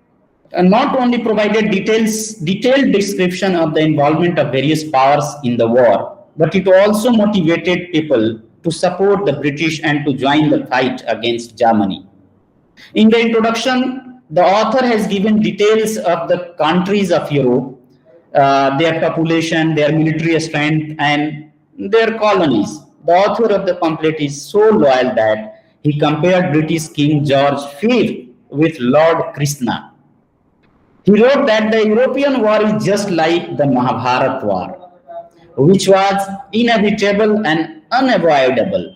not only provided detailed description of the involvement of various powers in the war, but it also motivated people to support the British and to join the fight against Germany. In the introduction, the author has given details of the countries of Europe, their population, their military strength, and their colonies. The author of the pamphlet is so loyal that he compared British King George V with Lord Krishna. He wrote that the European war is just like the Mahabharata war, which was inevitable and unavoidable.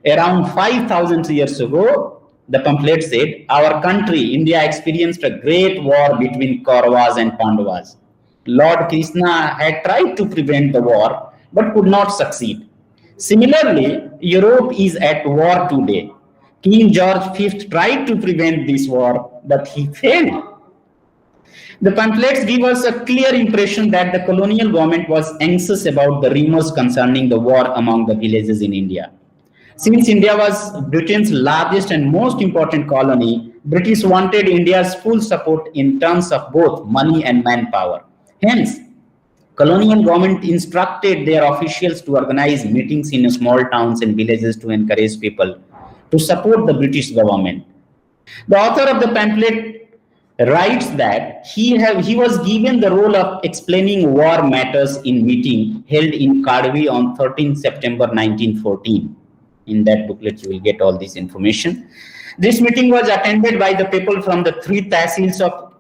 Around 5,000 years ago, the pamphlet said, our country, India, experienced a great war between Kauravas and Pandavas. Lord Krishna had tried to prevent the war, but could not succeed. Similarly, Europe is at war today. King George V tried to prevent this war, but he failed. The pamphlets give us a clear impression that the colonial government was anxious about the rumors concerning the war among the villages in India. Since India was Britain's largest and most important colony, British wanted India's full support in terms of both money and manpower. Hence, colonial government instructed their officials to organize meetings in small towns and villages to encourage people to support the British government. The author of the pamphlet writes that he was given the role of explaining war matters in meeting held in Kadvi on 13 September 1914. In that booklet, you will get all this information. This meeting was attended by the people from the 3 tehsils of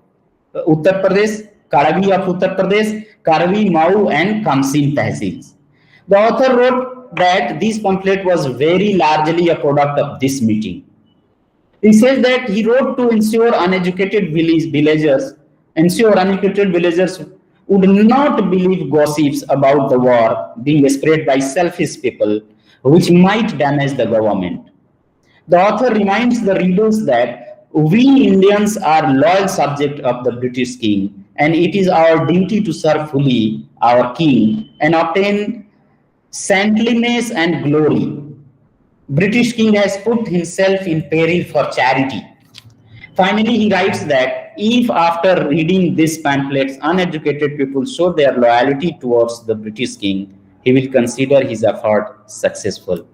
Uttar Pradesh, Kadvi of Uttar Pradesh, Karvi, Mau, and Kamsin tehsils. The author wrote that this pamphlet was very largely a product of this meeting. He says that he wrote to ensure uneducated villagers would not believe gossips about the war being spread by selfish people which might damage the government. The author reminds the readers that we Indians are loyal subjects of the British king, and it is our duty to serve fully our king and obtain saintliness and glory. British king has put himself in peril for charity. Finally, he writes that if after reading these pamphlets, uneducated people show their loyalty towards the British king, he will consider his effort successful.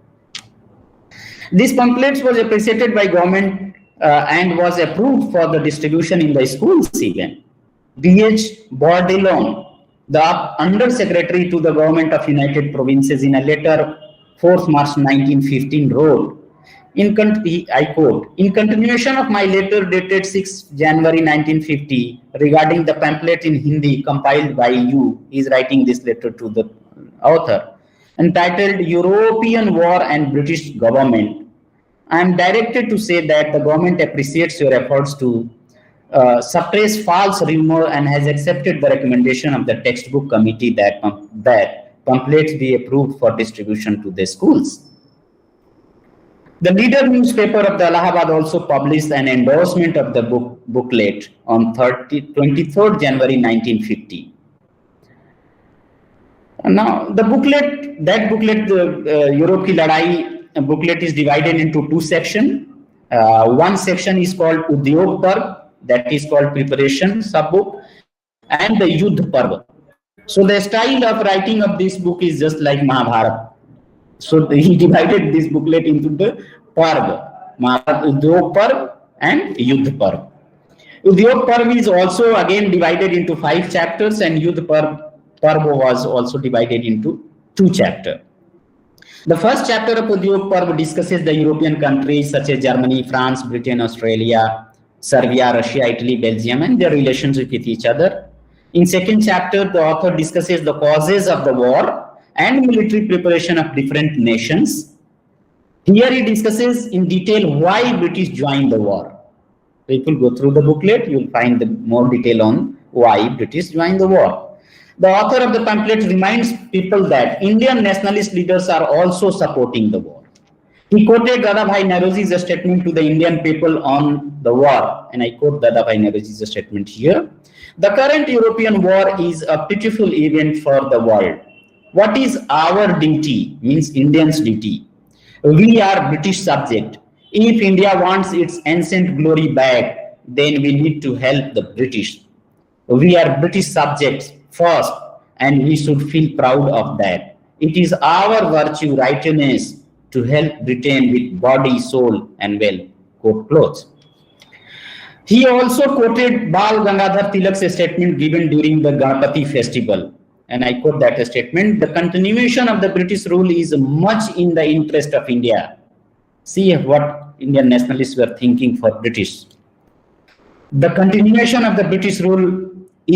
These pamphlets was appreciated by government and was approved for the distribution in the schools even. B.H. Bordelon, the Under-Secretary to the Government of United Provinces, in a letter 4th March 1915 wrote, I quote, "In continuation of my letter dated 6 January 1950 regarding the pamphlet in Hindi compiled by you," is writing this letter to the author, entitled European War and British Government. I am directed to say that the government appreciates your efforts to suppress false rumor and has accepted the recommendation of the textbook committee that pamphlets be approved for distribution to the schools. The leader newspaper of the Allahabad also published an endorsement of the booklet on 23rd January 1950. Now, the Europe Ki Ladai booklet is divided into two sections. One section is called Udyog Parv, that is called preparation sub-book, and the Yudh Parv. So the style of writing of this book is just like Mahabharata. So he divided this booklet into the Parv, Udyog Parv and Yudh Parv. Udyog Parv is also again divided into 5 chapters, and Yudh Parv was also divided into 2 chapters. The first chapter of Udyog Parv discusses the European countries such as Germany, France, Britain, Australia, Serbia, Russia, Italy, Belgium, and their relationship with each other. In second chapter, the author discusses the causes of the war and military preparation of different nations. Here he discusses in detail why British joined the war. If you go through the booklet, you will find more detail on why British joined the war. The author of the pamphlet reminds people that Indian nationalist leaders are also supporting the war. He quoted Dadabhai Nauroji's statement to the Indian people on the war, and I quote Dadabhai Nauroji's statement here. "The current European war is a pitiful event for the world. What is our duty?" Means Indians' duty. "We are British subject. If India wants its ancient glory back, then we need to help the British. We are British subjects first, and we should feel proud of that. It is our virtue, righteousness, to help Britain with body, soul, and well." Quote close. He also quoted Bal Gangadhar Tilak's statement given during the Ganpati festival. And I quote that statement: "The continuation of the British rule is much in the interest of India." See what Indian nationalists were thinking for British. "The continuation of the British rule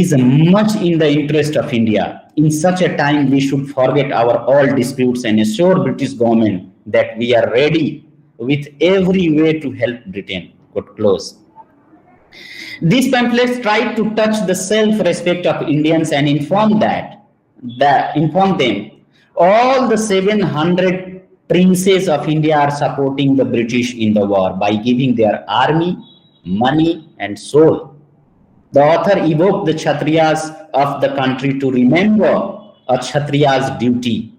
is much in the interest of India. In such a time, we should forget our all disputes and assure British government that we are ready with every way to help Britain." Quote close. These pamphlets try to touch the self-respect of Indians and inform them all the 700 princes of India are supporting the British in the war by giving their army, money, and soul. The author evoked the Kshatriyas of the country to remember a Kshatriya's duty.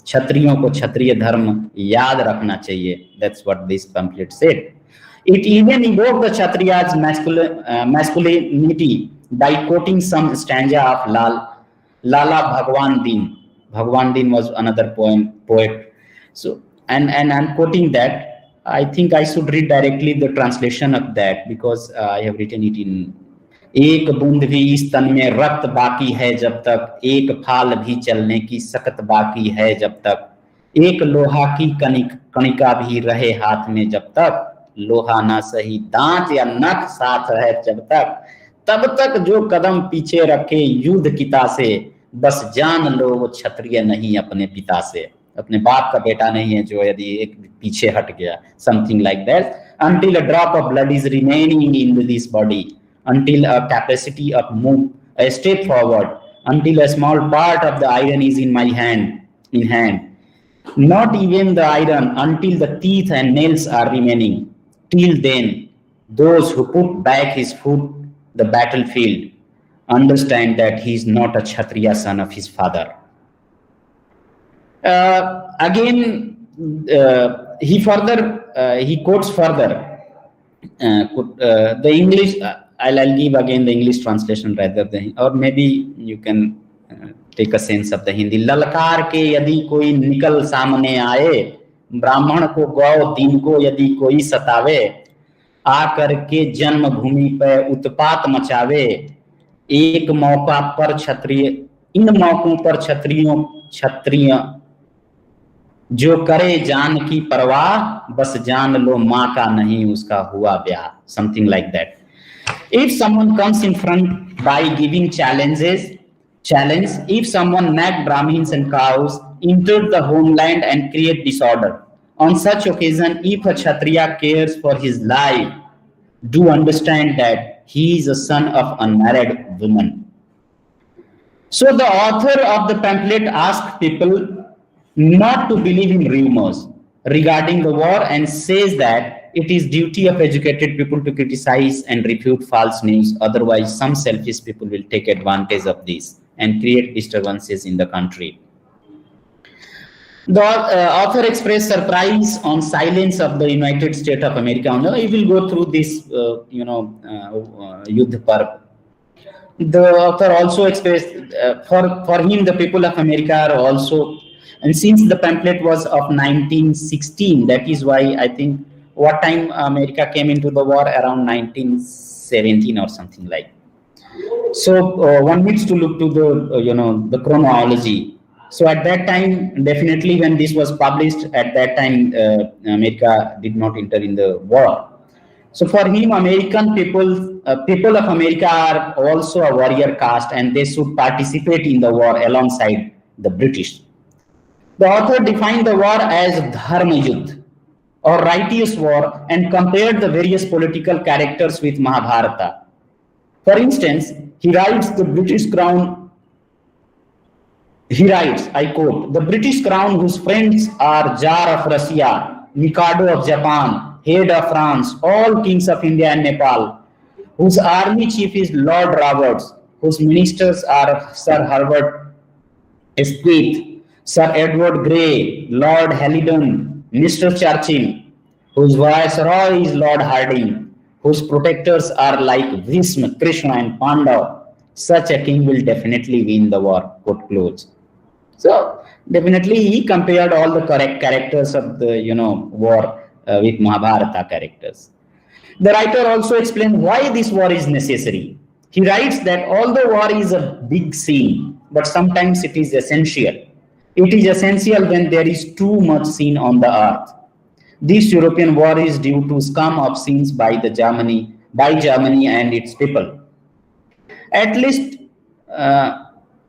Kshatriyon ko Kshatriya dharma yaad rakhna chahiye. That's what this pamphlet said. It even evoked the Kshatriya's masculinity by quoting some stanza of Lala Bhagwan Din. Bhagwan Din was another poet. So, and I'm quoting that. I think I should read directly the translation of that because I have written it in "एक बूंद भी इस तन में रक्त बाकी है जब तक, एक फाल भी चलने की सकत बाकी है जब तक, एक लोहा की कणिका भी रहे हाथ में जब तक, लोहा ना सही दांत या नख साथ रहे जब तक, तब तक जो कदम पीछे रखे युद्ध किता से, बस जान लो वो क्षत्रिय नहीं अपने पिता से." अपने बाप का बेटा नहीं है जो यदि एक पीछे हट गया. Something like that. "Until a drop of blood is remaining in this body, until a capacity of move a step forward, until a small part of the iron is in my hand. Not even the iron, until the teeth and nails are remaining. Till then, those who put back his foot the battlefield understand that he is not a Kshatriya son of his father. He quotes further. The English, I'll give again the English translation rather than, or maybe you can take a sense of the Hindi. ललकार के यदि कोई निकल सामने आए, ब्राह्मण को गौ दिन को यदि कोई सतावे, आकर के जन्मभूमि पर उत्पात मचावे, एक मौका पर क्षत्रिय, इन मौकों पर क्षत्रिय जो करे जान की परवाह, बस जान लो माँ का नहीं उसका हुआ ब्याह. Something like that. If someone comes in front by giving challenge, if someone nag Brahmins and cows, entered the homeland and create disorder, on such occasion, if a Kshatriya cares for his life, do understand that he is a son of unmarried woman. So the author of the pamphlet asked people not to believe in rumors regarding the war and says that it is duty of educated people to criticize and refute false news. Otherwise, some selfish people will take advantage of this and create disturbances in the country. The author expressed surprise on silence of the United States of America. He will go through this, Yuddh Parv. The author also expressed, for him, the people of America are also, and since the pamphlet was of 1916, that is why I think what time America came into the war, around 1917 or something like. So one needs to look to the, the chronology. So at that time, definitely when this was published, at that time, America did not enter in the war. So for him, American people of America are also a warrior caste and they should participate in the war alongside the British. The author defined the war as Dharma Yuddh, or righteous war, and compared the various political characters with Mahabharata. For instance, he writes, I quote, the British crown whose friends are Tsar of Russia, Mikado of Japan, head of France, all kings of India and Nepal, whose army chief is Lord Roberts, whose ministers are Sir Herbert Asquith, Sir Edward Grey, Lord Halidon, Mr. Churchill, whose viceroy is Lord Harding, whose protectors are like Bhishma, Krishna and Pandav, such a king will definitely win the war, quote close. So definitely he compared all the correct characters of the war with Mahabharata characters. The writer also explained why this war is necessary. He writes that although war is a big sin, but sometimes it is essential. It is essential when there is too much sin on the earth. This European war is due to scum of sins by Germany and its people. At least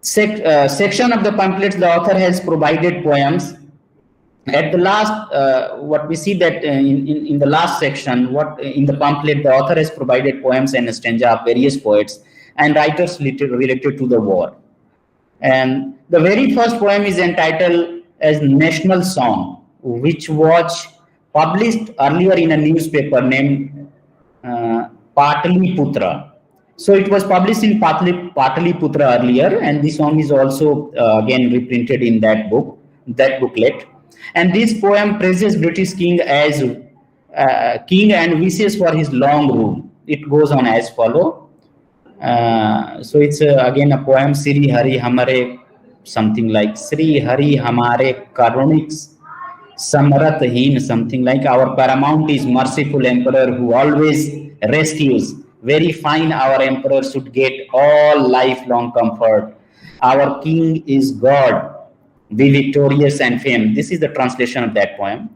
section of the pamphlets, the author has provided poems. At the last, what we see that in the last section, in the pamphlet, the author has provided poems and stanza of various poets and writers related to the war. And the very first poem is entitled as National Song, which was published earlier in a newspaper named Pataliputra. So it was published in Pataliputra earlier, and this song is also again reprinted in that booklet. And this poem praises British king as king and wishes for his long rule. It goes on as follow. So it's again a poem, Sri Hari Hamare, something like Sri Hari Hamare Karunix Samarathheen, something like our paramount is merciful emperor who always rescues. Very fine, our emperor should get all lifelong comfort. Our king is God, be victorious and famed. This is the translation of that poem.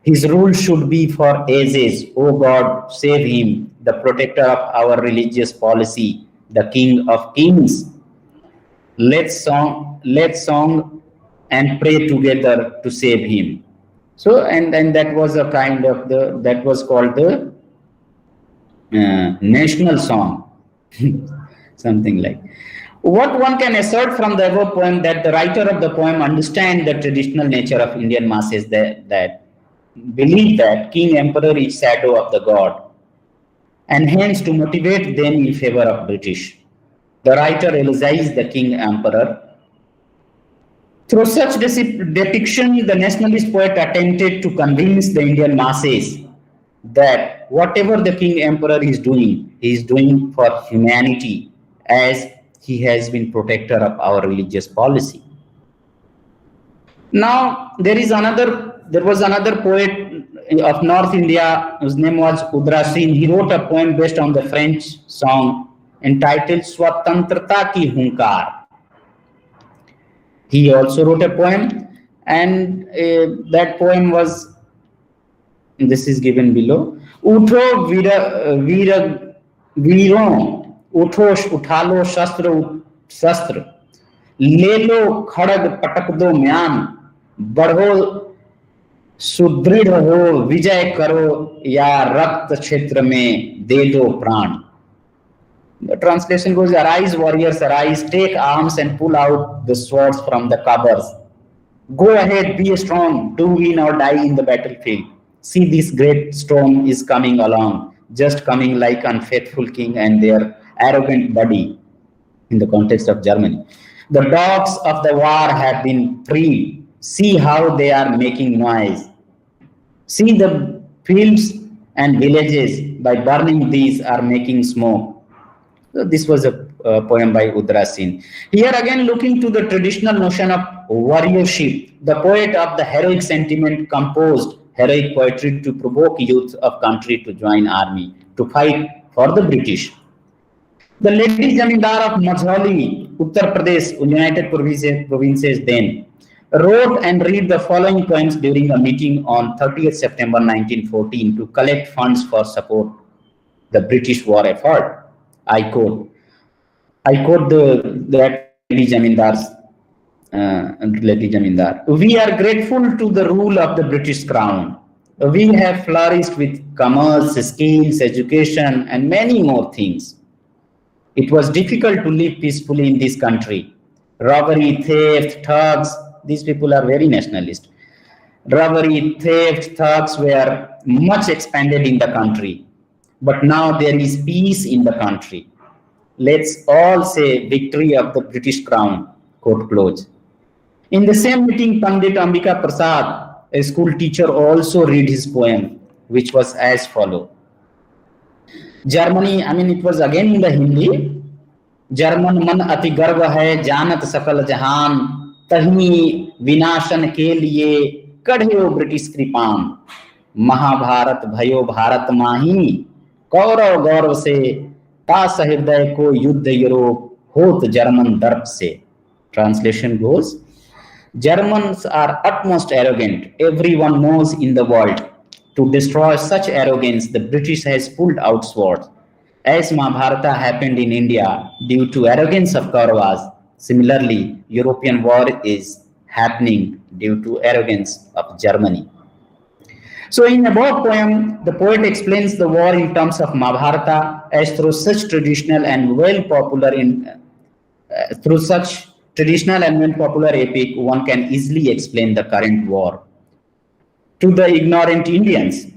His rule should be for ages. Oh God, save him, the protector of our religious policy, the king of kings. Let's song and pray together to save him. So, and that was a kind of that was called the national song, something like. What one can assert from the above poem that the writer of the poem understands the traditional nature of Indian masses that believe that king emperor is shadow of the god, and hence to motivate them in favor of British. The writer eulogized the king emperor. Through such depiction, the nationalist poet attempted to convince the Indian masses that whatever the king emperor is doing, he is doing for humanity, as he has been protector of our religious policy. Now, there was another poet of North India whose name was Udra Singh. He wrote a poem based on the French song entitled Swatantrata Ki Hunkar. He also wrote a poem, and that poem was, this is given below. Utho वीरों उठा लो शस्त्र ले लो खड़ग पटक दो म्यान बढ़ो सुदृढ़ हो विजय करो या रक्त क्षेत्र में दे दो प्राण. The translation goes, arise warriors, arise, take arms and pull out the swords from the covers. Go ahead, be strong, do win or die in the battlefield. See, this great storm is coming along, just coming like unfaithful king and their arrogant buddy in the context of Germany. The dogs of the war have been freed. See how they are making noise. See the fields and villages by burning these are making smoke. So this was a poem by Udra Singh. Here again, looking to the traditional notion of warriorship, the poet of the heroic sentiment composed heroic poetry to provoke youth of country to join army, to fight for the British. The lady Zamindar of Majhauli, Uttar Pradesh, United Provinces then, wrote and read the following poems during a meeting on 30th September 1914 to collect funds for support the British war effort. I quote that Lady Jamindar's Lady Jamindar. We are grateful to the rule of the British Crown. We have flourished with commerce, skills, education, and many more things. It was difficult to live peacefully in this country. Robbery, theft, thugs, these people are very nationalist. Robbery, theft, thugs were much expanded in the country. But now there is peace in the country. Let's all say victory of the British Crown, quote close. In the same meeting, Pandit Ambika Prasad, a school teacher, also read his poem, which was as follows. Germany, it was again in the Hindi. German man ati garv hai, janat sakal jahan, tahmi vinashan ke liye kadhyo British kripan. Mahabharat bhayo bharat mahi, kaurav gaurav se, ta sahirday ko yuddha Europe, hot German darp se. Translation goes, Germans are utmost arrogant. Everyone knows in the world. To destroy such arrogance, the British has pulled out swords. As Mahabharata happened in India due to arrogance of Kauravas, similarly, European war is happening due to arrogance of Germany. So in above poem, the poet explains the war in terms of Mahabharata as through such traditional and well popular epic, one can easily explain the current war to the ignorant Indians.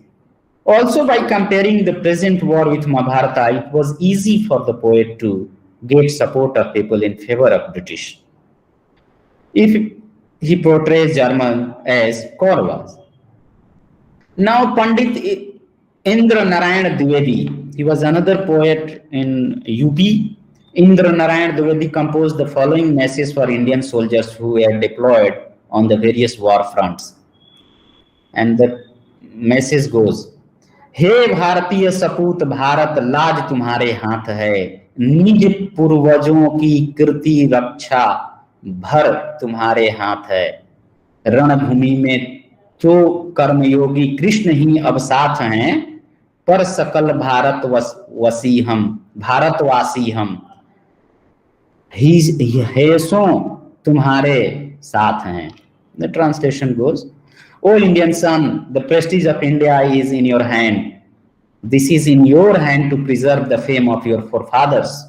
Also, by comparing the present war with Mahabharata, it was easy for the poet to get support of people in favor of British. If he portrays German as Kauravas. Now, Pandit Indra Narayan Dwivedi, he was another poet in UP. Indra Narayan Dwivedi composed the following message for Indian soldiers who were deployed on the various war fronts. And the message goes, हे भारतीय सपूत भारत लाज तुम्हारे हाथ है, निज पूर्वजों की कीर्ति रक्षा भर तुम्हारे हाथ है, रणभूमि में तो कर्मयोगी कृष्ण ही अब साथ हैं, पर सकल भारतवासी हम हेसों तुम्हारे साथ हैं. The translation goes, O Indian son, the prestige of India is in your hand. This is in your hand to preserve the fame of your forefathers.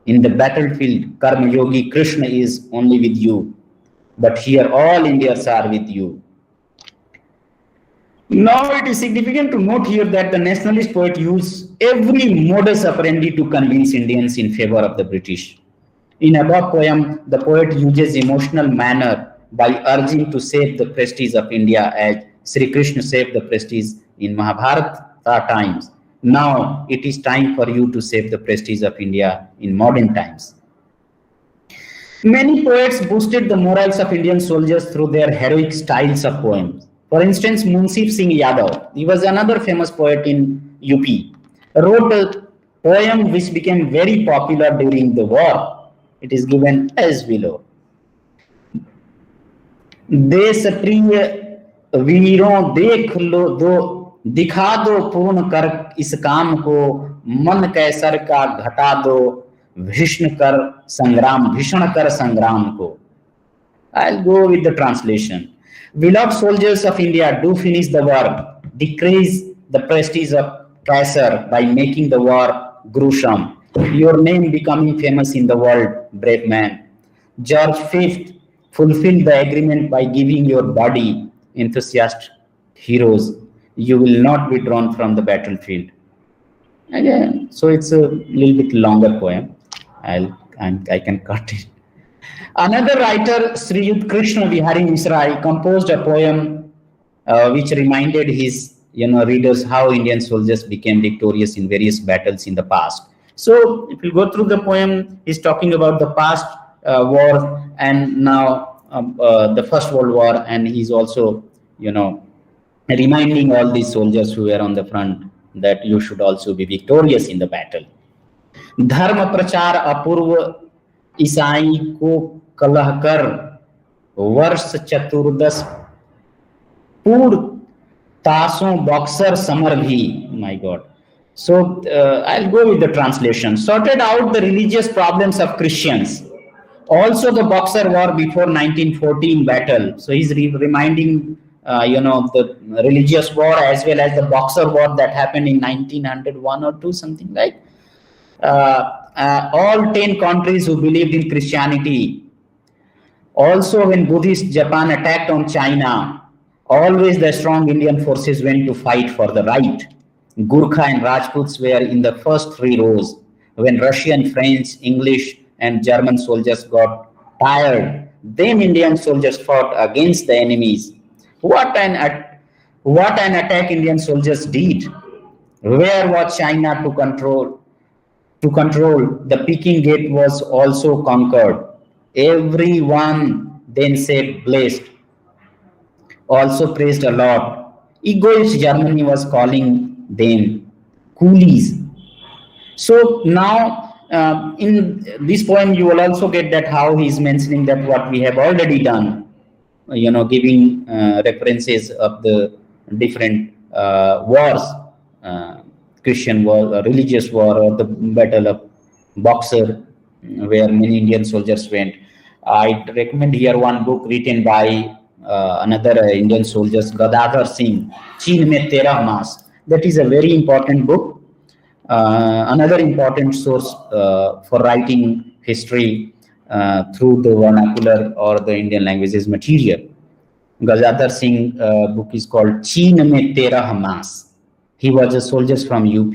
In the battlefield, Karma Yogi Krishna is only with you. But here all Indians are with you. Now it is significant to note here that the nationalist poet used every modus operandi to convince Indians in favor of the British. In above poem, the poet uses emotional manner by urging to save the prestige of India as Sri Krishna saved the prestige in Mahabharata times. Now it is time for you to save the prestige of India in modern times. Many poets boosted the morals of Indian soldiers through their heroic styles of poems. For instance, Munshi Singh Yadav, he was another famous poet in UP, wrote a poem which became very popular during the war. It is given as below. देश प्रिय वीरों देख लो दो, दिखा दो पूर्ण कर इस काम को, मन कैसर का घटा दो, भीषण कर संग्राम को. I'll go with the translation. Beloved soldiers of India, do finish the war. Decrease the prestige of Kaisar by making the war gruesome. Your name becoming famous in the world, brave man. George V fulfill the agreement by giving your body, enthusiast heroes. You will not be drawn from the battlefield. Again, so it's a little bit longer poem. I can cut it. Another writer, Sriyud Krishna Vihari Misra, composed a poem which reminded his readers how Indian soldiers became victorious in various battles in the past. So if you go through the poem, he's talking about the past war and now the First World War, and he's also reminding all these soldiers who were on the front that you should also be victorious in the battle. Dharma prachar apurva ईसाई को कलह कर वर्ष चतुर्दश पूर्व Tason boxer summer भी. My God. So I'll go with the translation. Sorted out the religious problems of Christians. Also the Boxer War before 1914 battle. So he's reminding the religious war as well as the Boxer War that happened in 1901 or 2, something like. All 10 countries who believed in Christianity. Also when Buddhist Japan attacked on China, always the strong Indian forces went to fight for the right. Gurkha and Rajputs were in the first 3 rows. When Russian, French, English and German soldiers got tired, then Indian soldiers fought against the enemies. What an attack Indian soldiers did. Where was China to control? The Peking Gate was also conquered. Everyone then said blessed. Also praised a lot. Egoist Germany was calling them coolies. So now in this poem you will also get that how he's mentioning that what we have already done, giving references of the different wars, Christian war, religious war, or the battle of Boxer, where many Indian soldiers went. I recommend here one book written by another Indian soldiers, Gadadhar Singh, Cheen Mein 13 Maas. That is a very important book. Another important source for writing history through the vernacular or the Indian languages material. Gadadhar Singh book is called Cheen Mein 13 Maas. He was a soldier from UP,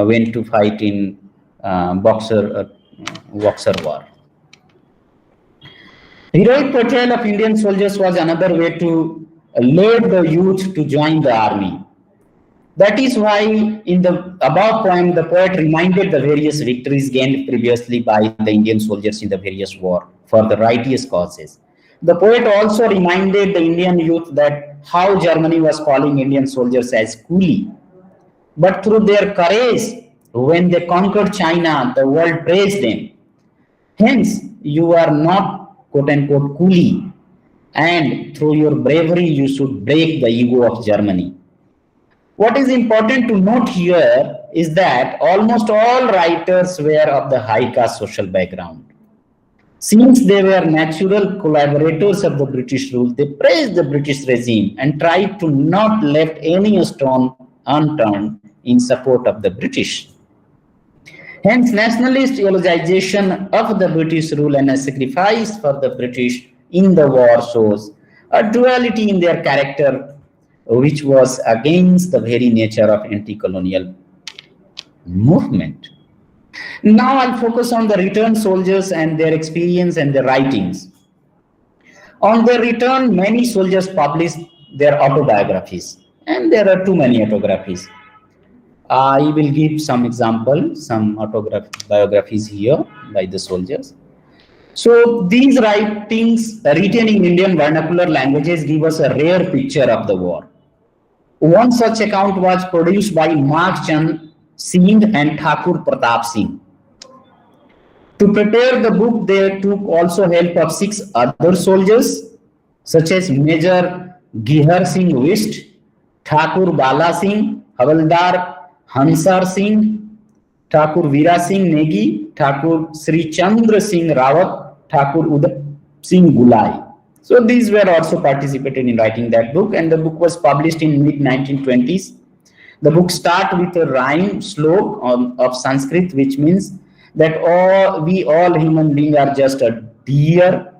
went to fight in Boxer War. Heroic portrayal of Indian soldiers was another way to lead the youth to join the army. That is why in the above poem, the poet reminded the various victories gained previously by the Indian soldiers in the various wars for the righteous causes. The poet also reminded the Indian youth that how Germany was calling Indian soldiers as coolie. But through their courage, when they conquered China, the world praised them. Hence, you are not quote-unquote coolie. And through your bravery, you should break the ego of Germany. What is important to note here is that almost all writers were of the high caste social background. Since they were natural collaborators of the British rule, they praised the British regime and tried to not left any stone unturned in support of the British. Hence, nationalist eulogization of the British rule and a sacrifice for the British in the war shows a duality in their character, which was against the very nature of anti-colonial movement. Now I'll focus on the returned soldiers and their experience and their writings. On their return, many soldiers published their autobiographies, and there are too many autobiographies. I will give some examples, some autobiographies here by the soldiers. So these writings written in Indian vernacular languages give us a rare picture of the war. One such account was produced by Mark Chand Singh and Thakur Pratap Singh. To prepare the book, they took also help of 6 other soldiers, such as Major Gihar Singh Wist, Thakur Bala Singh, Havaldar Hansar Singh, Thakur Veera Singh Negi, Thakur Sri Chandra Singh Rawat, Thakur Uday Singh Gulai. So these were also participated in writing that book, and the book was published in mid-1920s. The book starts with a rhyme slok of Sanskrit, which means that we all human beings are just a deer,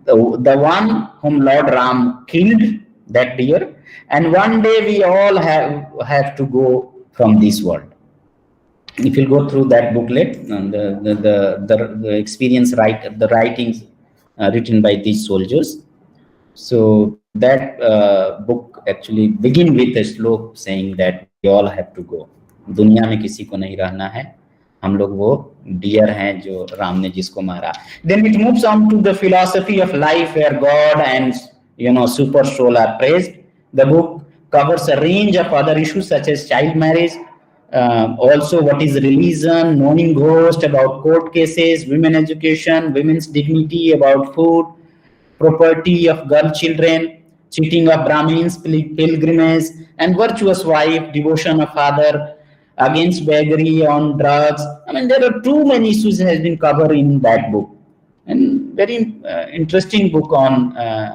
the one whom Lord Ram killed, that deer, and one day we all have to go from this world. If you go through that booklet, the experience the writings written by these soldiers. So that book actually begin with a slok saying that we all have to go. दुनिया में किसी को नहीं रहना है, हम लोग वो डियर हैं जो राम ने जिसको मारा. Then it moves on to the philosophy of life where God and super soul are praised. The book covers a range of other issues such as child marriage, also what is religion, knowing ghost, about court cases, women education, women's dignity, about food, property of girl children, cheating of Brahmins, pilgrimage, and virtuous wife, devotion of father, against beggary, on drugs. I mean, there are too many issues that has been covered in that book. And very interesting book on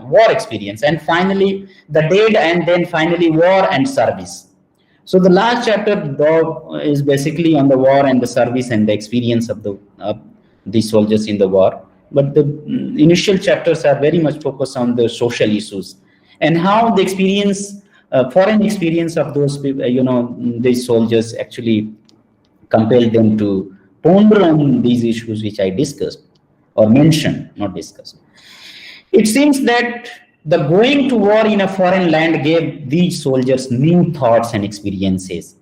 war experience. And finally, the dead, and then finally war and service. So the last chapter is basically on the war and the service and the experience of the soldiers in the war. But the initial chapters are very much focused on the social issues and how the experience, foreign experience of those people, these soldiers actually compelled them to ponder on these issues which I discussed or mentioned, not discussed. It seems that the going to war in a foreign land gave these soldiers new thoughts and experiences,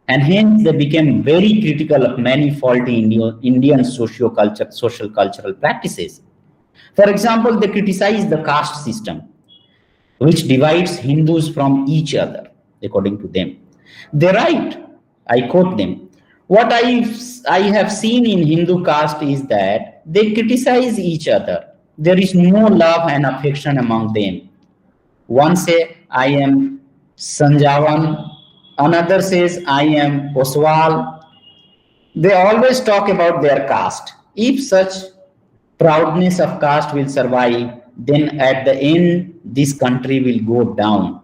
and hence they became very critical of many faulty Indian social cultural practices. For example, they criticized the caste system, which divides Hindus from each other, according to them. They write, I quote them, "What I have seen in Hindu caste is that they criticize each other. There is no love and affection among them. One says, I am Sanjavan. Another says, I am Oswal. They always talk about their caste. If such proudness of caste will survive, then at the end, this country will go down."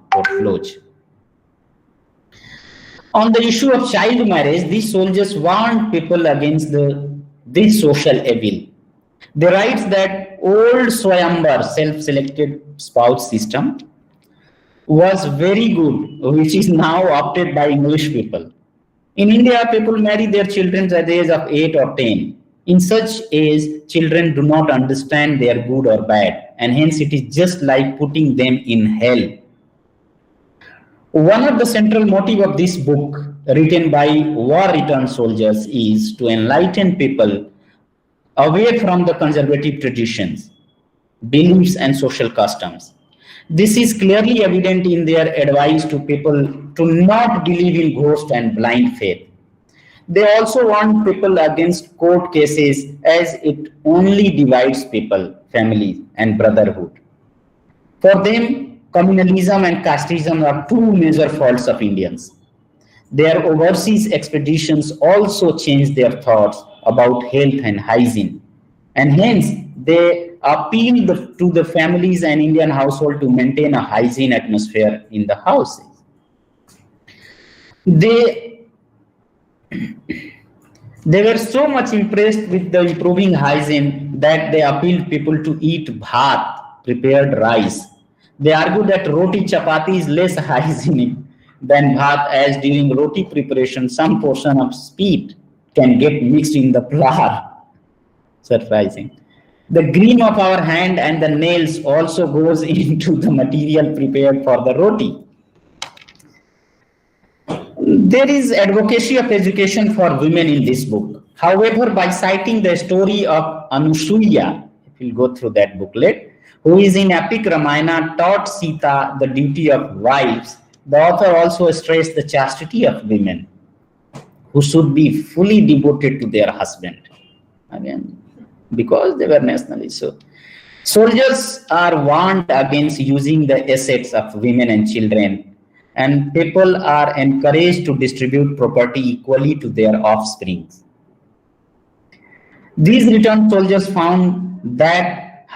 On the issue of child marriage, these soldiers warned people against this social evil. They write that old Swayambar, self-selected spouse system, was very good, which is now opted by English people. In India, people marry their children at the age of 8 or 10. In such age, children do not understand their good or bad, and hence it is just like putting them in hell. One of the central motives of this book, written by war-returned soldiers, is to enlighten people away from the conservative traditions, beliefs, and social customs. This is clearly evident in their advice to people to not believe in ghost and blind faith. They also warn people against court cases, as it only divides people, families, and brotherhood. For them, communalism and casteism are two major faults of Indians. Their overseas expeditions also changed their thoughts about health and hygiene, and hence they appeal to the families and Indian household to maintain a hygiene atmosphere in the houses. They They were so much impressed with the improving hygiene that they appealed people to eat bhat, prepared rice. They argued that roti chapati is less hygienic than bhat, as during roti preparation some portion of speed can get mixed in the flour. Surprising. The green of our hand and the nails also goes into the material prepared for the roti. There is advocacy of education for women in this book. However, by citing the story of Anusuya, if we'll go through that booklet, who is in epic Ramayana taught Sita the duty of wives, the author also stressed the chastity of women who should be fully devoted to their husband. Again, because they were nationalists. So, soldiers are warned against using the assets of women and children, and people are encouraged to distribute property equally to their offspring. These returned soldiers found that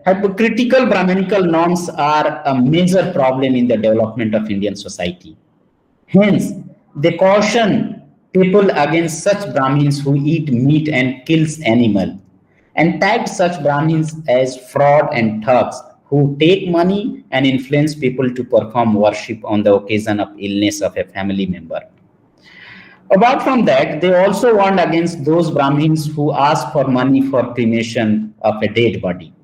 hypocritical Brahminical norms are a major problem in the development of Indian society. Hence, they caution people against such Brahmins who eat meat and kills animal, and tagged such Brahmins as fraud and thugs who take money and influence people to perform worship on the occasion of illness of a family member. Apart from that, they also warned against those Brahmins who ask for money for cremation of a dead body.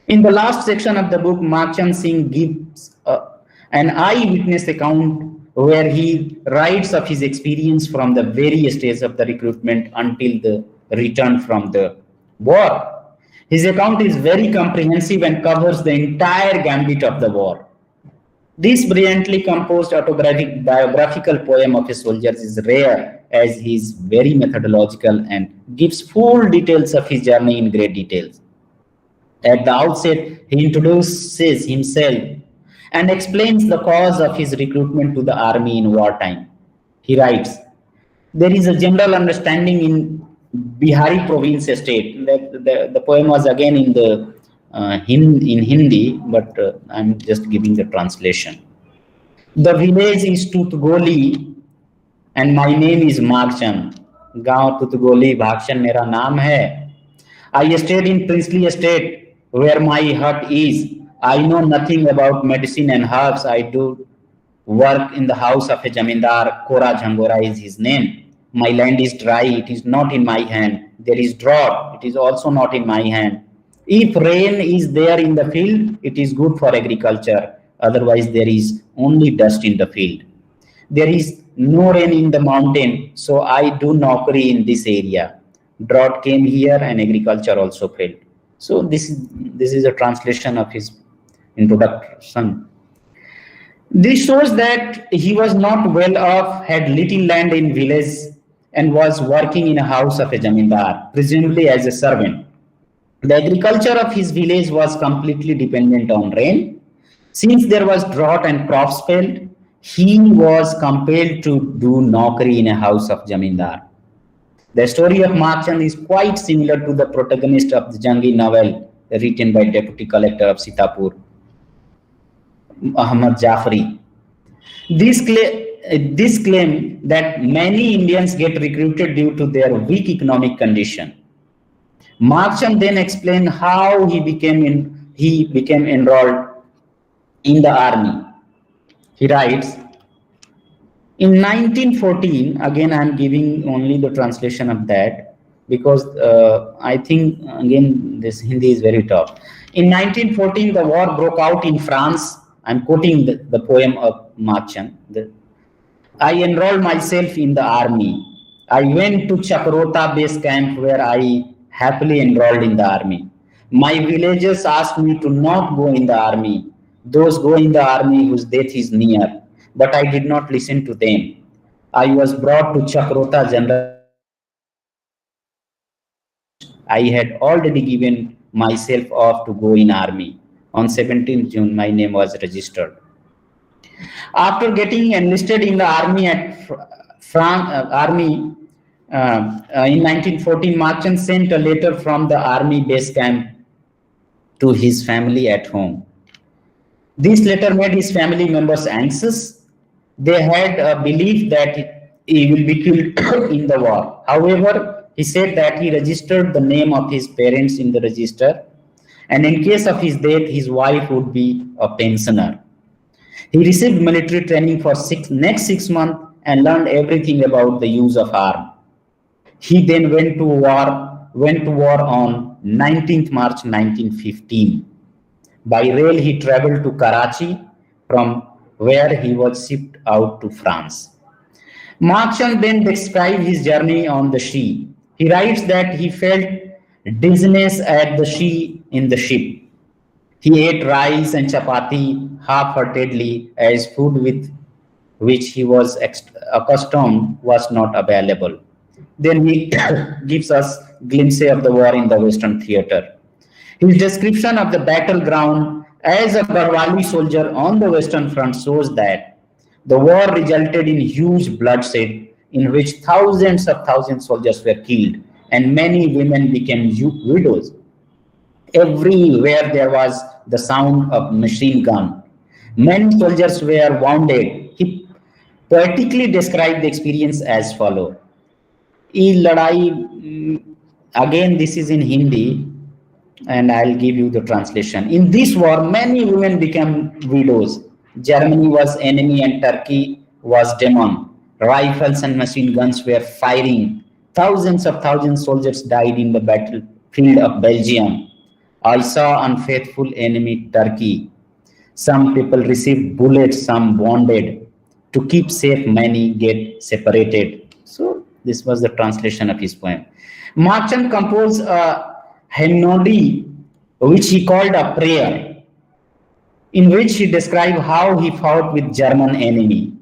In the last section of the book, Makhchand Singh gives an eyewitness account where he writes of his experience from the various stages of the recruitment until the return from the war. His account is very comprehensive and covers the entire gambit of the war. This brilliantly composed biographical poem of a soldier is rare, as he is very methodological and gives full details of his journey in great details. At the outset, he introduces himself and explains the cause of his recruitment to the army in wartime. He writes, "There is a general understanding in Bihari province state." The poem was again in the in Hindi, but I'm just giving the translation. "The village is Tutgoli and my name is Makhchand. Gaon Tutgoli, Bhakshan mera naam hai. I stayed in princely estate where my hut is. I know nothing about medicine and herbs. I do work in the house of a Jamindar. Kora Jhangora is his name. My land is dry. It is not in my hand. There is drought. It is also not in my hand. If rain is there in the field, it is good for agriculture. Otherwise, there is only dust in the field. There is no rain in the mountain, so I do naukri in this area. Drought came here and agriculture also failed." So this is a translation of his introduction. This shows that he was not well off, had little land in village, and was working in a house of a Jamindar, presumably as a servant. The agriculture of his village was completely dependent on rain. Since there was drought and crops failed, he was compelled to do naukri in a house of Jamindar. The story of Makhchand is quite similar to the protagonist of the Jangi novel written by Deputy Collector of Sitapur, Ahmad Jafri. This claim that many Indians get recruited due to their weak economic condition. Makhchand then explained how he became enrolled in the army. He writes, in 1914, again I am giving only the translation of that because I think again this Hindi is very tough. In 1914, the war broke out in France. I am quoting the poem of Makhchand. I enrolled myself in the army. I went to Chakrota base camp where I happily enrolled in the army. My villagers asked me to not go in the army. Those go in the army whose death is near. But I did not listen to them. I was brought to Chakrota General. I had already given myself off to go in army. On 17th June, my name was registered. After getting enlisted in the army in 1914, Makhchand sent a letter from the army base camp to his family at home. This letter made his family members anxious. They had a belief that he will be killed in the war. However, he said that he registered the name of his parents in the register, and in case of his death, his wife would be a pensioner. He received military training for next 6 months and learned everything about the use of arm. He then went to war on 19th March 1915. By rail, he traveled to Karachi, from where he was shipped out to France. Mark Chand then describes his journey on the sea. He writes that he felt dizziness at the sea in the ship. He ate rice and chapati half-heartedly, as food with which he was accustomed was not available. Then he gives us glimpses of the war in the Western theater. His description of the battleground as a Garhwali soldier on the Western Front shows that the war resulted in huge bloodshed in which thousands of soldiers were killed and many women became widows. Everywhere there was the sound of machine gun. Many soldiers were wounded. He poetically described the experience as follows. Again, this is in Hindi, and I'll give you the translation. In this war, many women became widows. Germany was enemy and Turkey was demon. Rifles and machine guns were firing. Thousands of soldiers died in the battlefield of Belgium. I saw unfaithful enemy Turkey. Some people received bullets, some wounded. To keep safe, many get separated. So this was the translation of his poem. Mark Chand composed a hymnody, which he called a prayer, in which he described how he fought with German enemy.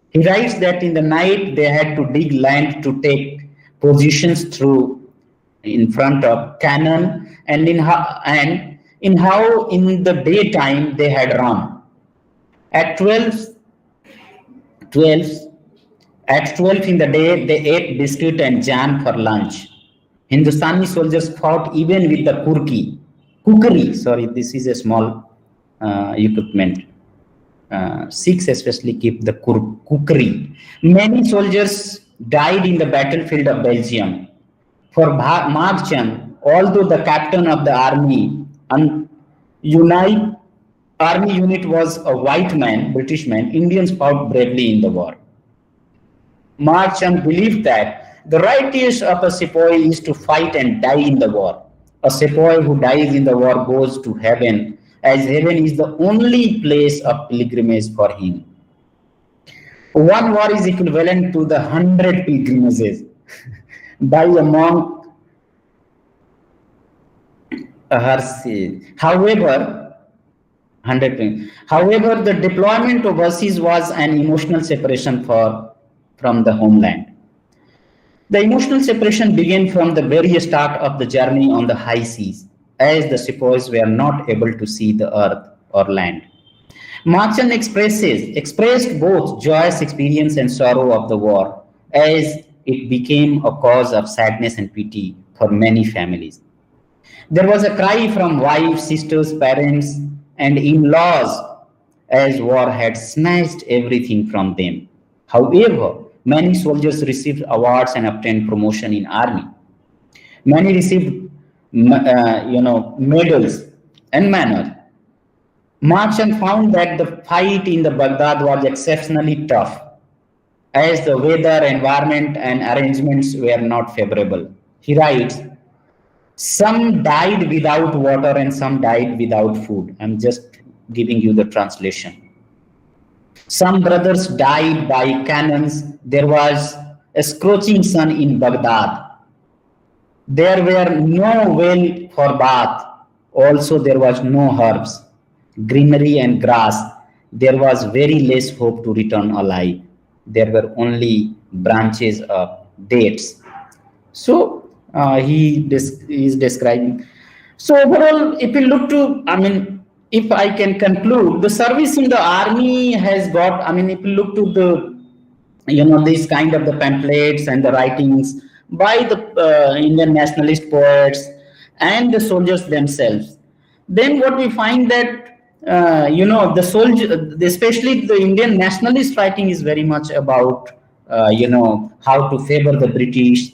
He writes that in the night they had to dig land to take positions in front of cannon, and in how in the daytime they had run. At 12 in the day, they ate biscuit and jam for lunch. Hindustani soldiers fought even with the kukri. Sorry, this is a small equipment. Sikhs especially keep the kukri. Many soldiers died in the battlefield of Belgium. For Mark Chand, although the captain of the army unit was a white man, British man, Indians fought bravely in the war. Mark Chand believed that the righteous of a sepoy is to fight and die in the war. A sepoy who dies in the war goes to heaven, as heaven is the only place of pilgrimage for him. One war is equivalent to the 100 pilgrimages by a monk. However, the deployment overseas was an emotional separation from the homeland. The emotional separation began from the very start of the journey on the high seas, as the sepoys were not able to see the earth or land. Mark Chand expressed both joyous experience and sorrow of the war, as it became a cause of sadness and pity for many families. There was a cry from wives, sisters, parents, and in-laws, as war had snatched everything from them. However, many soldiers received awards and obtained promotion in army. Many received, medals and manners. Mark Chand found that the fight in the Baghdad was exceptionally tough, as the weather, environment, and arrangements were not favorable. He writes, some died without water and some died without food. I'm just giving you the translation. Some brothers died by cannons. There was a scorching sun in Baghdad. There were no well for bath. Also, there was no herbs, greenery and grass. There was very less hope to return alive. There were only branches of dates. So he is describing. So overall, if you look to, if I can conclude, the service in the army has got, if you look to the, these kind of the pamphlets and the writings by the Indian nationalist poets and the soldiers themselves, then what we find that, the soldier, especially the Indian nationalist writing is very much about how to favor the British.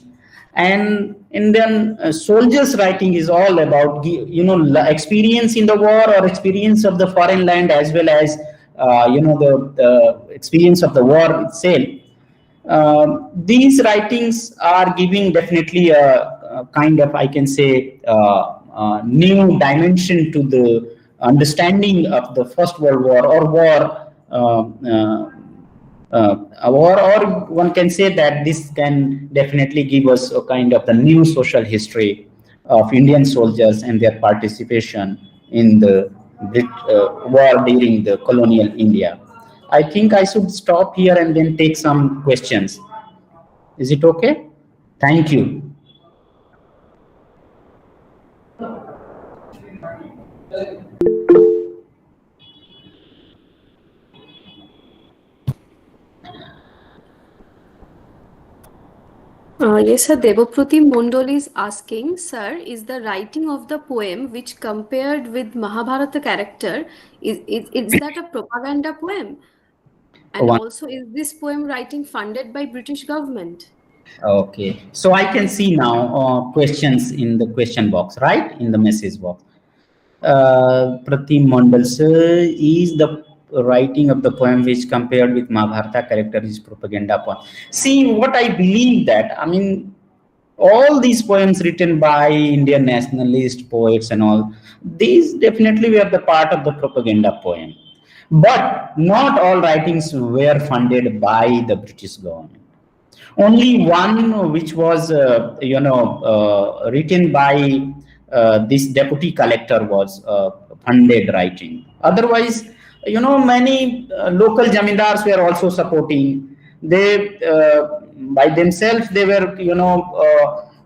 And Indian soldiers' writing is all about experience in the war or experience of the foreign land, as well as the experience of the war itself. These writings are giving definitely a kind of, I can say, new dimension to the understanding of the First World War or or one can say that this can definitely give us a kind of the new social history of Indian soldiers and their participation in the war during the colonial India. I think I should stop here and then take some questions. Is it okay? Thank you. Yes, sir. Devaprati Mondol is asking, sir, is the writing of the poem which compared with Mahabharata character, is that a propaganda poem? And also, is this poem writing funded by British government? Okay, so I can see now questions in the question box, right? In the message box. Pratim Mondal, sir, is the writing of the poem which compared with Mahabharata character is propaganda poem. See, what I believe that, I mean, all these poems written by Indian nationalist poets and all, these definitely were the part of the propaganda poem. But not all writings were funded by the British government. Only one which was, written by this deputy collector was funded writing. Otherwise, many local jamindars were also supporting. They, by themselves, they were,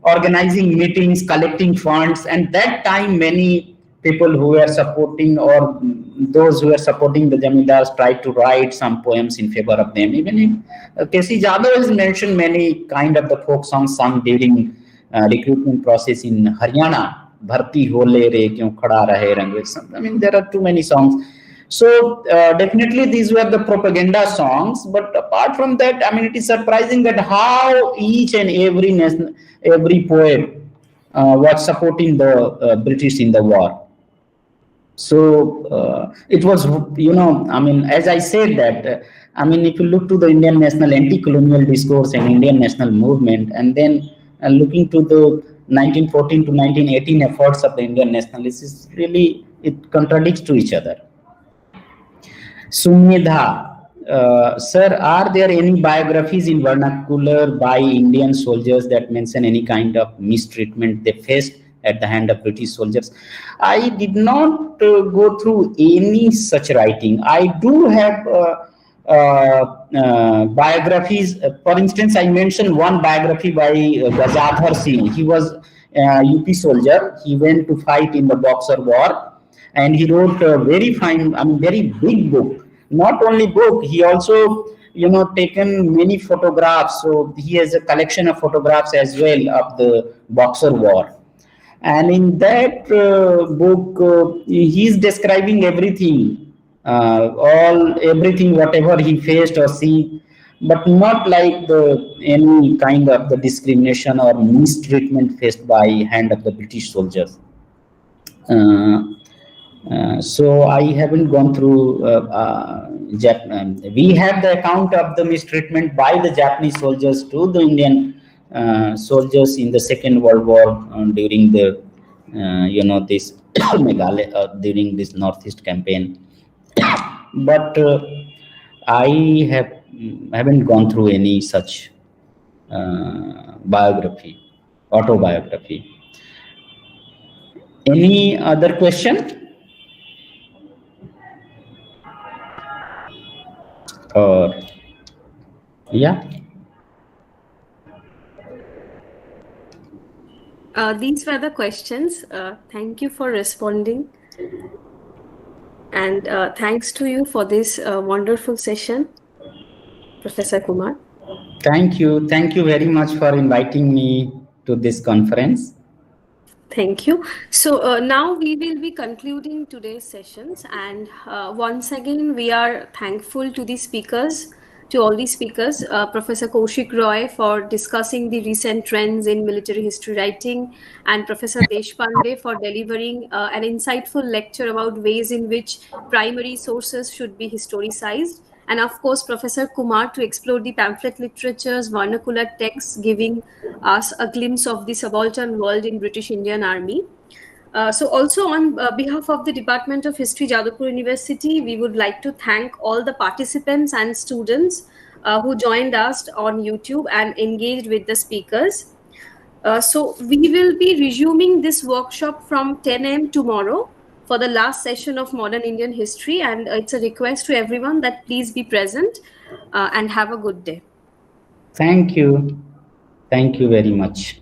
organizing meetings, collecting funds, and that time many people who were supporting or those who were supporting the jamindars tried to write some poems in favor of them. Even if K.C. Jadhav has mentioned many kind of the folk songs sung during recruitment process in Haryana. Bharti hole re kyun khada rahe rang. I mean, there are too many songs. So definitely these were the propaganda songs. But apart from that, I mean, it is surprising that how each and every poet was supporting the British in the war. So it was, I mean, as I said that, I mean, if you look to the Indian national anti-colonial discourse and Indian national movement, and then looking to the 1914 to 1918 efforts of the Indian nationalists, really, it contradicts to each other. Sumedha, sir, are there any biographies in vernacular by Indian soldiers that mention any kind of mistreatment they faced at the hand of British soldiers? I did not go through any such writing. I do have biographies. For instance, I mentioned one biography by Gajadhar Singh. He was a UP soldier. He went to fight in the Boxer War, and he wrote a very fine, I mean, very big book. Not only book, he also, taken many photographs. So he has a collection of photographs as well of the Boxer War. And in that book, he's describing everything, everything, whatever he faced or see, but not like any kind of the discrimination or mistreatment faced by hand of the British soldiers. So I haven't gone through. We have the account of the mistreatment by the Japanese soldiers to the Indian soldiers in the Second World War during the, this Meghalaya, during this Northeast campaign. But I haven't gone through any such autobiography. Any other question? Or yeah. These were the questions. Thank you for responding. And thanks to you for this wonderful session, Professor Kumar. Thank you. Thank you very much for inviting me to this conference. Thank you. So now we will be concluding today's sessions. And once again, we are thankful to the speakers to all the speakers, Professor Kaushik Roy for discussing the recent trends in military history writing, and Professor Deshpande for delivering an insightful lecture about ways in which primary sources should be historicized. And of course, Professor Kumar to explore the pamphlet literature's vernacular texts, giving us a glimpse of the subaltern world in British Indian Army. So also on behalf of the Department of History, Jadavpur University, we would like to thank all the participants and students who joined us on YouTube and engaged with the speakers. So we will be resuming this workshop from 10 a.m. tomorrow for the last session of Modern Indian History, and it's a request to everyone that please be present and have a good day. Thank you. Thank you very much.